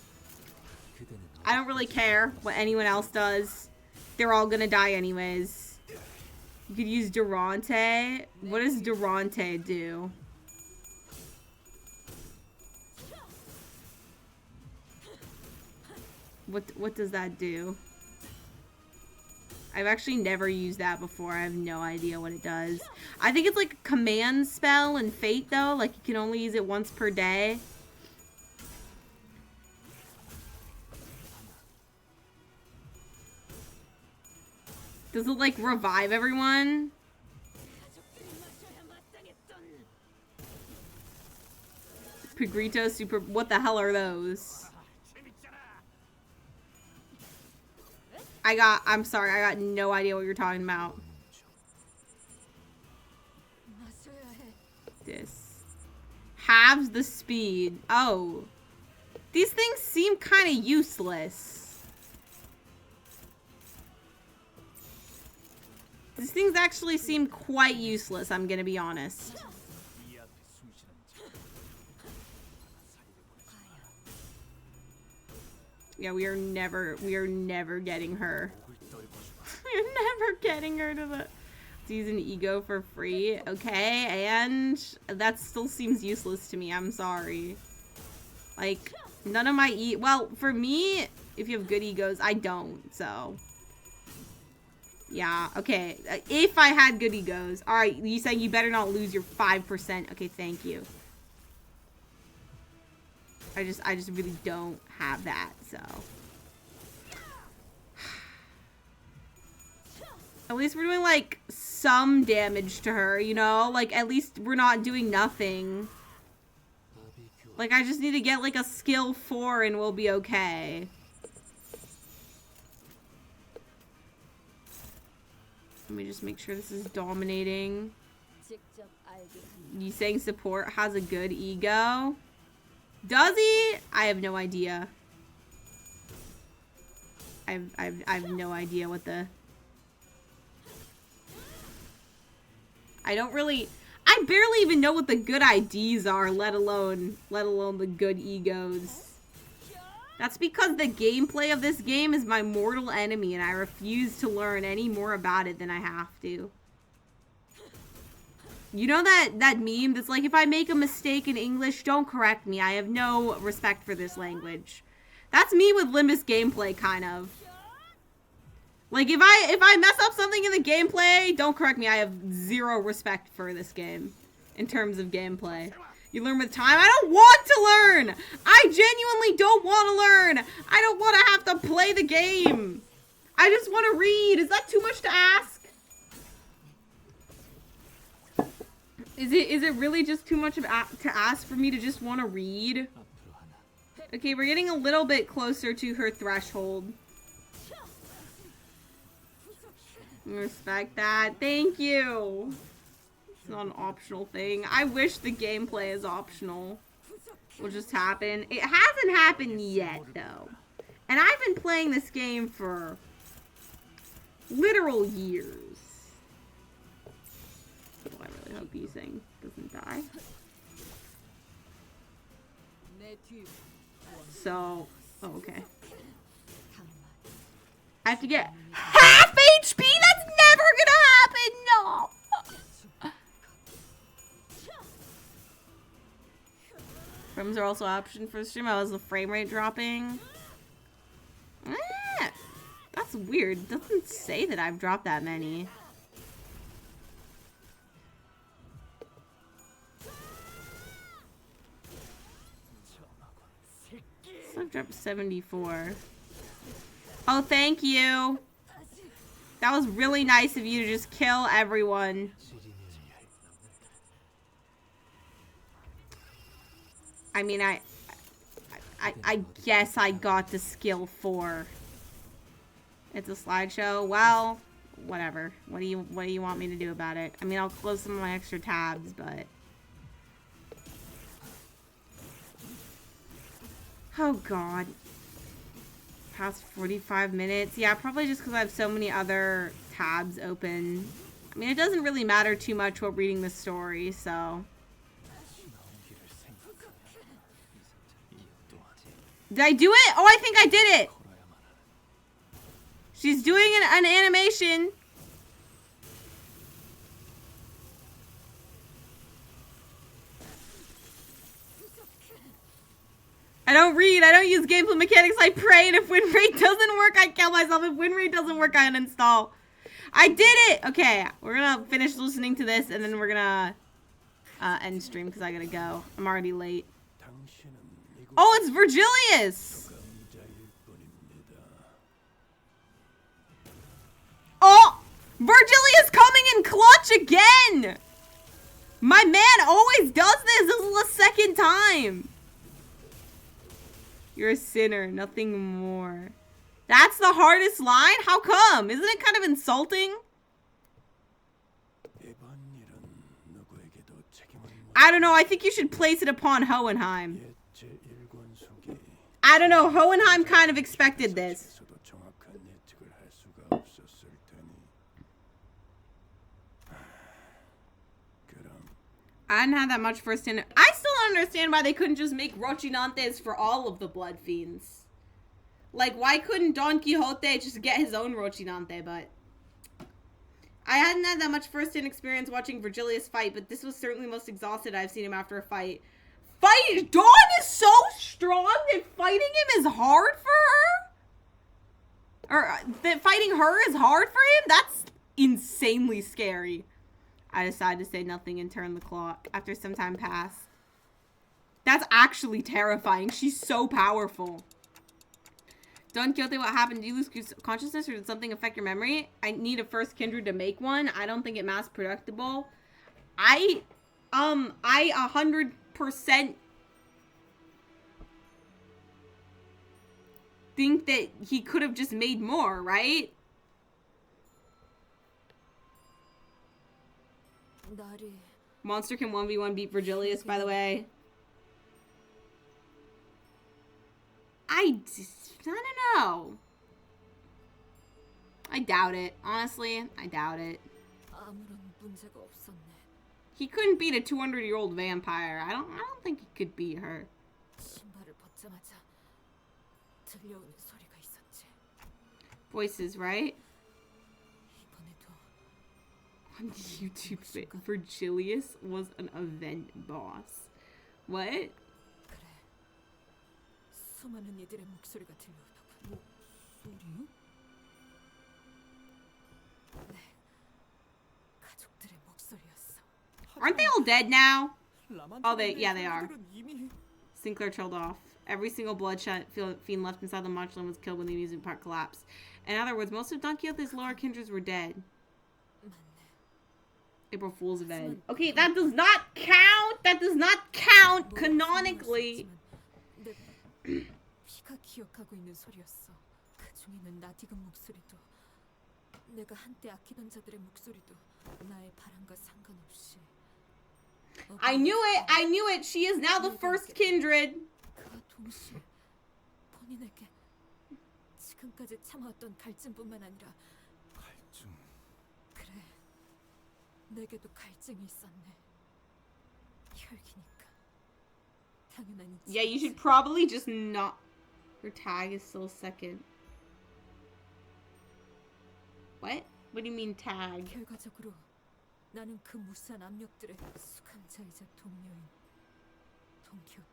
I don't really care what anyone else does. They're all gonna die anyways. You could use Durante. What does Durante do? What does that do? I've actually never used that before. I have no idea what it does. I think it's like a command spell in Fate though. Like you can only use it once per day. Does it like revive everyone? Pigrito super... What the hell are those? I'm sorry, I got no idea what you're talking about. This. Halves the speed. Oh. These things seem kind of useless. These things actually seem quite useless, I'm gonna be honest. Yeah, we are never getting her. We're never getting her to use an ego for free. Okay, and that still seems useless to me. I'm sorry. Like, none of my well, for me, if you have good egos, I don't, so. Yeah, okay. If I had good egos. Alright, you saying you better not lose your 5%. Okay, thank you. I just really don't have that, so. At least we're doing, like, some damage to her, you know? Like, at least we're not doing nothing. Like, I just need to get, like, a skill 4 and we'll be okay. Let me just make sure this is dominating. You saying support has a good ego? Does he? I have no idea. I have no idea what the... I barely even know what the good IDs are, let alone the good egos. That's because the gameplay of this game is my mortal enemy and I refuse to learn any more about it than I have to. You know that meme that's like, if I make a mistake in English, don't correct me. I have no respect for this language. That's me with Limbus gameplay, kind of. Like, if I mess up something in the gameplay, don't correct me. I have zero respect for this game in terms of gameplay. You learn with time. I don't want to learn! I genuinely don't want to learn! I don't want to have to play the game! I just want to read! Is that too much to ask? Is it really just too much to ask for me to just want to read? Okay, we're getting a little bit closer to her threshold. Respect that. Thank you! It's not an optional thing. I wish the gameplay is optional. Will just happen. It hasn't happened yet, though. And I've been playing this game for literal years. Oh, I really hope Yuseng doesn't die. So, Oh, okay. I have to get half HP? That's never gonna happen! No! Frames are also an option for the stream. I was the frame rate dropping. That's weird. It doesn't say that I've dropped that many. So I've dropped 74. Oh, thank you. That was really nice of you to just kill everyone. I mean, I guess I got to skill 4. It's a slideshow. Well, whatever. What do you want me to do about it? I mean, I'll close some of my extra tabs, but oh god. Past 45 minutes. Yeah, probably just because I have so many other tabs open. I mean, it doesn't really matter too much while reading the story, so. Did I do it? Oh, I think I did it. She's doing an animation. I don't read. I don't use gameplay mechanics. I pray, and if win rate doesn't work, I kill myself. If win rate doesn't work, I uninstall. I did it! Okay, we're gonna finish listening to this, and then we're gonna end stream, because I gotta go. I'm already late. Oh, it's Virgilius! Oh! Virgilius coming in clutch again! My man always does this! This is the second time! You're a sinner, nothing more. That's the hardest line? How come? Isn't it kind of insulting? I don't know, I think you should place it upon Hohenheim. I don't know, Hohenheim kind of expected this. I didn't have that much first-hand. I still don't understand why they couldn't just make Rochinantes for all of the Blood Fiends. Like, why couldn't Don Quixote just get his own Rochinante, but I hadn't had that much first-hand experience watching Virgilius fight, but this was certainly the most exhausted I've seen him after a fight. Dawn is so strong that fighting him is hard for her? Or that fighting her is hard for him? That's insanely scary. I decided to say nothing and turn the clock after some time passed. That's actually terrifying. She's so powerful. Don Quixote, what happened? Did you lose consciousness or did something affect your memory? I need a first kindred to make one. I don't think it mass productible. I 100% think that he could have just made more, right? Monster can 1v1 beat Virgilius, by the way. I don't know. I doubt it. Honestly, I doubt it. He couldn't beat a 200-year-old vampire. I don't think he could beat her. Voices, right? On YouTube, Virgilius was an event boss. What? Aren't they all dead now? Oh, they are. Sinclair chilled off. Every single bloodshot fiend left inside the Mochland was killed when the amusement park collapsed. In other words, most of Don Quixote's lower kindreds were dead. April Fool's event. Okay, that does not count! That does not count canonically! I knew it! I knew it! She is now the first kindred! Yeah, you should probably just not... Her tag is still second. What? What do you mean tag? 결과적으로 나는 그 무수한 압력들의 수감자이자 동료인 돈키호테가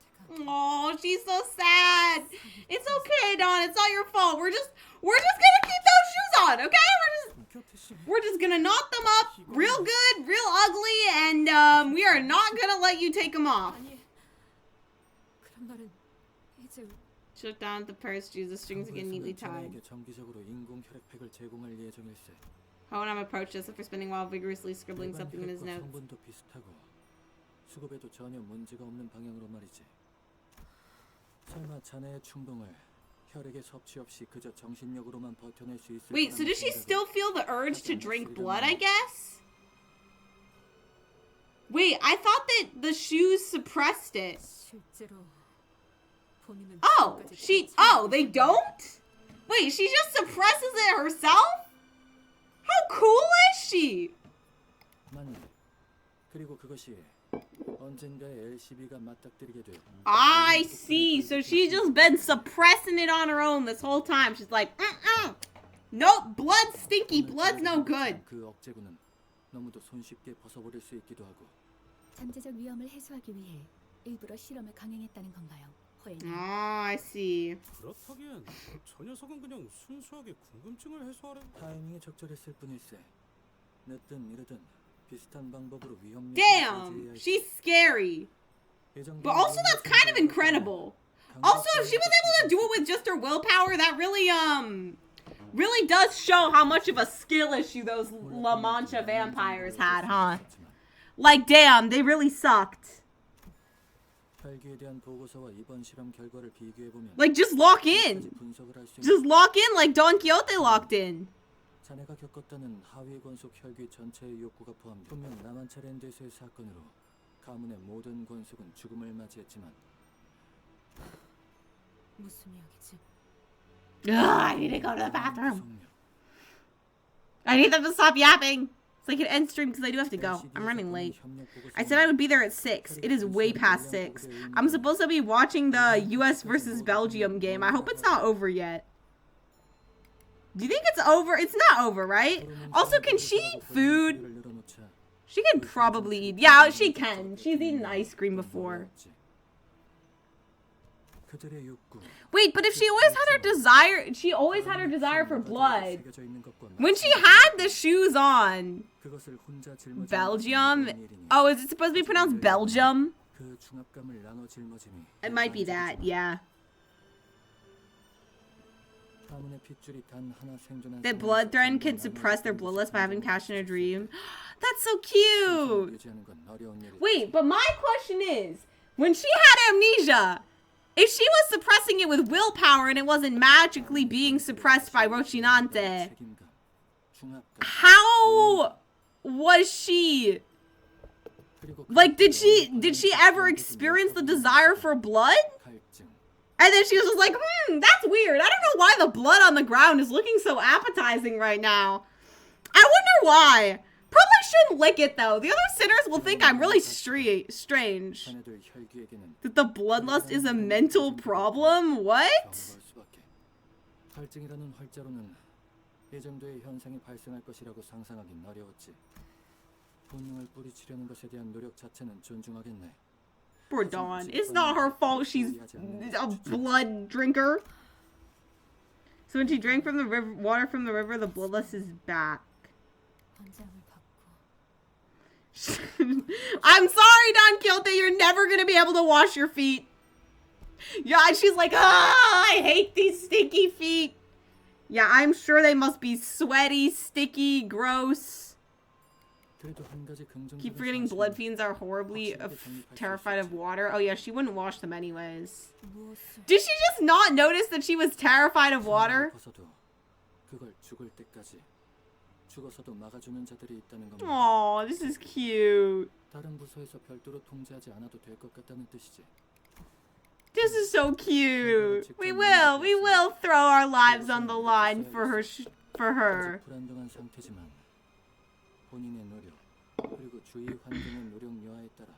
Oh, she's so sad. It's okay, Dawn. It's not your fault. We're just gonna keep those shoes on, okay? 돈키호테 씨, We're just gonna knock them up real good, real ugly, and we are not gonna let you take them off. 아니 그런 말은 이제 Shut down the purse shoes. The strings get neatly tied. 자네에게 정기적으로 인공 혈액팩을 제공할 예정일세. How would I approach this after spending a while vigorously scribbling something in his 일반 혈액과 notes? 성분도 비슷하고 수급에도 전혀 문제가 없는 방향으로 말이지. 설마 자네의 충동을 혈액의 섭취 없이 그저 정신력으로만 버텨낼 수 있을 Wait, so 거라는 does she 생각에 still feel the urge to drink blood, I guess? Wait, I thought that the shoes suppressed it. 실제로 본인은 Oh, 지금까지 they don't? Wait, she just suppresses it herself? How cool is she? 맞네. 그리고 그것이 언젠가의 LCB가 맞닥뜨리게 돼. I see. So she's just been suppressing it on her own this whole time. She's like, nope, blood's stinky. Blood's no good. 그 억제구는 너무도 손쉽게 벗어버릴 수 있기도 하고. 잠재적 위험을 해소하기 위해 일부러 실험을 강행했다는 건가요, 호연이? I see. 그렇다기엔 저 녀석은 그냥 순수하게 궁금증을 해소하려. 타이밍이 적절했을 뿐일세. 늦든 이르든 비슷한 방법으로 위험. Damn, she's scary. But also that's kind of incredible. Also, if she was able to do it with just her willpower, that really does show how much of a skill issue those La Mancha vampires had, huh? Like, damn, they really sucked. 혈기에 대한 보고서와 이번 실험 결과를 비교해 보면 Like, just lock in. 분석을 할 수 Just 있는. lock in like Don Quixote locked in. 자네가 겪었다는 하위 권속 혈귀 전체의 욕구가 포함. 분명 라만차랜드에서의 사건으로 가문의 모든 권속은 죽음을 맞이했지만 무슨 이야기지? Ugh, I need to go to the bathroom. 성령. I need them to stop yapping. So I can end stream because I do have to go. I'm running late. I said I would be there at 6. It is way past 6. I'm supposed to be watching the US versus Belgium game. I hope it's not over yet. Do you think it's over? It's not over, right? Also, can she eat food? She can probably eat. Yeah, she can. She's eaten ice cream before. 그들의 욕구. Wait, but if she always had her desire for blood. When she had the shoes on, 그것을 혼자 짊어지는 Belgium? 일이니. Oh, is it supposed to be pronounced Belgium? 그 중압감을 나눠 짊어지니. It might be that, yeah. 가문의 핏줄이 단 하나 생존한 That blood thread can suppress their bloodlust by having passion or dream. That's so cute. 유지하는 건 어려운 일이지. Wait, but my question is, when she had amnesia, if she was suppressing it with willpower and it wasn't magically being suppressed by Rochinante, 책임감, 중압감, how was she, 그리고 like, did she ever experience the desire for blood? 갈증. And then she was just like, that's weird. I don't know why the blood on the ground is looking so appetizing right now. I wonder why. Probably shouldn't lick it though. The other sinners will think I'm really strange. 자네들 혈귀에게는 That the bloodlust is a mental problem? What? 경고할 수밖에. 갈증이라는 활자로는 이 정도의 현상이 발생할 것이라고 상상하긴 어려웠지. 본능을 뿌리치려는 것에 대한 노력 자체는 존중하겠네. Poor Dawn. It's not her fault she's a blood drinker. So when she drank from the river, water from the river, the bloodlust is back. 권장을 받고 I'm sorry, Don Quixote, you're never gonna be able to wash your feet. Yeah, she's like, I hate these stinky feet. Yeah, I'm sure they must be sweaty, sticky, gross. 그래도 한 가지 긍정적인 Keep forgetting 사실은 blood fiends are horribly terrified of water. Oh yeah, she wouldn't wash them anyways. 무엇을 Did she just not notice that she was terrified of water? 벗어도 그걸 죽을 때까지 죽어서도 막아주는 자들이 있다는 겁니다. Aw, this is cute. 다른 부서에서 별도로 통제하지 않아도 될 것 같다는 뜻이지. This is so cute. We will throw our lives on the line for her. 아직 불안정한 상태지만 본인의 노력 그리고 주위 환경의 노력 여하에 따라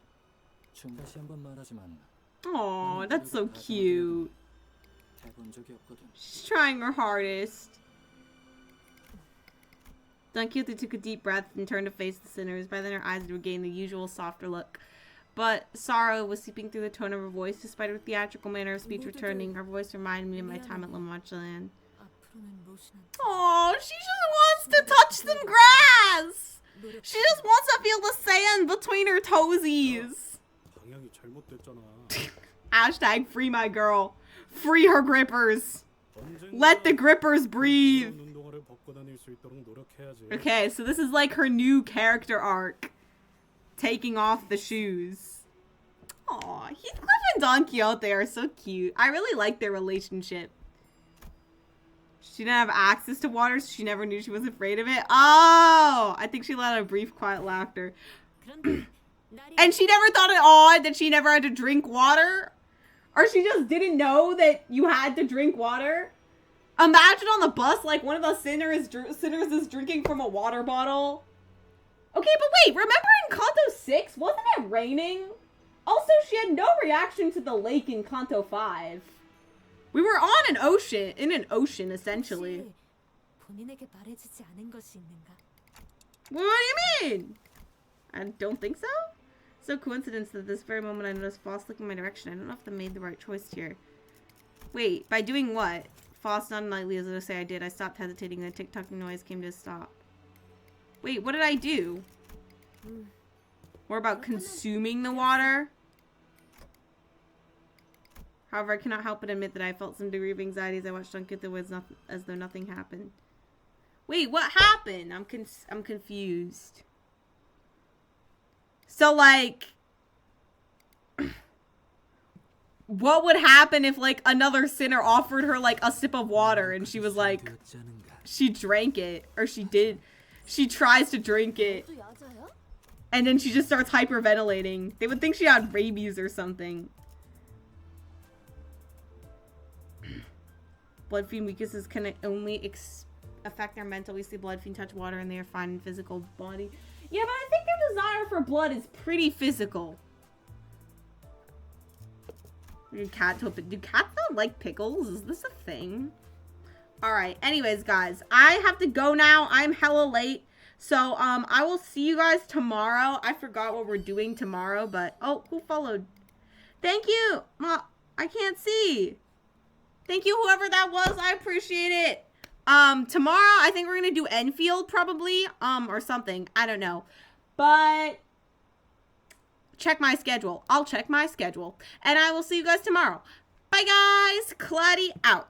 다시 한번 말하지만 Aw, that's so cute. 해본 적이 없거든. She's trying her hardest. Don Quixote took a deep breath and turned to face the sinners. By then her eyes had regained the usual softer look. But sorrow was seeping through the tone of her voice. Despite her theatrical manner of speech returning, her voice reminded me of my time at La Mancha Land. 앞으로는 로시한테 Oh, she just wants to touch some grass! She just wants to feel the sand between her toesies. 방향이 잘못됐잖아. Hashtag free my girl. Free her grippers. 언젠가 Let the grippers breathe. 운동화를 벗고 다닐 수 있도록 노력해야지. Okay, so this is like her new character arc. Taking off the shoes. Aw, Heathcliff and Don Quixote are so cute. I really like their relationship. She didn't have access to water, so she never knew she was afraid of it. Oh! I think she let out a brief, quiet laughter. 그런데 날이 And she never thought it odd that she never had to drink water? Or she just didn't know that you had to drink water? Imagine on the bus, like, one of the sinners is drinking from a water bottle. Okay, but wait, remember in Kanto 6, wasn't it raining? Also, she had no reaction to the lake in Kanto 5. We were on an ocean, in an ocean, essentially. 혹시 본인에게 말해주지 않은 것이 있는가? What do you mean? I don't think so. So coincidence that this very moment I noticed Foss looking my direction. I don't know if I made the right choice here. Wait, by doing what? Foss nodded lightly as though to say I did. I stopped hesitating. The tick-tocking noise came to a stop. Wait, what did I do? More about consuming the water? However, I cannot help but admit that I felt some degree of anxiety as I watched Don Quixote as though nothing happened. Wait, what happened? I'm confused. So, like, what would happen if, like, another sinner offered her, like, a sip of water and she was like, 되었지 않은가? she drank it, or she tries to drink it, 또 여자야? and then she just starts hyperventilating. They would think she had rabies or something. Blood fiend weaknesses can only affect their mental. We see blood fiend touch water and they are fine in physical body. Yeah, but I think their desire for blood is pretty physical. Do cats not like pickles? Is this a thing? Alright, anyways, guys. I have to go now. I'm hella late. So, I will see you guys tomorrow. I forgot what we're doing tomorrow, but... Oh, who followed? Thank you! I can't see. Thank you, whoever that was. I appreciate it. Tomorrow, I think we're gonna do Enfield, probably. Or something. I don't know. But... check my schedule. I'll check my schedule. And I will see you guys tomorrow. Bye, guys. Claudia out.